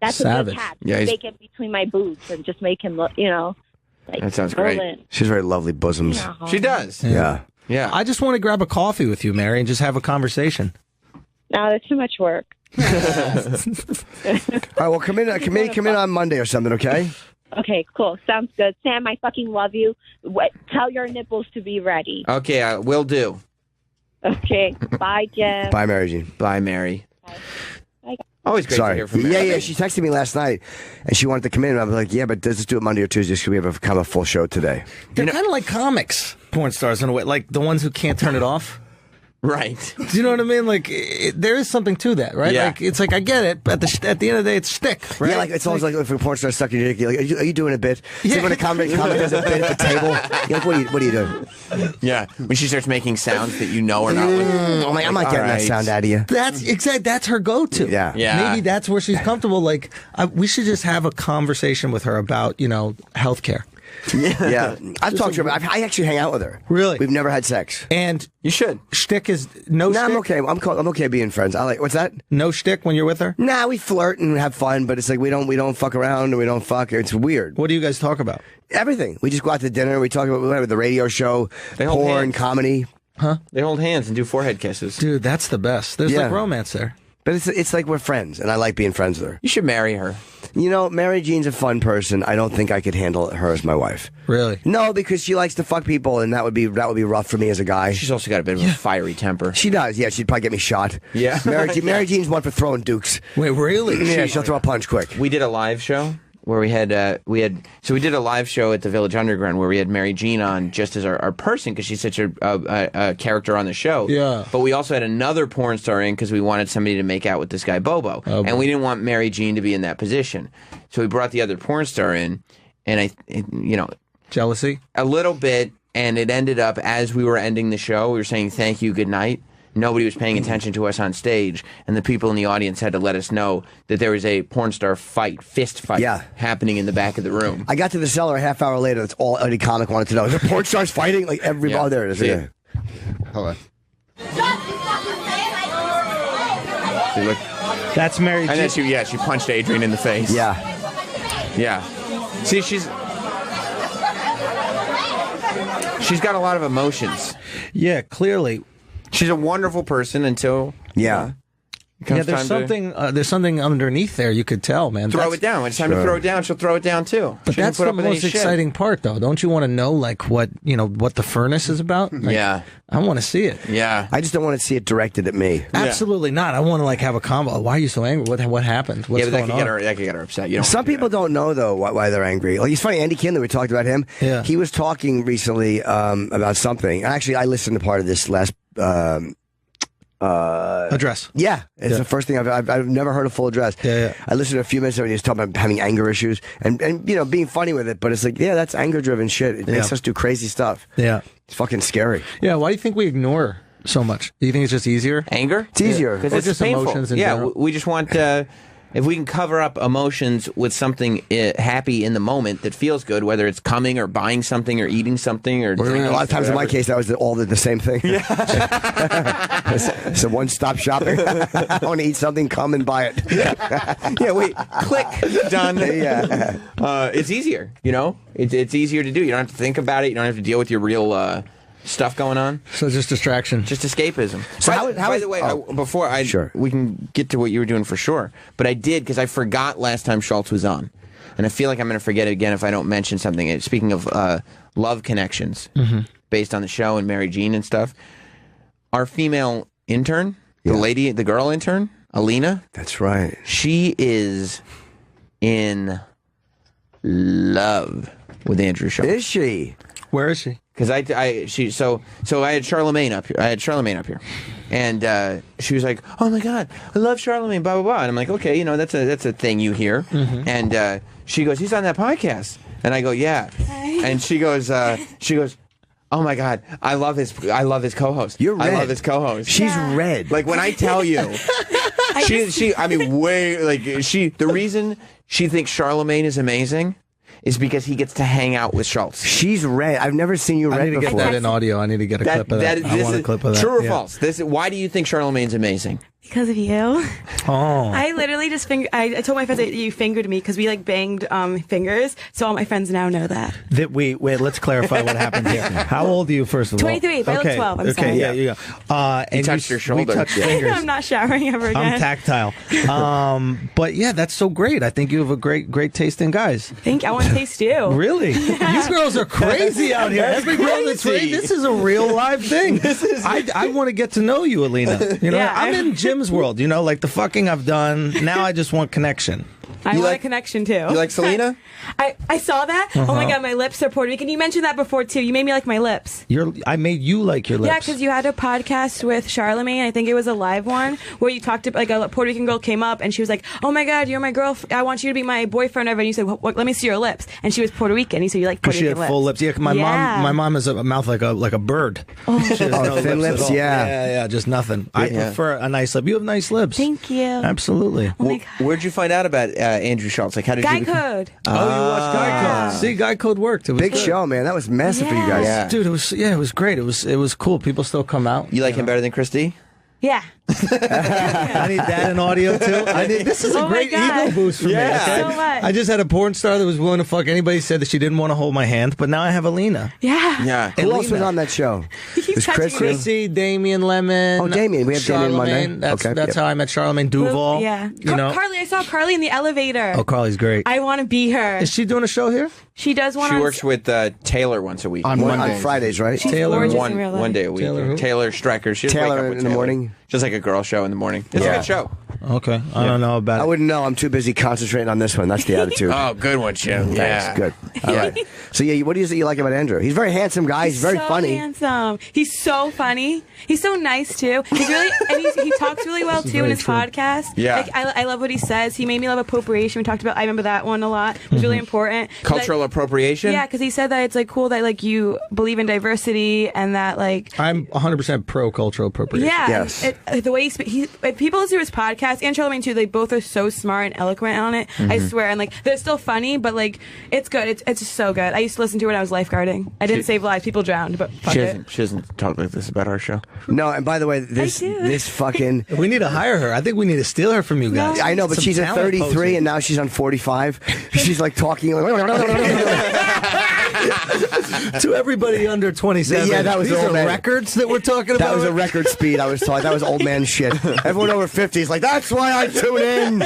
That's Savage. a good catch. Yeah, he's- Bacon between my boobs and just make him look, like That sounds great. Roland. She's very lovely bosoms. She does. Yeah. Yeah. I just want to grab a coffee with you, Mary, and just have a conversation. No, that's too much work. All right, well, come in on Monday or something, okay? Okay, cool. Sounds good. Sam, I fucking love you. Tell your nipples to be ready. Okay, will do. Okay. Bye, Jim. Bye, Mary Jean. Bye, Mary. Bye. Always great to hear from Mary. Yeah. She texted me last night, and she wanted to come in. And I was like, yeah, but let's just do it Monday or Tuesday because we have kind of a full show today. They're kind of like comics, porn stars in a way, like the ones who can't turn it off. Right. Do you know what I mean? Like, there is something to that, right? Yeah. Like, it's like, I get it, but at the end of the day, it's shtick, right? Yeah, like it's always like if a porn star stuck in your dick, you're like, are you doing a bit? It's like when a comic does a bit at the table, you're like, what are you doing? Yeah. When she starts making sounds that you know are not. I'm like, I'm not getting that sound out of you. That's exactly, that's her go-to. Yeah. Maybe that's where she's comfortable. Like, we should just have a conversation with her about, healthcare. Yeah. I've talked to her. I actually hang out with her. Really? We've never had sex. And you should. Shtick is no shtick? I'm okay. I'm okay being friends. I like, what's that? No shtick when you're with her? Nah, we flirt and have fun, but it's like we don't fuck around and we don't fuck. It's weird. What do you guys talk about? Everything. We just go out to dinner. We talk about whatever, the radio show, hold porn, hands. comedy. Huh? They hold hands and do forehead kisses. Dude, that's the best. There's Yeah. like romance there. But it's like we're friends, and I like being friends with her. You should marry her. Mary Jean's a fun person. I don't think I could handle her as my wife. Really? No, because she likes to fuck people, and that would be rough for me as a guy. She's also got a bit of a fiery temper. She does. Yeah, she'd probably get me shot. Yeah. Mary Jean's one for throwing dukes. Wait, really? Yeah, she'll throw a punch quick. We did a live show where we did a live show at the Village Underground where we had Mary Jean on just as our person because she's such a character on the show. Yeah. But we also had another porn star in because we wanted somebody to make out with this guy Bobo, and we didn't want Mary Jean to be in that position. So we brought the other porn star in, and jealousy a little bit, and it ended up as we were ending the show, we were saying thank you, good night. Nobody was paying attention to us on stage, and the people in the audience had to let us know that there was a porn star fist fight happening in the back of the room. I got to the cellar a half hour later. That's all any comic wanted to know. Is there porn stars fighting? Like everybody. Oh, there it is. See? Yeah. Hold on. See, look. That's Mary And Jean. then she punched Adrian in the face. Yeah. Yeah. See, she's got a lot of emotions. Yeah, clearly. She's a wonderful person until Yeah. it comes there's time to there's something underneath there you could tell, man. throw it down. When it's time to throw it down, she'll throw it down too. But She doesn't that's put the up with any most shit. exciting part, though. Don't you want to know, like, what the furnace is about? Like, Yeah. I want to see it. Yeah. I just don't want to see it directed at me. Absolutely not. I want to like have a combo. Why are you so angry? What happened? What's Yeah, but that going could on? get her upset. You don't Some people don't know though why they're angry. Like it's funny, Andy Kindler. We talked about him. Yeah. He was talking recently about something. Actually, I listened to part of this last address. Yeah, it's the first thing I've never heard a full address. Yeah. I listened to a few minutes of it. He was talking about having anger issues and being funny with it. But it's like, that's anger driven shit. It makes us do crazy stuff. Yeah, it's fucking scary. Yeah, why do you think we ignore so much? Do you think it's just easier? Anger? It's easier because Or it's just painful. emotions in general? We just want. If we can cover up emotions with something happy in the moment that feels good, whether it's coming or buying something or eating something or a lot of times in my case, that was all the same thing. So one-stop shopping. I want to eat something, come and buy it. Yeah, wait, click, done. Yeah. It's easier, It's easier to do. You don't have to think about it. You don't have to deal with your real stuff going on. So just distraction. Just escapism. So by the way, before we can get to what you were doing for sure, but I did because I forgot last time Schultz was on. And I feel like I'm going to forget it again if I don't mention something. Speaking of love connections based on the show and Mary Jean and stuff, our female intern, the girl intern, Alina. That's right. She is in love with Andrew Schultz. Is she? Where is she? Because I had Charlemagne up here. And she was like, "Oh my God, I love Charlemagne." Blah blah blah. And I'm like, "Okay, that's a thing you hear." And she goes, "He's on that podcast." And I go, "Yeah." And she goes, "Oh my God, I love his co-host. You're red. I love his co-host. She's red. Like when I tell you, the reason she thinks Charlemagne is amazing is because he gets to hang out with Schultz. She's red. I've never seen you red I need to before. get that in audio. I need to get a clip of that. I want a clip of that. True or false? Why do you think Charlemagne's amazing? Because of you. Oh. I literally just I told my friends that you fingered me because we banged fingers, so all my friends now know that. Wait, let's clarify what happened here. How old are you, first of all? 23, but I look 12. I'm sorry. Yeah, you go. And touched your shoulder. We touched fingers. I'm not showering ever again. I'm tactile. But yeah, that's so great. I think you have a great taste in guys. I want to taste you. Really? You girls are crazy out here. Every girl that's crazy. This is a real live thing. I want to get to know you, Alina. I'm in Jim's world. Like the fucking I've done. Now I just want connection. I want a connection too. You like Selena? I saw that. Oh my God, my lips are Puerto Rican. You mentioned that before too. You made me like my lips. I made you like your lips. Yeah, because you had a podcast with Charlemagne. I think it was a live one where you talked to a Puerto Rican girl came up and she was like, "Oh my God, you're my girl. I want you to be my boyfriend." And you said, "Let me see your lips." And she was Puerter Rican. You said you like Puerto Rican lips. She had full lips. Yeah, my mom has a mouth like a bird. Oh, she has no thin lips. Yeah, just nothing. I prefer a nice lip. You have nice lips. Thank you. Absolutely. Oh my God. Where'd you find out about Andrew Schultz? Like, how did Guy you? Code. Oh, you watched Guy Code. See, Guy Code worked. It was Big good. show, man. That was massive for you guys. Yeah. Dude, it was great. It was cool. People still come out. You like him better than Christy? Yeah. I need that in audio too. This is a great ego boost for me. Okay? So much. I just had a porn star that was willing to fuck anybody. Said that she didn't want to hold my hand, but now I have Alina. Yeah. Yeah. Who else was on that show? He's Was Chris? Chrissy, Damian Lemon. Oh, Damian. We have Damian Monday. That's how I met Charlemagne Duval. Yeah. You know. Carly, I saw Carly in the elevator. Oh, Carly's great. I want to be her. Is she doing a show here? She does one She on works with Taylor once a week. On Fridays, right? She's Taylor gorgeous one in real life. one day a week. Taylor who? Taylor Stryker. She doesn't wake Taylor up with in the morning. Just like a girl show in the morning. It's a good show. Okay, I don't know about I it. wouldn't know. I'm too busy concentrating on this one. That's the attitude. Oh, good one, Jim. Yeah, Thanks. Good. All right. So yeah, what is it you like about Andrew? He's a very handsome guy. He's very so funny. Handsome. He's so funny. He's so nice too. He's really and he talks really well too in his podcast. Yeah. Like, I love what he says. He made me love appropriation. We talked about. I remember that one a lot. It was really important. Cultural appropriation. Yeah, because he said that it's like cool that like you believe in diversity and that like I'm 100% pro cultural appropriation. yeah. Yes. The way if people listen to his podcast and Charlemagne too, they both are so smart and eloquent on it. I swear, and like they're still funny, but like it's good. It's just so good. I used to listen to it when I was lifeguarding. I didn't save lives. People drowned, but fuck it. She doesn't talk like this about our show. No, and by the way, this fucking. We need to hire her. I think we need to steal her from you guys. I know, but Some she's at talent 33 posing. and now she's on 45. She's like talking To everybody under 27. Yeah, that was These old are man. records that we're talking about. That was a record speed I was talking. That was old man shit. Everyone over 50 is like, that's why I tune in.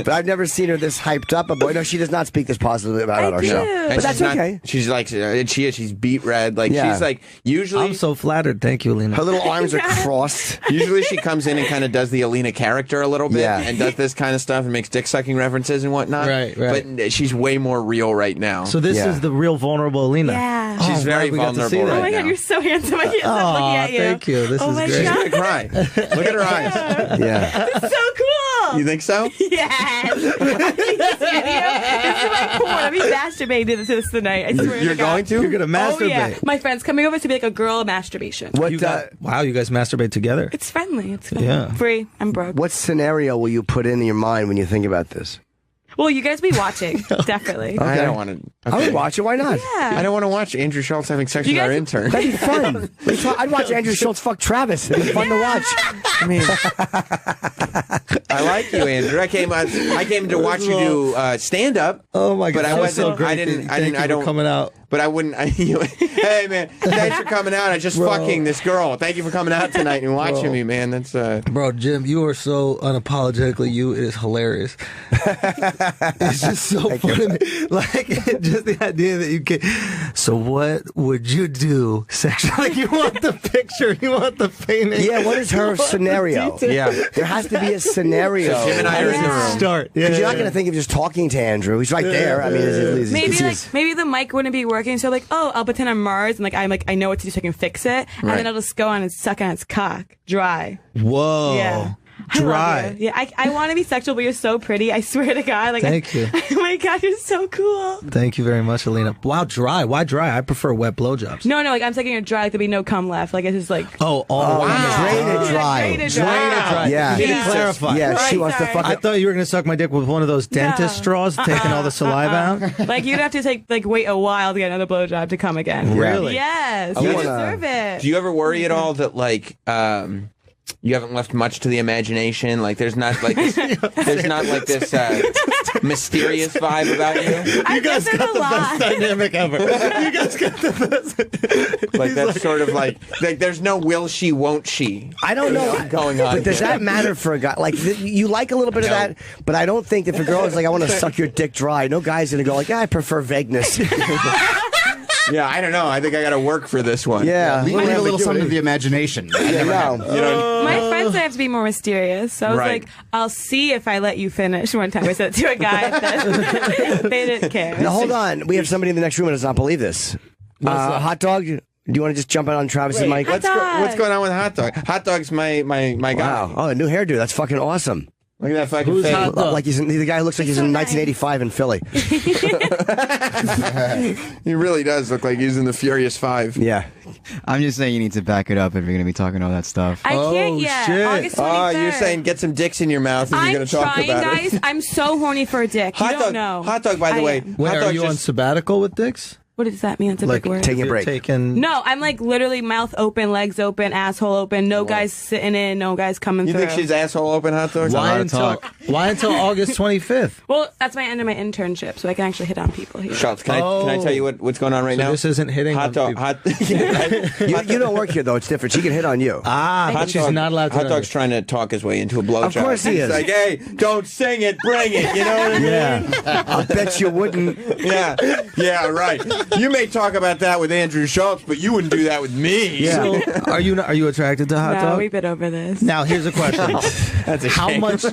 But I've never seen her this hyped up. But boy, no, she does not speak this positively about our show. And But that's she's not- okay. She's like, she's beat red. Like Yeah. she's like, usually I'm so flattered. Thank you, Alina. Her little arms are crossed. Usually she comes in and kind of does the Alina character a little bit and does this kind of stuff and makes dick sucking references and whatnot. Right. But she's way more real right now. So this is the real vulnerable Alina. Yeah. She's very we got to see vulnerable that. Oh my God, you're so handsome. I can't stop looking at you. Thank you. This Oh is my great. She's God. gonna cry. Look at her eyes. Yeah. It's so cool. You think so? Yes. This is my porn. I'll be masturbating to this tonight. I swear You're to God. going to? You're gonna masturbate. Oh yeah. My friend's coming over to be like a girl masturbation. What? Wow, you guys masturbate together. It's friendly. It's fun. Yeah. Free. I'm broke. What scenario will you put in your mind when you think about this? Well, you guys be watching. Definitely. I don't want to. I would watch it. Why not? Yeah. I don't want to watch Andrew Schultz having sex You with our guys- intern. That'd be fun. I'd watch Andrew Schultz fuck Travis. It'd be fun to watch. I mean, I like you, Andrew. I came to watch you do stand up. Oh my God, But I that was wasn't. so great. I don't coming out. But I wouldn't. Hey man, thanks for coming out. I just fucking this girl. Thank you for coming out tonight and watching me, man. That's Bro, Jim, you are so unapologetically you. It is hilarious. It's just so funny. Like, just the idea that you can. So, what would you do sexually? Like, you want the picture, you want the painting. Yeah, what is her scenario? yeah. There has to be a scenario. So Jim and I are in the room. Start. Yeah, Because you're not going to think of just talking to Andrew. He's right there. I mean, Maybe the mic wouldn't be working, so like, oh, I'll pretend I'm Mars, and I know what to do so I can fix it, and then I'll just go on and suck on its cock, dry. Whoa. Yeah. I love Dry. you. Yeah, I want to be sexual, but you're so pretty. I swear to God. Like, Thank you. Oh my God, you're so cool. Thank you very much, Alina. Wow, dry. Why dry? I prefer wet blowjobs. No, like I'm taking it dry. Like there'll be no cum left. Like it's just like. Oh, all the way. Drain it dry. Drain it dry. Yeah. You need to clarify. Yeah, she Right, wants to sorry. fuck I it. thought you were going to suck my dick with one of those dentist straws, taking all the saliva out. Like you'd have to wait a while to get another blowjob to come again. Really? Yes, I you wanna- deserve it. Do you ever worry at all that you haven't left much to the imagination? Like there's not like this, mysterious vibe about you. You guys got the Best dynamic ever. You guys got the best. Like that's sort of like there's no will she, won't she. I don't know going on. But does here. that matter for a guy? Like you like a little bit of that, but I don't think if a girl is like, I want to suck your dick dry, no guy's gonna go like, I prefer vagueness. Yeah, I don't know. I think I got to work for this one. Yeah. We might need a little something to the imagination. You know. My friends say I have to be more mysterious, so I was Right. like, "I'll see if I let you finish." One time I said it to a guy, that they didn't care. Now hold on, we have somebody in the next room who does not believe this. Hot dog. Do you want to just jump in on Travis's mic? What's going on with Hot Dog? Hot Dog's my guy. Wow. Oh, a new hairdo. That's fucking awesome. Look at that fucking Who's face. Hot Dog? Like he's the guy who looks like he's in 1985 in Philly. He really does look like he's in the Furious Five. Yeah. I'm just saying you need to back it up if you're going to be talking all that stuff. I can't yet. shit. August 23rd. Oh, you're saying get some dicks in your mouth and I'm you're going to talk trying, about guys. it. I'm so horny for a dick. You Hot don't Dog, know. Hot Dog, by the I way. am. Wait, Hot are Dog you on just, sabbatical with dicks? What does that mean? That's a Like big word. taking a break. Taking. No, I'm like literally mouth open, legs open, asshole open. No guys sitting in, no guys coming You through. think she's asshole open, Hot Dog? Why until August 25th? Well, that's my end of my internship, so I can actually hit on people here. Schultz, can I tell you what's going on right So now? this isn't hitting Hot on Dog. people. You don't work here though. It's different. She can hit on you. Hot she's Dog- not allowed to. Hot Dog's trying to talk his way into a blowjob. Of course he is. He's like, hey, don't sing it, bring it. You know what I mean? Yeah. I bet you wouldn't. Yeah, right. You may talk about that with Andrew Schultz, but you wouldn't do that with me. So, are you attracted to hot No, dog? we've been over this. Now here's a question. That's a How shame. much?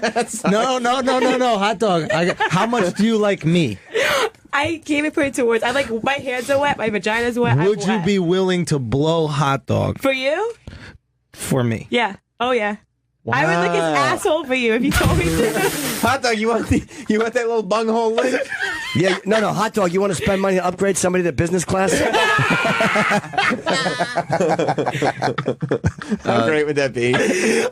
No, hot dog. How much do you like me? I can't even put it to words. I like my hands are wet, my vagina's wet. I'm Would you wet. be willing to blow hot dog for you? for me? Yeah. Oh yeah. I would lick his asshole for you if you told me to. Hot Dog, you want that little bunghole lick? Yeah, no, Hot Dog, you want to spend money to upgrade somebody to business class? How great would that be?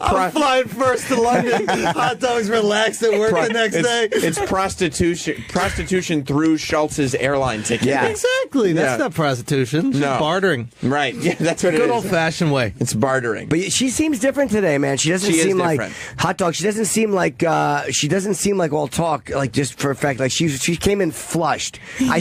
I'm flying first to London. Hot dog's relaxed at work the next day. It's prostitution through Schultz's airline ticket. Yeah. Exactly. That's Yeah. not prostitution. It's No. bartering. Right. Yeah, that's what it Good is. old fashioned way. It's bartering. But she seems different today, man. She doesn't She is seem like different. Hot Dog. She doesn't seem like all talk. Like just for a fact, like she came in flushed.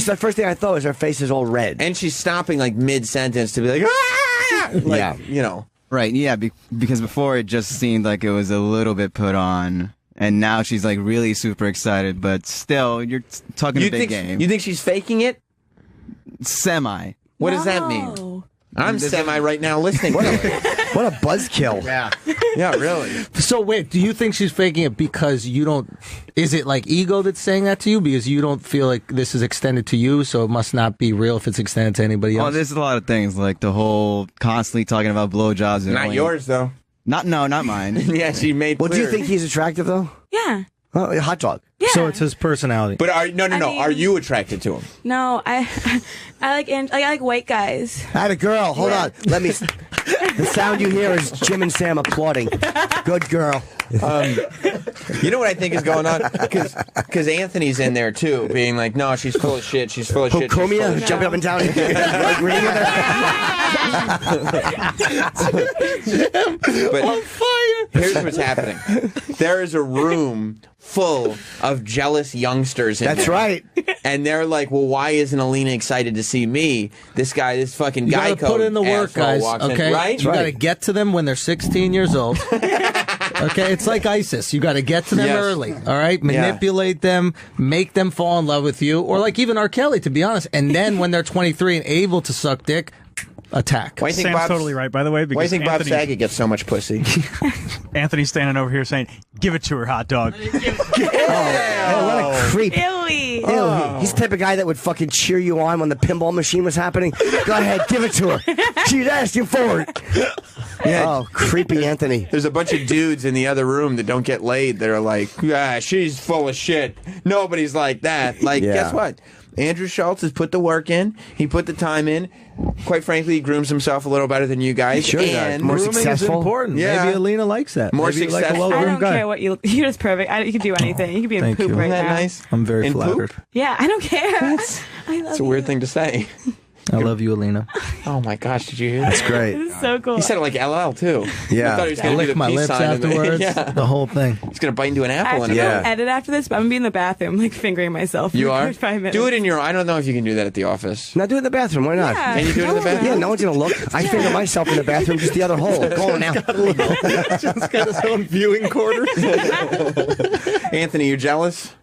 The first thing I thought was her face is all red. And she's stopping like mid sentence to be like, ah! Like, Yeah. you know. Right, yeah, because before it just seemed like it was a little bit put on, and now she's like really super excited, but still, you're talking a big game. You think she's faking it? Semi. What does that mean? No. I'm semi right now listening to it. What a buzzkill. Yeah. Yeah, really. So wait, do you think she's faking it because you don't? Is it like ego that's saying that to you because you don't feel like this is extended to you, so it must not be real if it's extended to anybody else? Well, there's a lot of things like the whole constantly talking about blowjobs. And Not only- yours, though. Not mine. Yeah, she made Well, do you clear. think he's attractive, though? Yeah. Oh, a hot dog. Yeah. So it's his personality. But no. I mean- Are you attracted to him? No, I like white guys. I had a girl. Hold on. Let me. The sound you hear is Jim and Sam applauding. Good girl. You know what I think is going on? Because Anthony's in there too, being like, no, she's full of shit. She's full of shit. she's full Comia of shit." jumping up and down. Agreeing with her. But on fire. Here's what's happening. There is a room full of jealous youngsters in That's there. right. And they're like, well, why isn't Alina excited to see me? This fucking You guy gotta put in the work, guys. Okay, right? You gotta get to them when they're 16 years old. Okay, it's like ISIS. You gotta get to them Yes. early. All right, manipulate them, make them fall in love with you, or like even R. Kelly, to be honest. And then when they're 23 and able to suck dick, attack. Why do you think Sam's Bob's totally right, by the way. Why do you Because think Bob Anthony, Saget gets so much pussy? Anthony's standing over here saying, "Give it to her, hot dog." Oh, what a creep. Ewy. Ew, he's the type of guy that would fucking cheer you on when the pinball machine was happening. Go ahead, give it to her. She's asking for it. Yeah. Oh, creepy Anthony. There's a bunch of dudes in the other room that don't get laid that are like, yeah, she's full of shit. Nobody's like that. Like, Yeah. guess what? Andrew Schultz has put the work in. He put the time in. Quite frankly, he grooms himself a little better than you guys. He sure does. and More Grooming is successful. important. Yeah. Maybe Alina likes that. More Maybe you like a successful. I well-groomed don't guy. care what you're just perfect. You can do anything. You can be in Thank poop you. right Isn't that now. nice? I'm very In flattered. poop? Yeah, I don't care. I love It's a weird thing to say. I love you, Alina. Oh my gosh, did you hear that? That's great. This is so cool. He said it like LL too. Yeah. I thought he was I going to lick do the my peace lips sign and then- afterwards. yeah. The whole thing. He's going to bite into an I apple have in to a go minute. edit after this, but I'm gonna be in the bathroom, like fingering myself. You for are? 5 minutes. Do it in your. I don't know if you can do that at the office. Now do it in the bathroom. Why not? Yeah. Can you do it in the bathroom? Yeah, no one's gonna look. I finger myself in the bathroom, just the other hole. Go on now. Just got his own viewing quarters. Anthony, you jealous?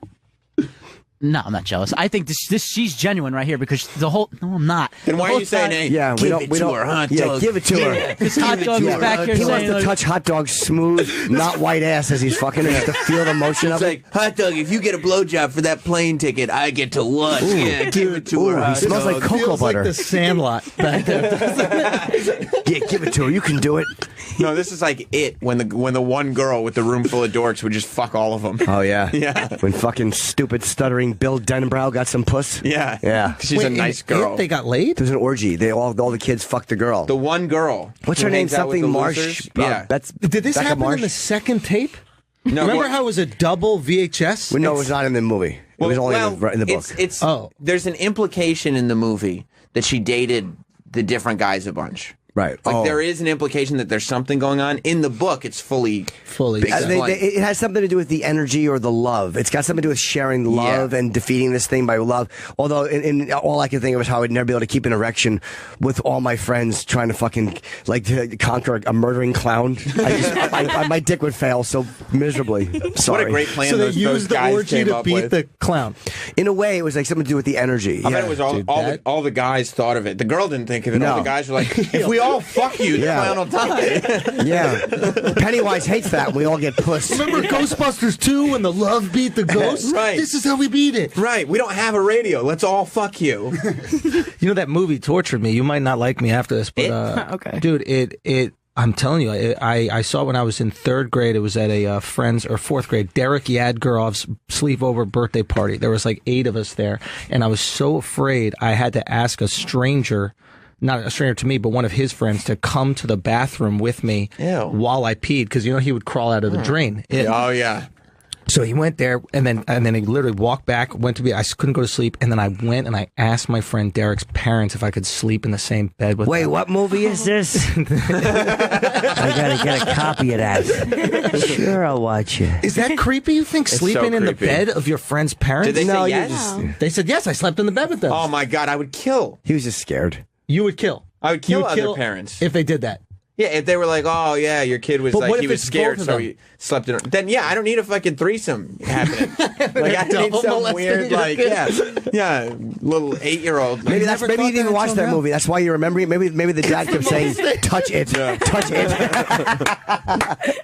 No, I'm not jealous. I think this she's genuine right here because the whole. No, I'm not. Then why The are whole you saying, time- hey, Yeah, give it to her, hot Yeah, dog? give it to her. Because hot dog is back here He wants saying, to like, touch hot dog's smooth, not white ass as he's fucking it, to feel the motion It's of it. like, hot dog, if you get a blowjob for that plane ticket, I get to lunch. Yeah, give it to her. Ooh, he hot smells dog. like cocoa Feels butter. like the Sandlot back there. Yeah, give it to her. You can do it. No, this is like it when the one girl with the room full of dorks would just fuck all of them. Oh yeah, Yeah. When fucking stupid stuttering Bill Denbrow got some puss. Yeah, Yeah. She's a nice girl. They got laid? There's an orgy. All the kids fucked the girl. The one girl. What's who her name? hangs out with Something the Marsh. losers. Yeah. That's Did this Becca happen Marsh? in the second tape? No, Remember well- how it was a double VHS? Well, no, it was not in the movie. It was only in the book. It's Oh. There's an implication in the movie that she dated the different guys a bunch. Right. Like Oh. there is an implication that there's something going on. In the book, it's fully explained. It has something to do with the energy or the love. It's got something to do with sharing love and defeating this thing by love. Although, in all I could think of is how I'd never be able to keep an erection with all my friends trying to fucking to conquer a murdering clown. My dick would fail so miserably. Sorry. What a great plan So they those used the guys orgy came to up beat with. the clown. In a way, it was like something to do with the energy. I bet it was all the guys thought of it. The girl didn't think of it. All No. the guys were like, if we all fuck you, the Yeah. clown will die. Yeah. Pennywise hates that. We all get pussed. Remember Ghostbusters 2 when the love beat the ghost? Right. This is how we beat it. Right. We don't have a radio. Let's all fuck you. You know that movie tortured me. You might not like me after this, but Okay. dude, it. I'm telling you, I saw it when I was in third grade. It was at a friend's or fourth grade, Derek Yadgarov's sleepover birthday party. There was like 8 of us there, and I was so afraid I had to ask a stranger. Not a stranger to me, but one of his friends to come to the bathroom with me while I peed because you know he would crawl out of the drain. Oh yeah. So he went there, and then he literally walked back, went to be. I couldn't go to sleep, and then I went and I asked my friend Derek's parents if I could sleep in the same bed with. Wait, them. what movie is this? I gotta get a copy of that. Sure, I'll watch it. Is that creepy? You think It's sleeping so in the creepy. bed of your friend's parents? Did they No, say you yes? just- They said yes. I slept in the bed with them. Oh my god, I would kill. He was just scared. You would kill. I would kill You would other kill parents. if they did that. Yeah, if they were like, oh yeah, your kid was But like what he if was it's scared, both of so them? he slept in. Then yeah, I don't need a fucking threesome happening. Like I need Double some molesting weird, your like kid. yeah, little 8-year-old. Maybe you didn't even watch that movie. That's why you remember it. Maybe the dad kept saying, "Touch it, touch it."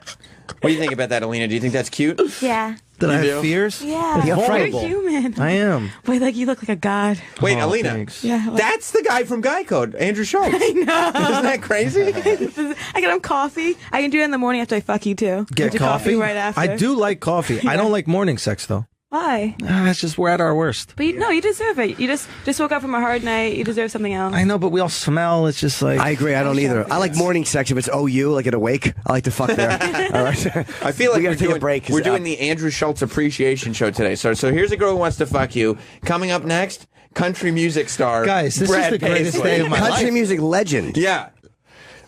What do you think about that, Alina? Do you think that's cute? Yeah. Did I You have do? fears? Yeah. You're You're horrible. human. I am. Wait, like you look like a god. Wait, Oh, Alina. thanks. Yeah. Like, That's the guy from Guy Code, Andrew Schultz. I know. Isn't that crazy? I get him coffee. I can do it in the morning after I fuck you too. Get do coffee? right after. I do like coffee. I don't like morning sex though. Why? It's just we're at our worst. But no, you deserve it. You just woke up from a hard night. You deserve something else. I know, but we all smell. It's just like I agree. I don't either. I like morning sex if it's OU, like at Awake. I like to fuck there. All right. I feel like we we're gotta take doing, a break. We're doing the Andrew Schultz appreciation show today. So here's a girl who wants to fuck you. Coming up next, country music star. Guys, this Brad is the greatest Paisley. day of my country life. music legend. Yeah.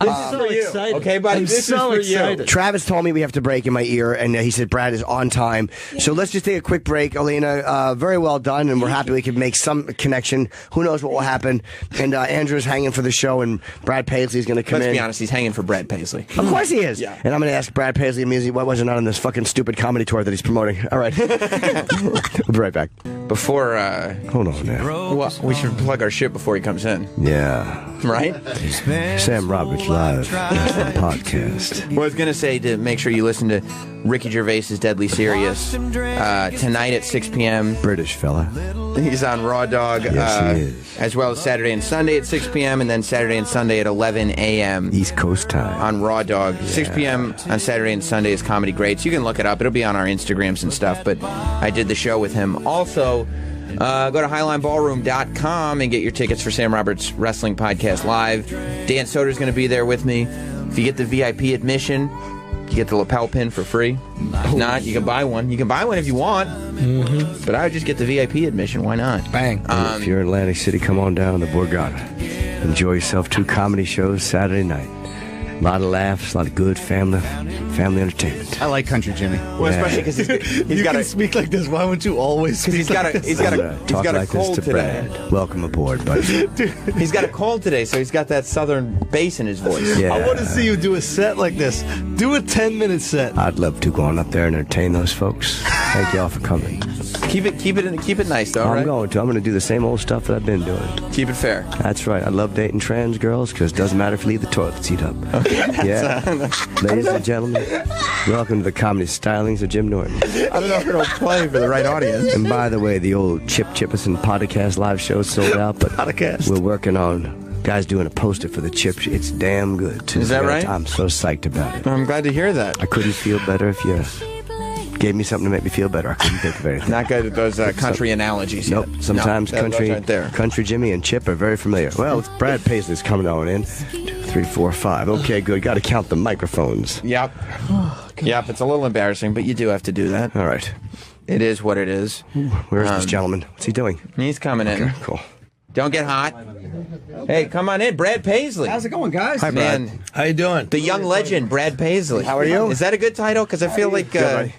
I'm so for you. excited. Okay, buddy, I'm this so is for you. excited. Travis told me we have to break in my ear, and he said Brad is on time. So let's just take a quick break, Alina. Very well done, and we're happy we could make some connection. Who knows what will happen? And Andrew's hanging for the show, and Brad Paisley's going to come Let's in. be honest, he's hanging for Brad Paisley. Of course he is. Yeah. And I'm going to ask Brad Paisley music. Why wasn't on this fucking stupid comedy tour that he's promoting? All right. We'll be right back. Before, Hold on now. well, we should plug our shit before he comes in, Yeah. right? Sam Roberts Live podcast. Well, I was going to say to make sure you listen to Ricky Gervais's Deadly Serious tonight at 6 p.m. British fella. He's on Raw Dog, Yes, he is. as well as Saturday and Sunday at 6 p.m. and then Saturday and Sunday at 11 a.m. East Coast time. on Raw Dog. 6 p.m. on Saturday and Sunday is Comedy Greats. You can look it up. It'll be on our Instagrams and stuff, but I did the show with him. Also, go to HighlineBallroom.com and get your tickets for Sam Roberts Wrestling Podcast Live. Dan Soder's going to be there with me. If you get the VIP admission, you get the lapel pin for free. If not, you can buy one. You can buy one if you want. But I would just get the VIP admission. Why not? Bang. If you're in Atlantic City, come on down to Borgata. Enjoy yourself. 2 comedy shows Saturday night. A lot of laughs, a lot of good family entertainment. I like Country Jimmy. Well, especially because he's got a speak like this. Why won't you always speak? he's got a Talk like this cold to today. Brad. Welcome aboard, buddy. He's got a cold today, so he's got that southern bass in his voice. Yeah. I want to see you do a set like this. Do a 10-minute set. I'd love to go on up there and entertain those folks. Thank y'all for coming. Keep it nice, though. I'm right? going to. I'm going to do the same old stuff that I've been doing. Keep it fair. That's right. I love dating trans girls because it doesn't matter if you leave the toilet seat up. Yeah. Ladies and gentlemen, welcome to the comedy stylings of Jim Norton. I don't know if it'll play for the right audience. And by the way, the old Chip Chippison podcast live show is sold out, but we're working on guys doing a poster for the Chip. It's damn good, too. Is that right? I'm so psyched about it. I'm glad to hear that. I couldn't feel better if you gave me something to make me feel better. I couldn't think of anything. Not good at those country analogies. Nope. Yet. Sometimes No, country, those right there. country Jimmy and Chip are very familiar. Well, it's Brad Paisley's coming on in. 2, 3, 4, 5. Okay, good. Got to count the microphones. Yep. Yep. It's a little embarrassing, but you do have to do that. All right. It is what it is. Where's this gentleman? What's he doing? He's coming in. Okay, cool. Don't get hot. Hey, come on in, Brad Paisley. How's it going, guys? Hi, Brad. Man, How you doing? the young legend, Brad Paisley. How are you? Is that a good title? Because I feel like You I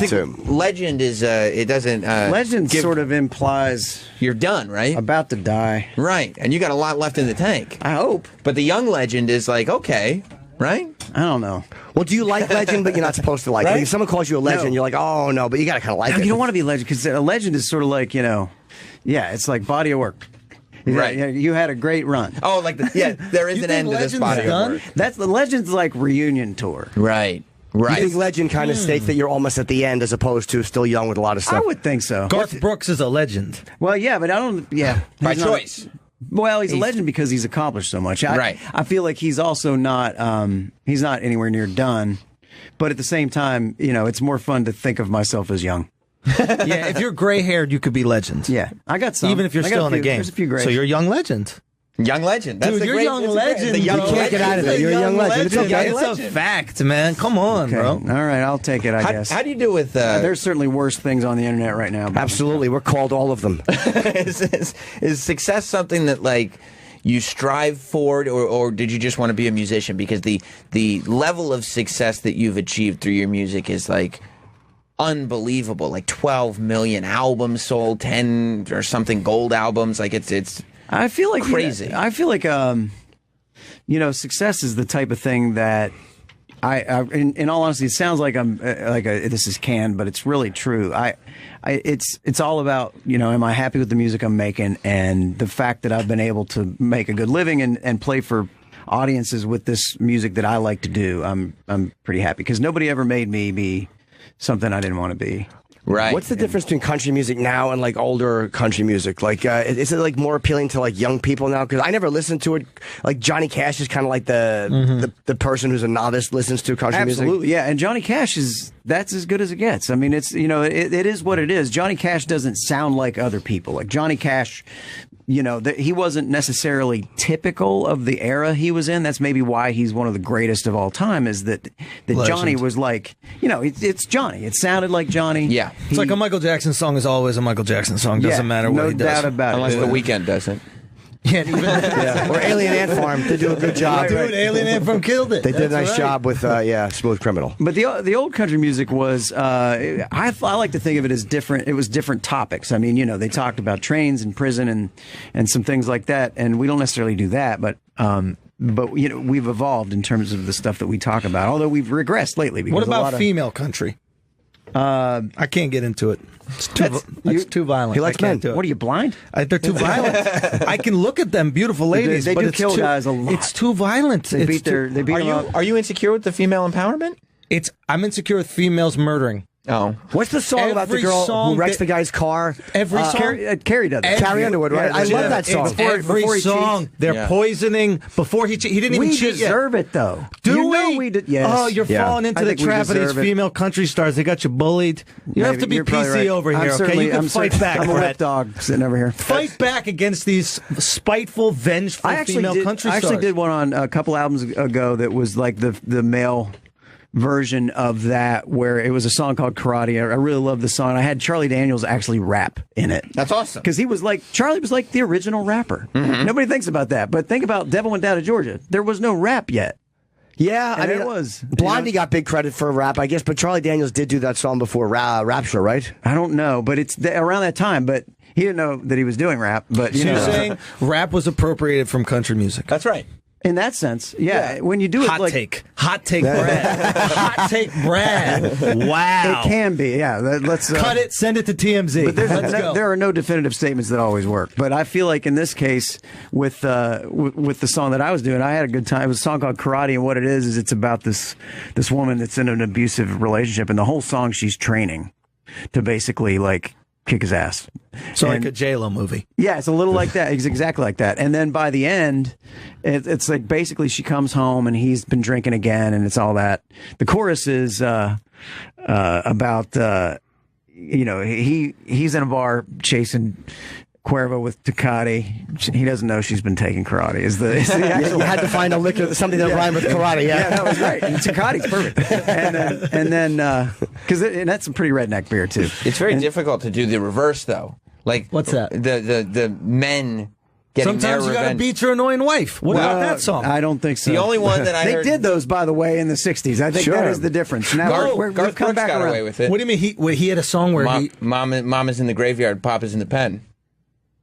too. think legend is it doesn't Legend give- sort of implies you're done, right? about to die. Right, and you got a lot left in the tank. I hope. But the young legend is like, okay, right? I don't know. Well, do you like legend, but you're not supposed to like it? Right? If someone calls you a legend, No. you're like, oh, no, but you got to kind of like it. You don't want to be a legend because a legend is sort of like, yeah, it's like body of work. Right. Yeah, you had a great run. Oh, like there is an end to this body of work. That's the Legend's like reunion tour. Right. You Right. think legend kind of states that you're almost at the end as opposed to still young with a lot of I stuff? would think so. Garth Brooks is a legend. Well, yeah, but I don't. Yeah, By he's not- choice. Well, he's a legend because he's accomplished so much. Right. I feel like he's also not. He's not anywhere near done. But at the same time, it's more fun to think of myself as young. Yeah, if you're gray haired, you could be legend. Yeah, I got some. Even if you're I got still a in the few- game. There's a few gray. So you're a young legend. Young legend. That's Dude, the you're great, young it's a great- legend. The young bro. You can't get out of it. You're a young legend. It's okay. It's legend. a fact, man. Come on, Okay. bro. All right, I'll take it. I guess. How do you do with There's certainly worse things on the internet right now. but- Absolutely. We're called all of them. is success something that like you strive for, or did you just want to be a musician? Because the level of success that you've achieved through your music is like unbelievable. Like 12 million albums sold, 10 or something gold albums. Like it's I feel like crazy. I feel like success is the type of thing that in all honesty, it sounds like I'm this is canned, but it's really true. It's all about, am I happy with the music I'm making, and the fact that I've been able to make a good living and play for audiences with this music that I like to do. I'm pretty happy because nobody ever made me be something I didn't want to be. Right. What's the difference between country music now and like older country music? Like, is it like more appealing to like young people now? Because I never listened to it. Like Johnny Cash is kind of like the person who's a novice listens to country music. Absolutely, yeah. And Johnny Cash that's as good as it gets. I mean, it's it is what it is. Johnny Cash doesn't sound like other people. Like Johnny Cash, he wasn't necessarily typical of the era he was in. That's maybe why he's one of the greatest of all time. Is that Johnny was like, it's Johnny. It sounded like Johnny. Yeah. It's like a Michael Jackson song is always a Michael Jackson song. Doesn't matter what he does. No doubt about Unless it. The Weeknd doesn't. Yeah, Or Alien Ant Farm. They do a good job. Dude, Alien Ant Farm killed it. They did a That's nice job with Smooth Criminal. But the old country music was, I like to think of it as different. It was different topics. I mean, they talked about trains and prison and some things like that. And we don't necessarily do that, but we've evolved in terms of the stuff that we talk about. Although we've regressed lately. Because what about female country? I can't get into it. It's too violent. He likes I can't men. do it. What are you, blind? They're too violent. I can look at them, beautiful ladies, They but do it's kill too, guys a lot. It's too violent. They beat them up. Are you insecure with the female empowerment? I'm insecure with females murdering. Oh. What's the song about the girl who wrecks the guy's car? Every song? Carrie does that. Carrie Underwood, right? I love that song. Every before he song, cheats. they're poisoning. Before he didn't even We cheat yet. deserve it, though. Do we? Yes. Oh, you're falling into I the think we trap of these deserve it. female country stars. They got you bullied. You have to be You're probably PC right. over I'm here, okay? certainly- You can I'm fight cer- back, I'm a whip Brett. dog sitting over here. Fight back against these spiteful, vengeful female country I stars. actually did one on a couple albums ago that was like the male version of that, where it was a song called Karate. I really love the song. I had Charlie Daniels actually rap in it. That's awesome. Because Charlie was like the original rapper. Nobody thinks about that. But think about Devil Went Down to Georgia. There was no rap yet. Yeah, And I mean, it was. Blondie got big credit for rap, I guess, but Charlie Daniels did do that song before Rapture, right? I don't know, but it's around that time. But he didn't know that he was doing rap. But So you're saying rap was appropriated from country music? That's right. in that sense, yeah. When you do it, Hot like take, Brad, hot take, Brad. Wow, it can be. Yeah, let's cut it. Send it to TMZ. But Let's go. there are no definitive statements that always work. But I feel like in this case, with the song that I was doing, I had a good time. It was a song called Karate, and what it is it's about this woman that's in an abusive relationship, and the whole song she's training to basically like kick his ass. So like a J-Lo movie. Yeah, it's a little like that. It's exactly like that. And then by the end, it's like basically she comes home and he's been drinking again, and it's all that. The chorus is about he's in a bar chasing Cuervo with Tecate. He doesn't know she's been taking karate. Is the actual, you had to find a liquor, something that rhymed with karate. Yeah, that was right. And Tecate's perfect. And then because that's a pretty redneck beer too. It's very difficult to do the reverse though. Like what's that? The men getting Sometimes their you got to revenge. beat your annoying wife. What about that song? I don't think so. The only one that I they heard- did those, by the way, in the '60s. I think that is the difference. Now we've Garth come Brooks back got around. away with it. What do you mean? He had a song where Mama's in the graveyard, Papa's in the pen.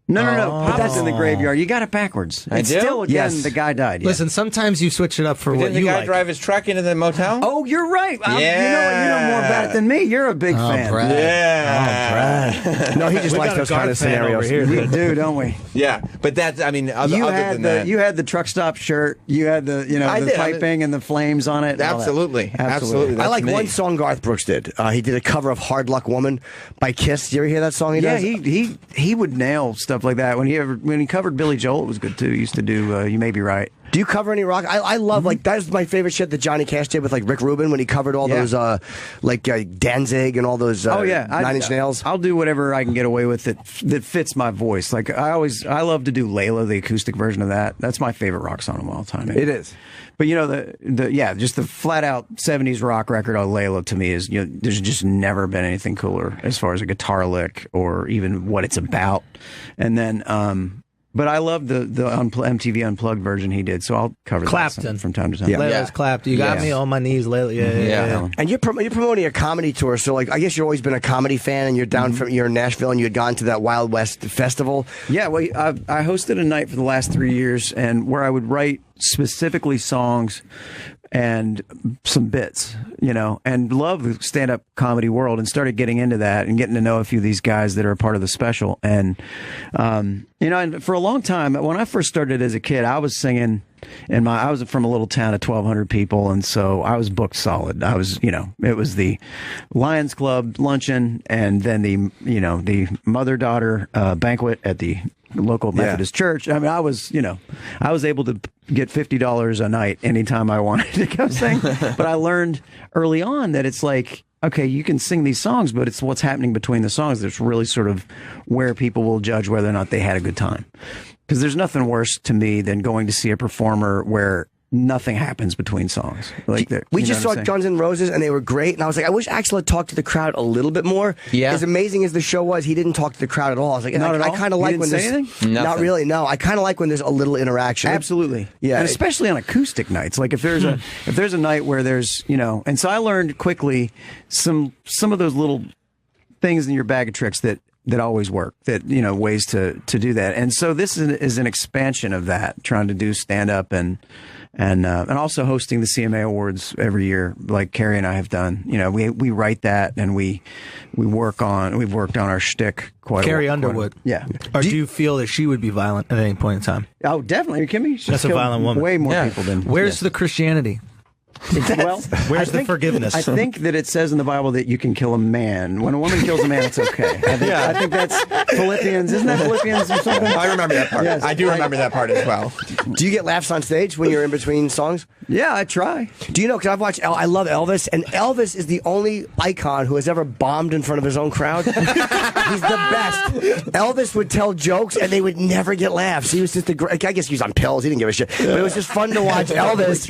No. But that's in the graveyard. You got it backwards. I It's do? still, again, Yes. the guy died. Yeah. Listen, sometimes you switch it up for But what didn't the you guy like. drive his truck into the motel? Oh, you're right. Yeah. You know more about it than me. You're a big fan. Brad. Yeah. No, he just We likes got a those kind of Garth fan over scenarios. here. We do, don't we? Yeah, but that's, I mean, other than that. You had the truck stop shirt. You had the I the did. piping and the flames on it. and all that. Absolutely. Absolutely. I like me. one song Garth Brooks did. He did a cover of "Hard Luck Woman" by Kiss. Do you ever hear that song? Yeah, does? he would nail stuff like that. When he covered Billy Joel, it was good too. He used to do "You May Be Right." Do you cover any rock? I love like that's my favorite shit that Johnny Cash did with like Rick Rubin when he covered all those Danzig and all those Nine Inch Nails. I'll do whatever I can get away with that fits my voice. Like I love to do Layla, the acoustic version of that. That's my favorite rock song of all time. It is. But just the flat out 70s rock record on Layla to me is, there's just never been anything cooler as far as a guitar lick or even what it's about. And then But I love the MTV Unplugged version he did, so I'll cover Clapton that from time to time. Layla's Clapton. You got me on my knees lately. Yeah. And you're promoting a comedy tour, so like I guess you've always been a comedy fan, and you're down from you're in Nashville, and you had gone to that Wild West festival. Yeah, well, I hosted a night for the last 3 years, and where I would write specifically songs and some bits, and love the stand-up comedy world, and started getting into that and getting to know a few of these guys that are a part of the special. And, and for a long time, when I first started as a kid, I was singing I was from a little town of 1,200 people, and so I was booked solid. I was, it was the Lions Club luncheon, and then the mother-daughter banquet at the local Methodist church. I mean, I was able to get $50 a night anytime I wanted to go sing. But I learned early on that it's like, okay, you can sing these songs, but it's what's happening between the songs that's really sort of where people will judge whether or not they had a good time. Because there's nothing worse to me than going to see a performer where nothing happens between songs. Like we just saw Guns N' Roses, and they were great. And I was like, I wish Axl had talked to the crowd a little bit more. Yeah. As amazing as the show was, he didn't talk to the crowd at all. I was like, I kind of like when there's not really. No, I kind of like when there's a little interaction. Absolutely. Yeah, and especially on acoustic nights. Like if there's a night where there's and so I learned quickly some of those little things in your bag of tricks that always work, that, ways to do that. And so this is an expansion of that, trying to do stand up and also hosting the CMA Awards every year, like Carrie and I have done. We write that, and we've worked on our shtick quite a lot. Carrie Underwood. Yeah. Or do you feel that she would be violent at any point in time? Oh, definitely. Are you kidding me? That's a violent woman. Way more people than. Where's the Christianity? Well, where's the forgiveness? I think that it says in the Bible that you can kill a man. When a woman kills a man, it's okay. I think that's Philippians. Isn't that Philippians or something? I remember that part. Yes, I do remember that part as well. Do you get laughs on stage when you're in between songs? Yeah, I try. Do you know, because I've watched, I love Elvis, and Elvis is the only icon who has ever bombed in front of his own crowd. He's the best. Elvis would tell jokes, and they would never get laughs. He was just I guess he was on pills. He didn't give a shit. But it was just fun to watch Elvis,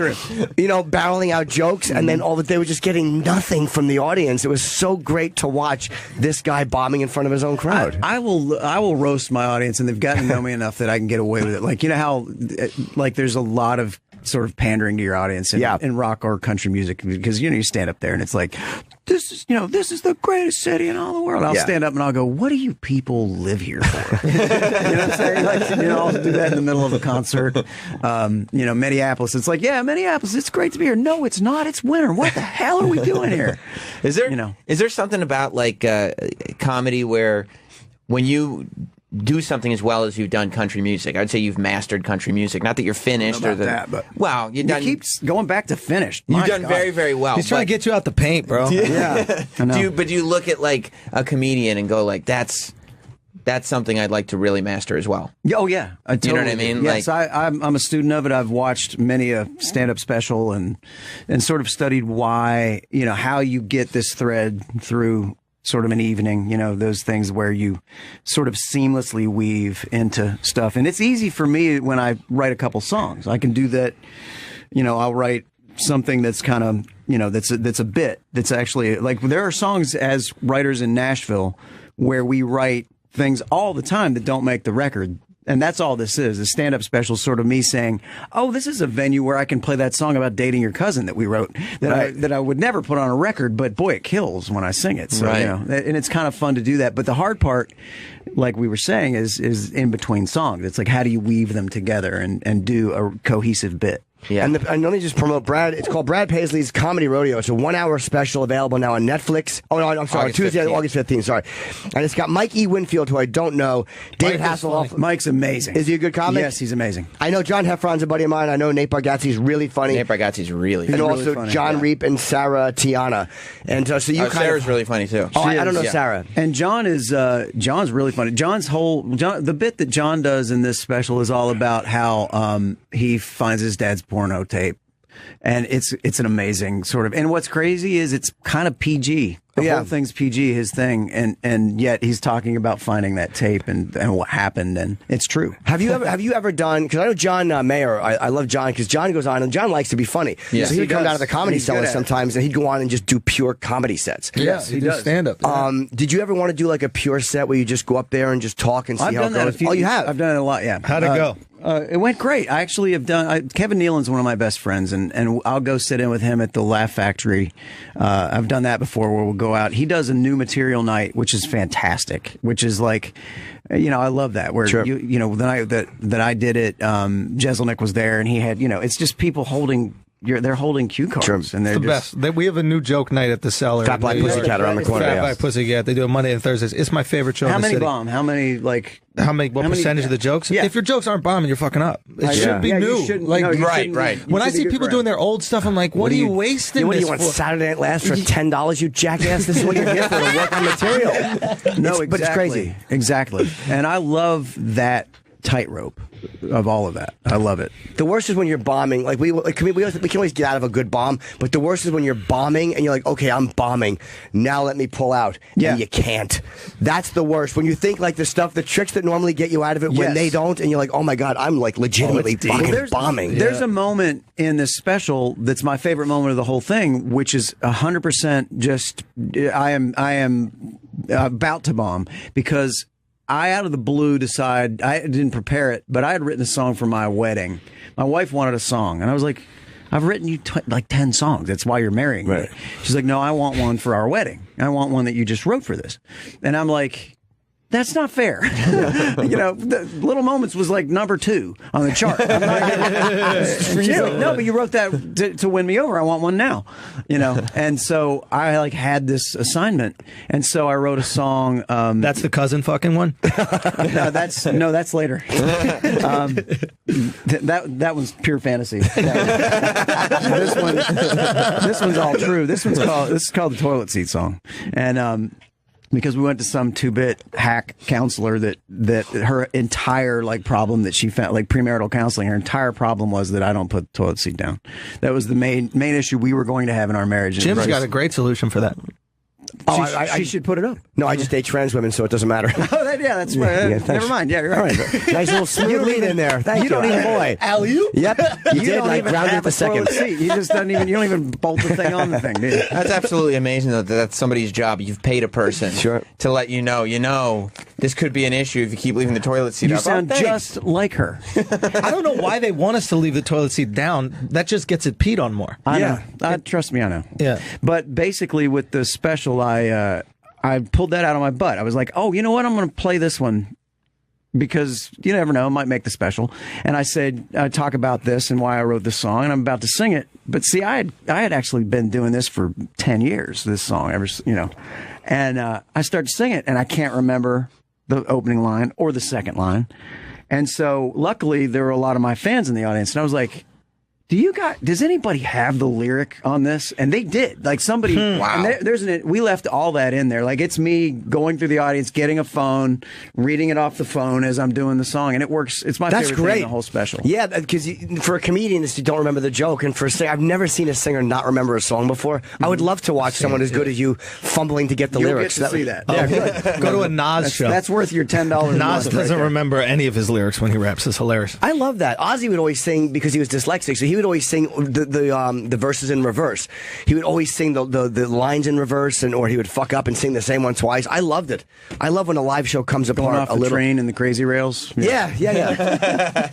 barreling out jokes, and then they were just getting nothing from the audience. It was so great to watch this guy bombing in front of his own crowd. I will roast my audience, and they've gotten to know me enough that I can get away with it. Like, how, there's a lot of sort of pandering to your audience in rock or country music, because you stand up there and it's like, this is the greatest city in all the world. I'll stand up and I'll go, what do you people live here for? You know what I'm saying? I'll do that in the middle of a concert. Minneapolis, it's like, Minneapolis, it's great to be here. No, it's not. It's winter. What the hell are we doing here? Is there something about comedy where when you do something as well as you've done country music, I'd say you've mastered country music. Not that you're finished you keep going back to finished. You've done very, very well. He's trying to get you out the paint, bro. Yeah. Do you look at a comedian and go that's something I'd like to really master as well? Oh yeah, you know what I mean? Yes, I'm a student of it. I've watched many a stand-up special and sort of studied why, how you get this thread through sort of an evening, those things where you sort of seamlessly weave into stuff. And it's easy for me when I write a couple songs. I can do that. I'll write something that's kind of, that's a bit, that's actually there are songs as writers in Nashville where we write things all the time that don't make the record. And that's all this is. The stand-up special is sort of me saying, oh, this is a venue where I can play that song about dating your cousin that we wrote that I would never put on a record, but boy, it kills when I sing it. So, and it's kind of fun to do that. But the hard part, like we were saying, is in between songs. It's like, how do you weave them together and do a cohesive bit? Yeah. And let me just promote Brad. It's called Brad Paisley's Comedy Rodeo. It's a 1-hour special available now on Netflix. Oh, no, I'm sorry. Tuesday, August 15th. Sorry. And it's got Mike E. Winfield, who I don't know. David Hasselhoff. Mike's amazing. Is he a good comic? Yes, he's amazing. I know John Heffron's a buddy of mine. I know Nate Bargatze's really funny. Nate Bargatze's really funny. And also really John Reap and Sarah Tiana. And so you Sarah's really funny, too. Oh, I don't know Sarah. And John is John's really funny. The bit that John does in this special is all about how he finds his dad's porno tape and it's an amazing sort of. And what's crazy is it's kind of PG. The whole thing's PG, his thing, and yet he's talking about finding that tape and what happened, and it's true. Have you ever done? Because I know John Mayer. I love John because John goes on and John likes to be funny. Yes, so he would come does. down to the Comedy He's Cellar good at it. sometimes, and he'd go on and just do pure comedy sets. Yes, he does stand up. Did you ever want to do like a pure set where you just go up there and just talk and see I've how done it that goes? a few. Oh, you have. I've done it a lot. Yeah. How'd it go? It went great. I actually have done. Kevin Nealon's one of my best friends, and I'll go sit in with him at the Laugh Factory. I've done that before, where we'll go out. He does a new material night, which is fantastic. Which is like, I love that. Where Sure. the night that I did it, Jeselnik was there, and he had, it's just people holding. They're holding cue cards, and they're It's the just, best. We have a new joke night at the Cellar. Fat Black in New Pussycat York. around the corner, Fat yeah. Black Pussycat. They do it Monday and Thursdays. It's my favorite show How in the many city. bomb? How many like? What percentage of the jokes? Yeah. If your jokes aren't bombing, you're fucking up. It should be Yeah, you new. shouldn't- Like no, you right, shouldn't right. be- you When I should be see good people for doing it. their old stuff, I'm like, what are you wasting What do this you want? for? Saturday Night Last for $10, you jackass? This is what you're here for, to work on material. No, But it's crazy. Exactly. And I love that tightrope of all of that. I love it. The worst is when you're bombing. Like we can always get out of a good bomb, but the worst is when you're bombing and you're like, okay, I'm bombing. Now let me pull out. Yeah. And you can't. That's the worst. When you think like the tricks that normally get you out of it, when Yes. they don't, and you're like, oh my god, I'm like legitimately fucking bombing. There's a moment in this special that's my favorite moment of the whole thing, which is 100% just I am about to bomb because I, out of the blue, decide I didn't prepare it, but I had written a song for my wedding. My wife wanted a song, and I was like, I've written you like 10 songs. That's why you're marrying me. She's like, no, I want one for our wedding. I want one that you just wrote for this. And I'm like, that's not fair. The Little Moments was like number 2 on the chart. I'm not gonna- no, but you wrote that to win me over. I want one now. And so I like had this assignment, and so I wrote a song. That's the cousin fucking one. That's later. That one's pure fantasy. This one's all true. This is called the Toilet Seat Song, and because we went to some 2-bit hack counselor that her entire problem that she found, like premarital counseling, her entire problem was that I don't put the toilet seat down. That was the main issue we were going to have in our marriage. Jim's got a great solution for that. She should put it up. No, I just date trans women, so it doesn't matter. That's right. Yeah, thanks. Never mind. Yeah, you're right. Nice little smooth lead in there. Thank you. don't even Boy. alley-oop? Yep. You did. don't I even grounded have at the a second. toilet seat. You just don't even. You don't even bolt the thing on the thing, do you? That's absolutely amazing, though. That's somebody's job. You've paid a person to let you know, this could be an issue if you keep leaving the toilet seat You up. sound thanks. just like her. I don't know why they want us to leave the toilet seat down. That just gets it peed on more. I know. Trust me, I know. Yeah. But basically, with the special, I pulled that out of my butt. I was like, oh, you know what? I'm going to play this one because you never know, it might make the special. And I said, I talk about this and why I wrote this song, and I'm about to sing it. But see, I had actually been doing this for 10 years. This song, and I started to sing it, and I can't remember the opening line or the second line. And so, luckily, there were a lot of my fans in the audience, and I was like, does anybody have the lyric on this? And they did. Like somebody, Wow. and we left all that in there. Like it's me going through the audience, getting a phone, reading it off the phone as I'm doing the song. And it works. It's my favorite thing in the whole special. Yeah, because for a comedian, you don't remember the joke. And for a singer, I've never seen a singer not remember a song before. I would love to watch someone as good as you fumbling to get the You'll lyrics. get to see that. Yeah, good. Go to a Nas show. That's worth your $10. Nas doesn't remember any of his lyrics when he raps. It's hilarious. I love that. Ozzy would always sing because he was dyslexic, so he would always sing the verses in reverse. He would always sing the lines in reverse, or he would fuck up and sing the same one twice. I loved it. I love when a live show comes Going apart off a the little. train and the crazy rails. Yeah.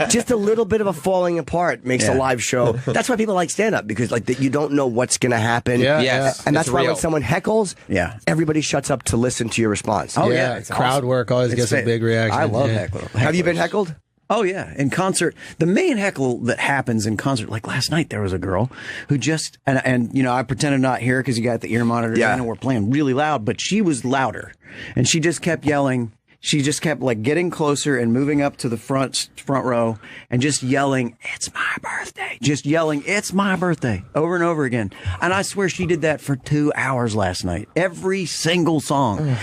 Just a little bit of a falling apart makes Yeah. a live show. That's why people like stand up, because you don't know what's going to happen. Yeah, Yes, And that's it's why real. when someone heckles, Yeah. everybody shuts up to listen to your response. Oh, yeah. It's crowd awesome. work always gets a big reaction. I love Yeah. hecklers. Have you been heckled? Oh yeah, in concert, the main heckle that happens in concert, like last night, there was a girl who just and I pretended not to hear because you got the ear monitor in and we're playing really loud, but she was louder, and she just kept yelling. She just kept getting closer and moving up to the front row and just yelling, "It's my birthday!" Just yelling, "It's my birthday!" over and over again. And I swear she did that for 2 hours last night. Every single song.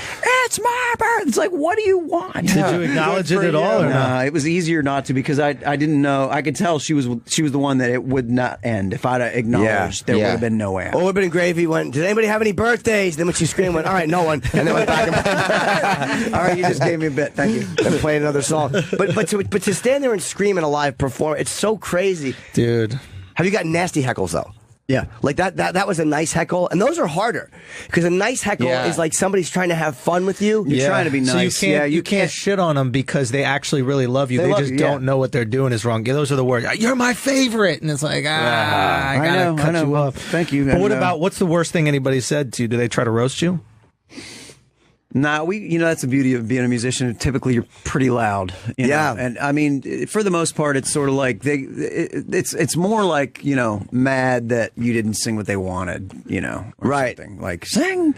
It's my It's like, what do you want? Did you acknowledge it at all, or not? It was easier not to because I didn't know. I could tell she was the one that it would not end. If I'd acknowledged, there would have been no end. Or it would have been great if he went, did anybody have any birthdays? Then when she screamed, went, all right, no one. And then went back and all right, you just gave me a bit. Thank you. And played another song. But to stand there and scream in a live performance, it's so crazy. Dude. Have you got nasty heckles, though? Yeah. Like that was a nice heckle. And those are harder. Because a nice heckle is like somebody's trying to have fun with you. You're trying to be nice. So you can't shit on them because they actually really love you. They just don't know what they're doing is wrong. Those are the words. You're my favorite. And it's like, I gotta cut you off. Thank you. But what about, what's the worst thing anybody said to you? Do they try to roast you? Nah, that's the beauty of being a musician. Typically, you're pretty loud. You know? And I mean, for the most part, it's sort of like it's more like, mad that you didn't sing what they wanted, or something. Like, sing.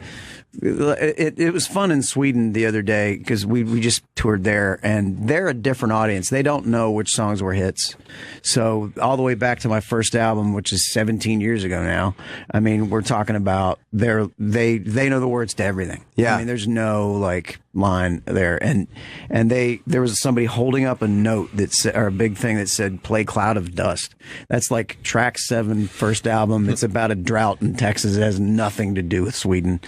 It was fun in Sweden the other day because we just toured there, and they're a different audience. They don't know which songs were hits. So all the way back to my first album, which is 17 years ago now. I mean, we're talking about they know the words to everything. Yeah. I mean, there's no line there, and there was somebody holding up a note or a big thing that said "Play Cloud of Dust." That's like track 7, first album. It's about a drought in Texas. It has nothing to do with Sweden.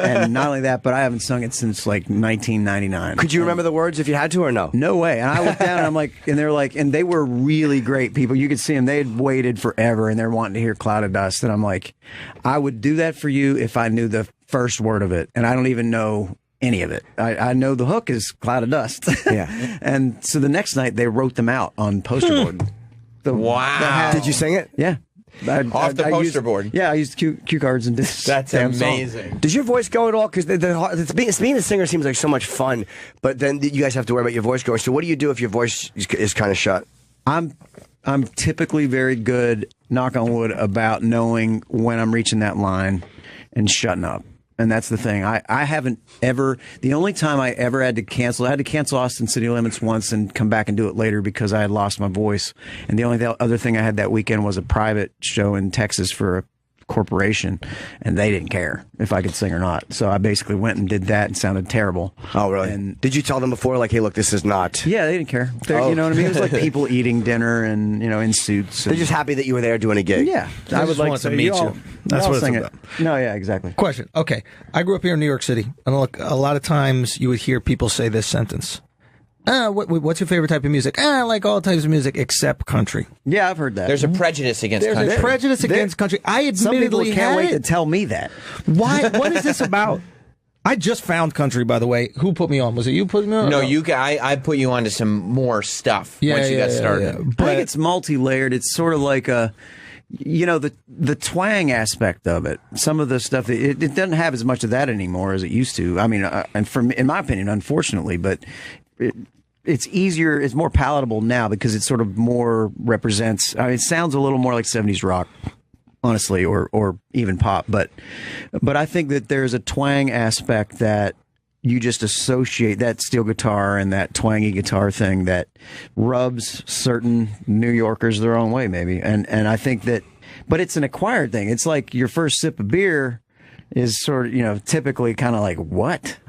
And not only that, but I haven't sung it since like 1999. Could you remember the words if you had to, or no? No way. And I looked down and I'm like, and they're like, and they were really great people. You could see them. They had waited forever and they're wanting to hear Cloud of Dust. And I'm like, I would do that for you if I knew the first word of it. And I don't even know any of it. I know the hook is Cloud of Dust. Yeah. And so the next night they wrote them out on poster board. Wow. Did you sing it? Yeah. Off the poster board. Yeah, I used cue cards and did That's amazing. Does your voice go at all? Because being a singer seems like so much fun, but then you guys have to worry about your voice going. So what do you do if your voice is kind of shut? I'm typically very good, knock on wood, about knowing when I'm reaching that line and shutting up. And that's the thing. I haven't ever, the only time I ever had to cancel Austin City Limits once and come back and do it later because I had lost my voice. And the only other thing I had that weekend was a private show in Texas for a corporation, and they didn't care if I could sing or not. So I basically went and did that and sounded terrible. Oh, really? And did you tell them before, like, hey, look, this is not... Yeah, they didn't care. You know what I mean? It was like people eating dinner and, in suits. They're just happy that you were there doing a gig. Yeah. I would like to meet you. That's what it's about. No, yeah, exactly. Question. Okay. I grew up here in New York City, and look, a lot of times you would hear people say this sentence. What's your favorite type of music? I like all types of music except country. Yeah, I've heard that. There's a prejudice against country. There's a prejudice against country. I Some people admittedly can't wait had to tell me that. Why? What is this about? I just found country, by the way. Who put me on? Was it you put me on? No, I put you on to some more stuff once you got started. Yeah. But I think it's multi-layered. It's sort of like the twang aspect of it. Some of the stuff, it doesn't have as much of that anymore as it used to. I mean, in my opinion, unfortunately, but it's easier, it's more palatable now because it sort of more represents, it sounds a little more like 70s rock, honestly, or even pop. But I think that there's a twang aspect that you just associate, that steel guitar and that twangy guitar thing that rubs certain New Yorkers their own way, maybe. And I think that, but it's an acquired thing. It's like your first sip of beer is sort of, typically kind of like, what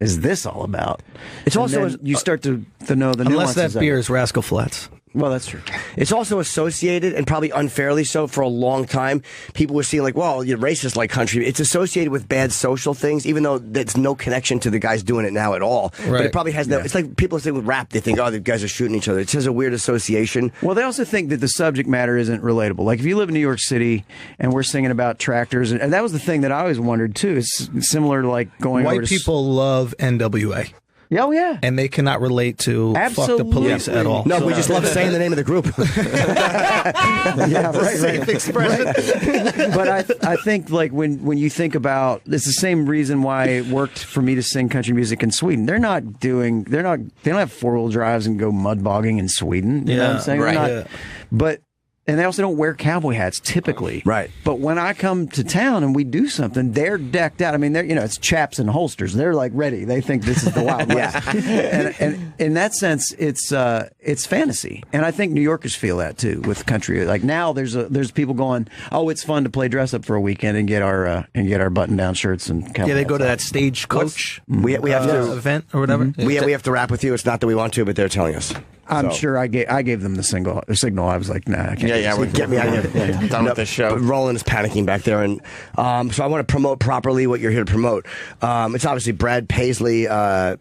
is this all about? It's also you start to know the nuances. Unless that beer is Rascal Flatts. Well, that's true. It's also associated, and probably unfairly so, for a long time. People were seeing like, well, you're racist like country. It's associated with bad social things, even though there's no connection to the guys doing it now at all. Right. But it probably has no. It's like people say with rap, they think, oh, the guys are shooting each other. It has a weird association. Well, they also think that the subject matter isn't relatable. Like if you live in New York City and we're singing about tractors, and that was the thing that I always wondered too. It's similar to like going White over to people love NWA. Oh, yeah. And they cannot relate to Absolutely. fuck the police at all. No, we just love saying the name of the group. Yeah, right. Safe expression. But I think like when you think about, it's the same reason why it worked for me to sing country music in Sweden. They don't have 4-wheel drives and go mud bogging in Sweden. You know what I'm saying? Right. They're not, but and they also don't wear cowboy hats typically. Right. But when I come to town and we do something, they're decked out. I mean, they're it's chaps and holsters. They're like ready. They think this is the Wild West. And in that sense, it's fantasy. And I think New Yorkers feel that too with country. Like now, there's people going, oh, it's fun to play dress up for a weekend and get our button down shirts and cowboy they go to hats that Stagecoach We have to event or whatever. We have to rap with you. It's not that we want to, but they're telling us. I'm sure I gave them the signal. I was like, nah, I can't. Get me out of here. I'm done with this show. But Roland is panicking back there, and so I want to promote properly what you're here to promote. It's obviously Brad Paisley,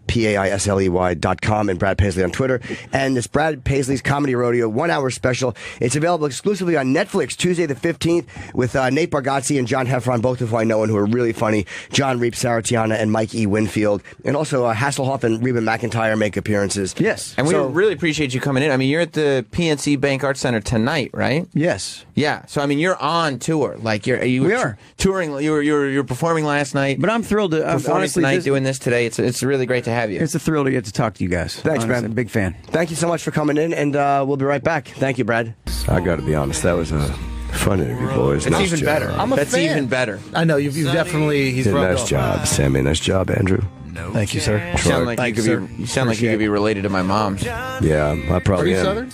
PAISLEY.com, and Brad Paisley on Twitter. And it's Brad Paisley's Comedy Rodeo 1 hour special. It's available exclusively on Netflix Tuesday the 15th with Nate Bargatze and John Heffron, both of whom I know and who are really funny. John Reap, Sarah Tiana, and Mike E. Winfield. And also Hasselhoff and Reba McEntire make appearances. Yes. And we really appreciate you coming in. I mean, you're at the PNC Bank Arts Center tonight, right? Yes. Yeah. So I mean, you're on tour. Like we are touring. You're performing last night. But I'm thrilled to performing honestly tonight, doing this today. It's really great to have you. It's a thrill to get to talk to you guys. Thanks, honestly, Brad. Big fan. Thank you so much for coming in, and we'll be right back. Thank you, Brad. I got to be honest, that was a fun interview, boys. It's even better. That's even better. I know you've definitely. He's nice job, Sammy. Nice job, Andrew. Thank you, sir. You sound like you could be related to my mom. Yeah, I probably am. Southern?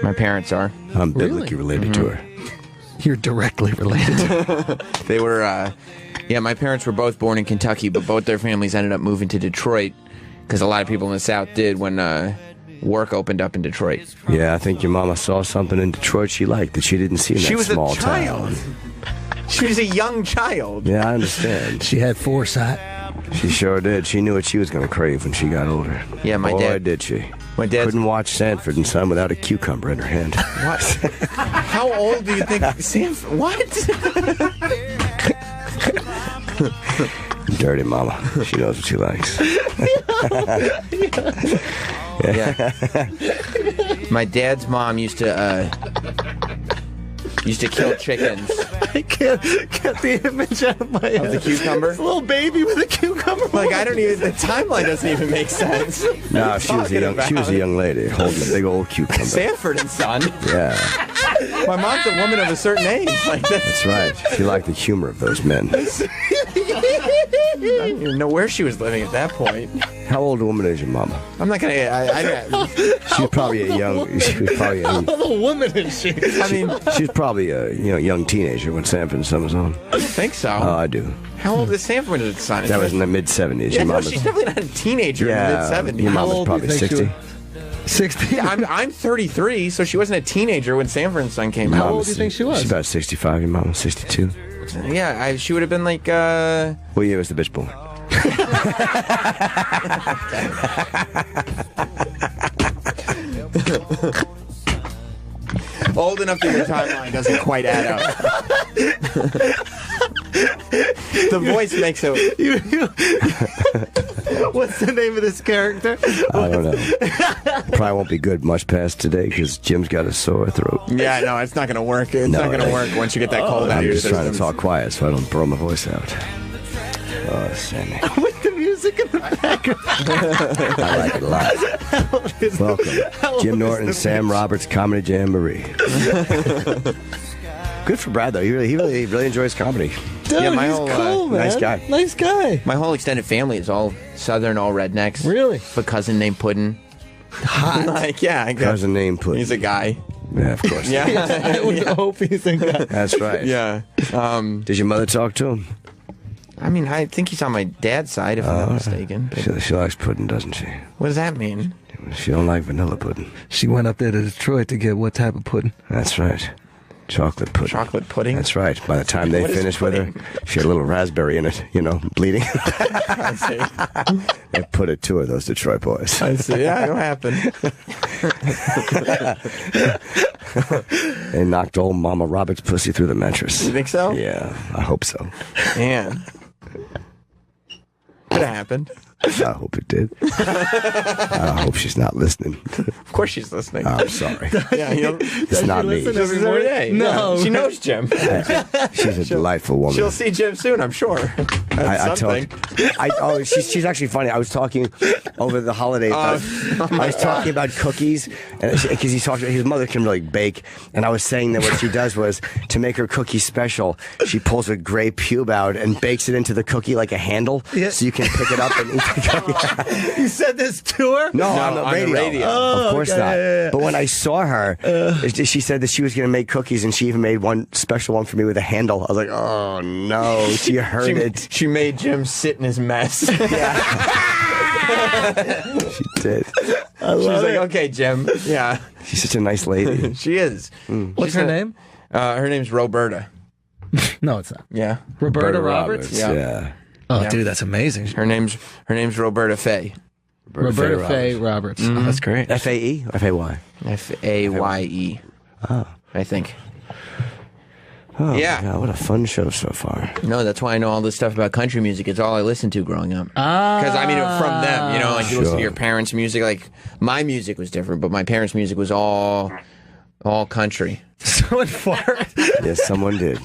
My parents are. I'm biblically related to her. You're directly related. They were, my parents were both born in Kentucky, but both their families ended up moving to Detroit because a lot of people in the South did when work opened up in Detroit. Yeah, I think your mama saw something in Detroit she liked that she didn't see in that small town. She was a young child. Yeah, I understand. She had foresight. She sure did. She knew what she was going to crave when she got older. Yeah, my Boy, dad did she. My dad couldn't watch Sanford and Son without a cucumber in her hand. What? How old do you think Sanford? What? Dirty mama. She knows what she likes. Yeah. My dad's mom used to kill chickens. I can't get the image out of my head. Of the cucumber? This little baby with a cucumber. Like, I don't even, the timeline doesn't even make sense. No, she was a young lady holding a big old cucumber. Sanford and Son. Yeah. My mom's a woman of a certain age. Like that's right. She liked the humor of those men. I don't even know where she was living at that point. How old a woman is your mama? I'm not gonna. She's probably a young. She was probably How old a woman is she? I mean, she's probably a young teenager when Sanford and Son was on. I don't think so. Oh, I do. How old is Sanford and Son? That was in the mid-70s. Yeah, no, she's definitely not a teenager in the mid-70s. Your mama's probably 60. 60. Yeah, I'm 33, so she wasn't a teenager when Sanford and Son came out. How old do you think she was? She's about 65. Your mom was 62. Yeah, she would have been like. What year was the bitch born? Old enough that your timeline doesn't quite add up. The voice makes it. What's the name of this character? I don't know. Probably won't be good much past today because Jim's got a sore throat. Yeah, no, it's not going to work. It's not going to work once you get that cold out of your system. I'm just trying to talk quiet so I don't throw my voice out. Oh, Sammy. With the music in the background. I like it a lot. Welcome. Jim Norton, Sam Roberts, Comedy Jamboree. Good for Brad, though. He really enjoys comedy. Dude, yeah, my he's whole, cool, man. Nice guy. Nice guy. My whole extended family is all Southern, all rednecks. Really? A cousin named Puddin'. Hot. Like, yeah. I guess. Cousin named Puddin'. He's a guy. Yeah, of course. Yeah. I would hope he's a guy. That's right. Yeah. Did your mother talk to him? I mean, I think he's on my dad's side, if I'm not mistaken. She likes pudding, doesn't she? What does that mean? She don't like vanilla pudding. She went up there to Detroit to get what type of pudding? That's right. Chocolate pudding. Chocolate pudding? That's right. By the time they finished with her, she had a little raspberry in it, bleeding. I see. They put it to her, those Detroit boys. I see. Yeah, it'll happen. They knocked old Mama Roberts' pussy through the mattress. You think so? Yeah, I hope so. Man. Could have happened. I hope it did. I hope she's not listening. Of course she's listening. I'm sorry. Yeah, it's not me. She listens every day. No. Yeah. She knows Jim. She's a delightful woman. She'll see Jim soon, I'm sure. She's actually funny. I was talking over the holidays. I was talking about cookies, because his mother can really bake, and I was saying that what she does was, to make her cookie special, she pulls a gray pube out and bakes it into the cookie like a handle, so you can pick it up and eat the cookie. You said this to her? No, on the radio. Oh, of course okay, not. yeah. But when I saw her, she said that she was going to make cookies, and she even made one special one for me with a handle. I was like, oh no, she heard it. She made Jim sit in his mess. She did. She's like, okay, Jim. Yeah. She's such a nice lady. She is. What's her name? Her name's Roberta. No, it's not. Yeah. Roberta Roberts? Yeah. Oh, Yeah. dude, that's amazing. Her name's Roberta Faye. Roberta Faye Roberts. Oh, that's great. F-A-E? F-A-Y? F-A-Y-E. Oh. I think. Oh, yeah. God, what a fun show so far. No, that's why I know all this stuff about country music. It's all I listened to growing up. Because, I mean, from them, you know, like you listen to your parents' music. Like, my music was different, but my parents' music was all country. Someone farted. Yes, someone did.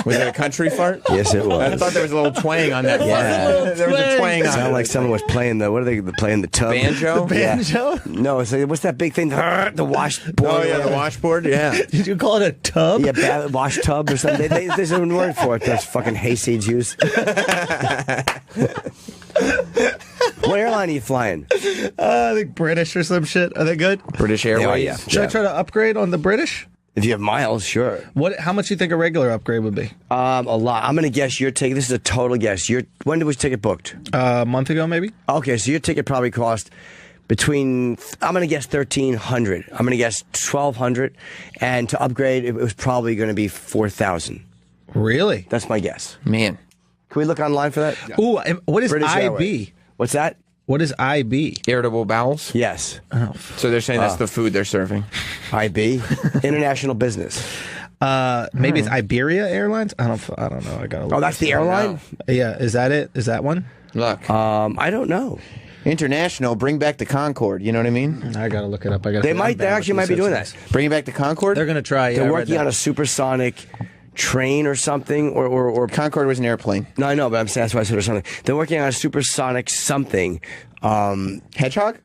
Was it a country fart? Yes, it was. I thought there was a little twang on that fart. Yeah. There was a twang on it. Sounded like someone was playing the, what are they playing, the tub? Banjo? The banjo? Yeah. No, it's like, what's that big thing? The washboard. Oh, yeah, the washboard, yeah. Did you call it a tub? Yeah, wash tub or something. There's a word for it. Those fucking hayseeds use. What airline are you flying? I think British or some shit. Are they good? British Airways. Yeah. Should I try to upgrade on the British? If you have miles, sure. How much do you think a regular upgrade would be? A lot. I'm going to guess your ticket. This is a total guess. When was your ticket booked? A month ago, maybe. Okay, so your ticket probably cost between, I'm going to guess $1,300. I'm going to guess $1,200. And to upgrade, it was probably going to be $4,000. Really? That's my guess. Man. Can we look online for that? Yeah. Ooh, what is British IB? Airways. What's that? What is IB? Irritable bowels? Yes. Oh. So they're saying that's the food they're serving. IB? International business. Maybe it's Iberia Airlines? I don't know. I gotta look. Oh, that's the airline? Yeah, is that it? Is that one? Look. I don't know. International, bring back the Concorde. You know what I mean? I gotta look it up. They actually might be doing that. Bring back the Concorde? They're gonna try. They're working on a supersonic train or something, or Concorde was an airplane. No, I know, but I'm saying that's why I said or something. They're working on a supersonic something. Hedgehog?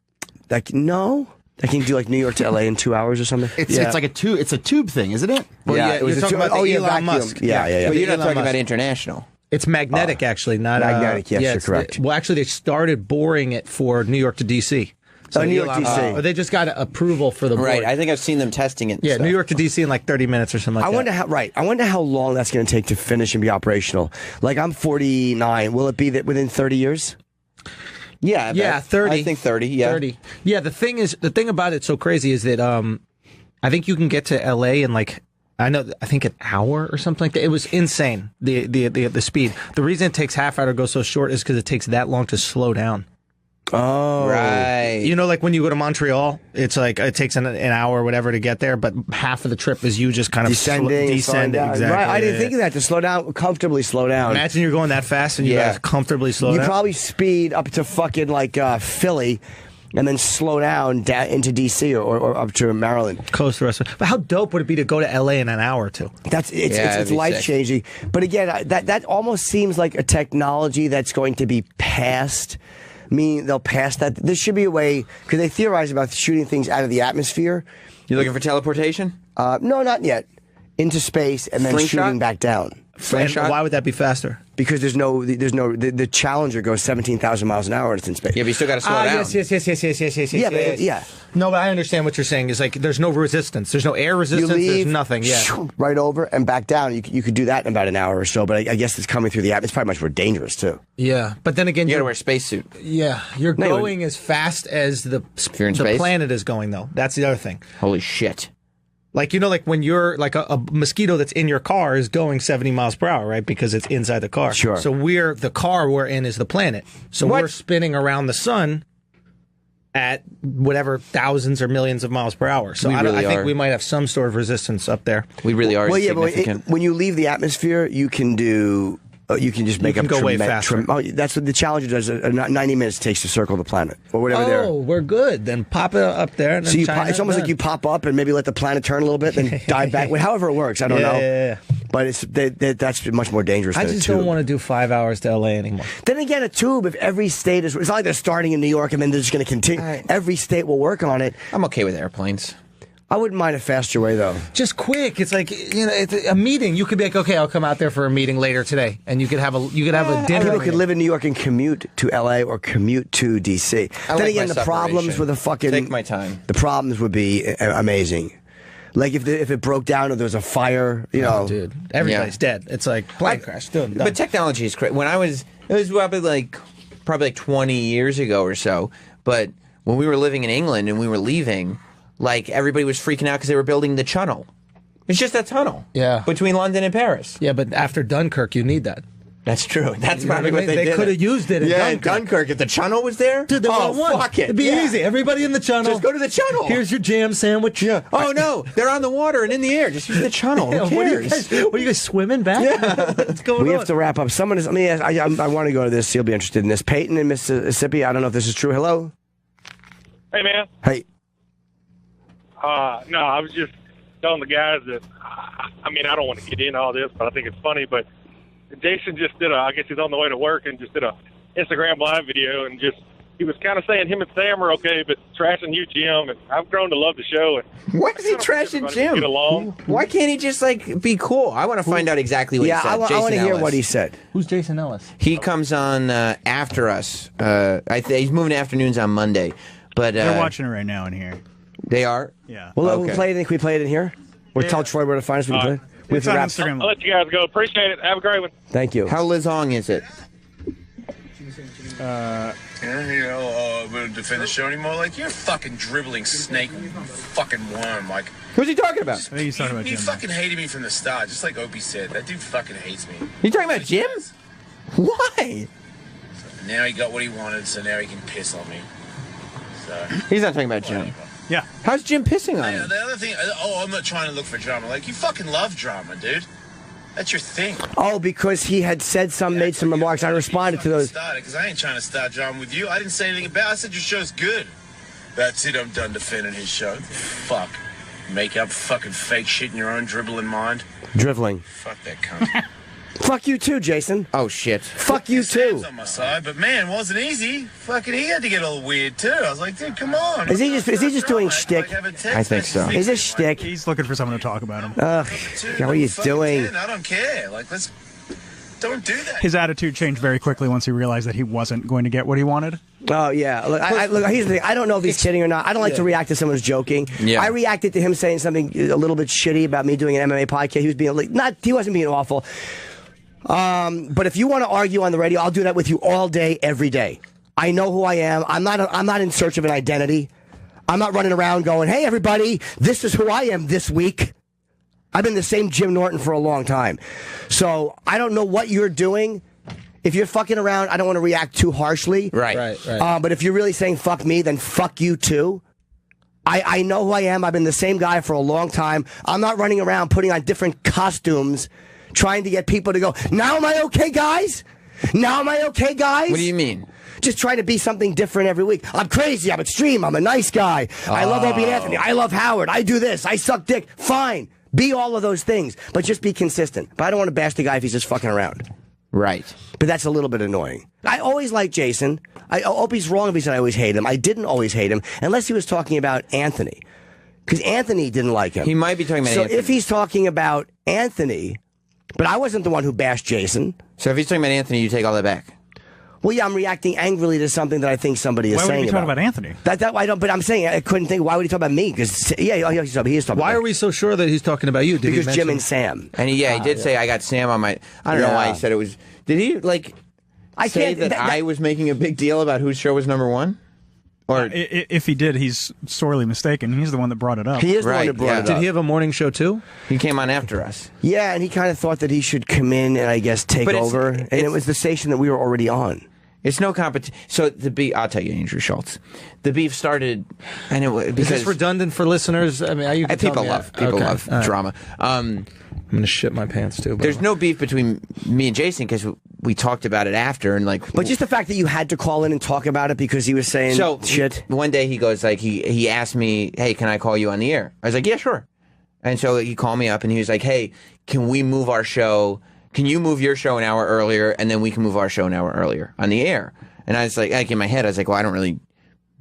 No. I can do like New York to LA in 2 hours or something. It's like a tube. It's a tube thing, isn't it? Well, yeah, it was you're talking about the Elon vacuum. Musk. Yeah. But you're not Elon talking Musk. about international. It's magnetic, actually, not magnetic. Yes, you're correct. Well, actually, they started boring it for New York to DC. So New York to DC. Or they just got approval for the board. Right. I think I've seen them testing it. Yeah, New York to DC in like 30 minutes or something like that. I wonder how long that's going to take to finish and be operational. Like, I'm 49. Will it be that within 30 years? Yeah. Yeah, 30. I think 30. Yeah. 30. Yeah, the thing about it's so crazy is that I think you can get to LA in like I think an hour or something like that. It was insane, the speed. The reason it takes half hour to go so short is because it takes that long to slow down. Oh, right. You know, like when you go to Montreal, it's like it takes an hour or whatever to get there, but half of the trip is you just kind of descending. Exactly. Right. I didn't think of that, to slow down, comfortably slow down. Imagine you're going that fast and you guys comfortably slow down. You probably speed up to fucking like Philly, and then slow down into DC or up to Maryland. Coast the rest of it. But how dope would it be to go to LA in an hour or two? It's life changing. But again, that almost seems like a technology that's going to be passed. I mean, they'll pass that. There should be a way, because they theorize about shooting things out of the atmosphere. You looking for teleportation? No, not yet. Into space and then shooting back down. Why would that be faster? Because the Challenger goes 17,000 miles an hour and it's in space. Yeah, but you still got to slow down. Yes. Yeah. No, but I understand what you're saying. It's like there's no resistance. There's no air resistance. There's nothing. Yeah. Right over and back down. You could do that in about an hour or so, but I guess it's coming through the atmosphere. It's probably much more dangerous, too. Yeah. But then again, you got to wear a spacesuit. Yeah. You're going as fast as the planet is going, though. That's the other thing. Holy shit. Like, you know, like when you're like a mosquito that's in your car is going 70 miles per hour, right? Because it's inside the car. Sure. So the car we're in is the planet. So we're spinning around the sun at whatever thousands or millions of miles per hour. So I think we might have some sort of resistance up there. We really are. Well, yeah, but when you leave the atmosphere, you can do. You can just make you can go way faster. That's what the Challenger does. 90 minutes takes to circle the planet or whatever. We're good. Then pop it up there. And so it's almost like you pop up and maybe let the planet turn a little bit, then dive back. However it works, I don't know. Yeah. But that's much more dangerous I than a just tube. don't want to do 5 hours to LA anymore. Then again, a tube, if every state is... It's not like they're starting in New York and then they're just going to continue. Every state will work on it. I'm okay with airplanes. I wouldn't mind a faster way, though. Just quick. It's like, it's a meeting. You could be like, okay, I'll come out there for a meeting later today, and you could have a dinner. People could live in New York and commute to LA or commute to DC. Then like again, my the problems separation. with a fucking... Take my time. The problems would be amazing. Like if it broke down or there was a fire, you know. Dude, everybody's dead. It's like plane crash. Done. But technology is crazy. When it was probably like 20 years ago or so. But when we were living in England and we were leaving, like everybody was freaking out because they were building the tunnel. It's just a tunnel. Yeah. Between London and Paris. Yeah, but after Dunkirk, you need that. That's true. That's You know probably what I what mean? they did. They could have used it in Dunkirk. Dunkirk. If the tunnel was there, Dude, they would've won. fuck it. It'd be easy. Everybody in the tunnel. Just go to the tunnel. Here's your jam sandwich. Yeah. Oh no, they're on the water and in the air. Just use the tunnel. Yeah, Who what are cares? you guys swimming back? Yeah. What's going We on? have to wrap up. Someone is... Let me ask, I want to go to this. You'll be interested in this. Peyton in Mississippi. I don't know if this is true. Hello? Hey, man. Hey. No, I was just telling the guys that, I mean, I don't want to get into all this, but I think it's funny, but Jason just did I guess he's on the way to work and just did a Instagram live video and he was kind of saying him and Sam are okay, but trashing you, Jim, and I've grown to love the show. And Why is he trashing Jim? Get along. Why can't he just be cool? I want to find out exactly what he said. I want to Jason hear Ellis. what he said. Who's Jason Ellis? He comes on after us. He's moving afternoons on Monday, but They're watching it right now in here. They are. Yeah. Well, Okay. can we play it in here? Or tell Troy where to find us. We can play it. We have It's to on wrap. Instagram. I'll let you guys go. Appreciate it. Have a great one. Thank you. How Lizong is it? Yeah, I'm gonna defend the show anymore. Like, you're a fucking dribbling snake, fucking worm. Like, Who's he talking about? I think he's talking about he Jim. fucking hated me from the start, just like Opie said. That dude fucking hates me. You talking about Jim? Why? Now he got what he wanted, so now he can piss on me. So He's not talking about Jim. Yeah. How's Jim pissing on him? the other thing, I'm not trying to look for drama. Like, you fucking love drama, dude. That's your thing. Oh, because he had said made some remarks. I responded to those. Because I ain't trying to start drama with you. I didn't say anything about it. I said your show's good. That's it. I'm done defending his show. Fuck. Make up fucking fake shit in your own dribbling mind. Dribbling. Fuck that cunt. Fuck you too, Jason. Oh shit. Fuck you too. Sam's on my side, but man, it wasn't easy. Fucking, he had to get all weird too. I was like, dude, come on. Is he just doing shtick? I think so. Is this shtick? He's looking for someone to talk about him. Ugh. God, what are you doing? I don't care. Like, let's don't do that. His attitude changed very quickly once he realized that he wasn't going to get what he wanted. Oh yeah. Look, here's the thing. I don't know if he's kidding or not. I don't like to react to someone who's joking. Yeah. I reacted to him saying something a little bit shitty about me doing an MMA podcast. He was being he wasn't being awful. But if you want to argue on the radio, I'll do that with you all day, every day. I know who I am. I'm not in search of an identity. I'm not running around going, "Hey, everybody, this is who I am this week." I've been the same Jim Norton for a long time. So I don't know what you're doing. If you're fucking around, I don't want to react too harshly. Right. But if you're really saying fuck me, then fuck you too. I know who I am. I've been the same guy for a long time. I'm not running around putting on different costumes trying to get people to go, "Now am I okay, guys? Now am I okay, guys?" What do you mean? Just trying to be something different every week. I'm crazy. I'm extreme. I'm a nice guy. I love Opie and Anthony. I love Howard. I do this. I suck dick. Fine. Be all of those things, but just be consistent. But I don't want to bash the guy if he's just fucking around. Right. But that's a little bit annoying. I always liked Jason. Opie's wrong if he said I always hate him. I didn't always hate him, unless he was talking about Anthony. Because Anthony didn't like him. He might be talking about Anthony. So if he's talking about Anthony, but I wasn't the one who bashed Jason. So if he's talking about Anthony, you take all that back. Well, yeah, I'm reacting angrily to something that I think somebody is Why would saying he be talking about Anthony? That I don't. But I'm saying I couldn't think. Why would he talk about me? Because he is talking. Why about are we so sure that he's talking about you? Did Because he Jim mention- and Sam. And he did say I got Sam on my. I don't know why he said it was. Did he say that I was making a big deal about whose show was number one? Or If he did, he's sorely mistaken. He's the one that brought it up. He is the one that brought it up. Did he have a morning show too? He came on after us. Yeah, and he kind of thought that he should come in and I guess take But over. And it was the station that we were already on. It's no competition. So the beef. I'll tell you, Andrew Schultz. The beef started, and it was Is because this redundant for listeners? I mean, you can tell people me love Okay. All right. drama. I'm gonna shit my pants too. There's no beef between me and Jason because we talked about it after and But just the fact that you had to call in and talk about it because he was saying shit. One day he goes he asked me, "Hey, can I call you on the air?" I was like, "Yeah, sure." And so he called me up and he was like, hey, can we move our show? Can you move your show an hour earlier and then we can move our show an hour earlier on the air? And I was like in my head, I was like, well, I don't really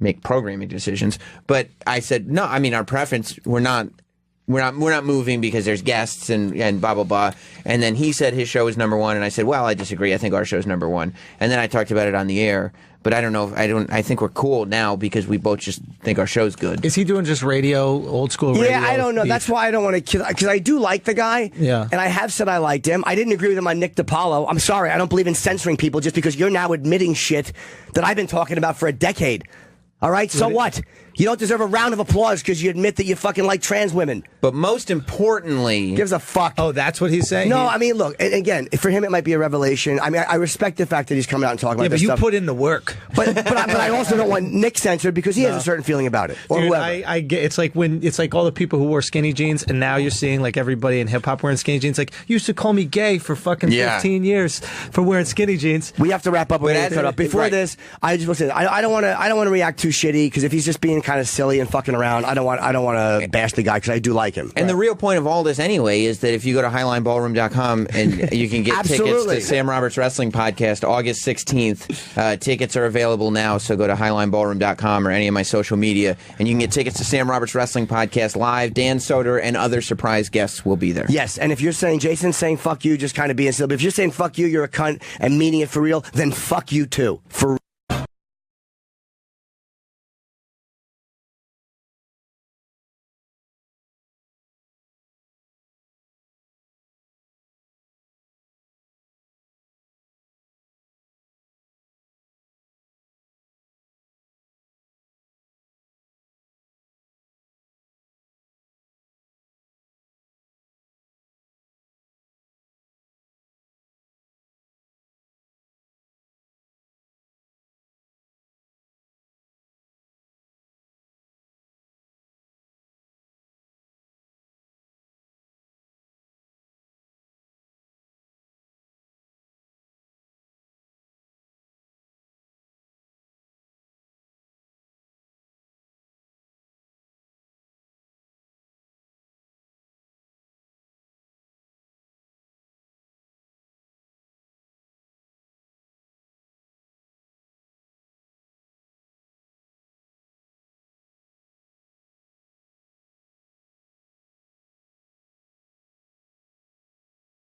make programming decisions. But I said, no, I mean, our preference, we're not moving because there's guests and blah, blah, blah. And then he said his show is number one. And I said, well, I disagree. I think our show's number one. And then I talked about it on the air. But I don't know. I think we're cool now because we both just think our show's good. Is he doing just radio, old school radio? Yeah, I don't know. That's why I don't want to kill, because I do like the guy. Yeah. And I have said I liked him. I didn't agree with him on Nick DiPaolo. I'm sorry. I don't believe in censoring people just because you're now admitting shit that I've been talking about for a decade. All right? So what? You don't deserve a round of applause because you admit that you fucking like trans women. But most importantly... Gives a fuck. Oh, that's what he's saying? No, I mean, look, and again, for him it might be a revelation. I mean, I respect the fact that he's coming out and talking about this stuff. Yeah, but you put in the work. But I also don't want Nick censored because he has a certain feeling about it. Or Dude, whoever. I get it's like all the people who wore skinny jeans and now you're seeing like everybody in hip hop wearing skinny jeans. Like, you used to call me gay for fucking 15 years for wearing skinny jeans. We have to wrap up. Before this, I just want to say I don't want to react too shitty because if he's just being kind of silly and fucking around, I don't want to bash the guy because I do like him. And the real point of all this anyway is that if you go to HighlineBallroom.com and you can get tickets to Sam Roberts Wrestling Podcast August 16th. Tickets are available now, so go to HighlineBallroom.com or any of my social media and you can get tickets to Sam Roberts Wrestling Podcast live. Dan Soder and other surprise guests will be there. Yes, and if you're saying Jason's saying fuck you, just kind of being silly. But if you're saying fuck you, you're a cunt and meaning it for real, then fuck you too. For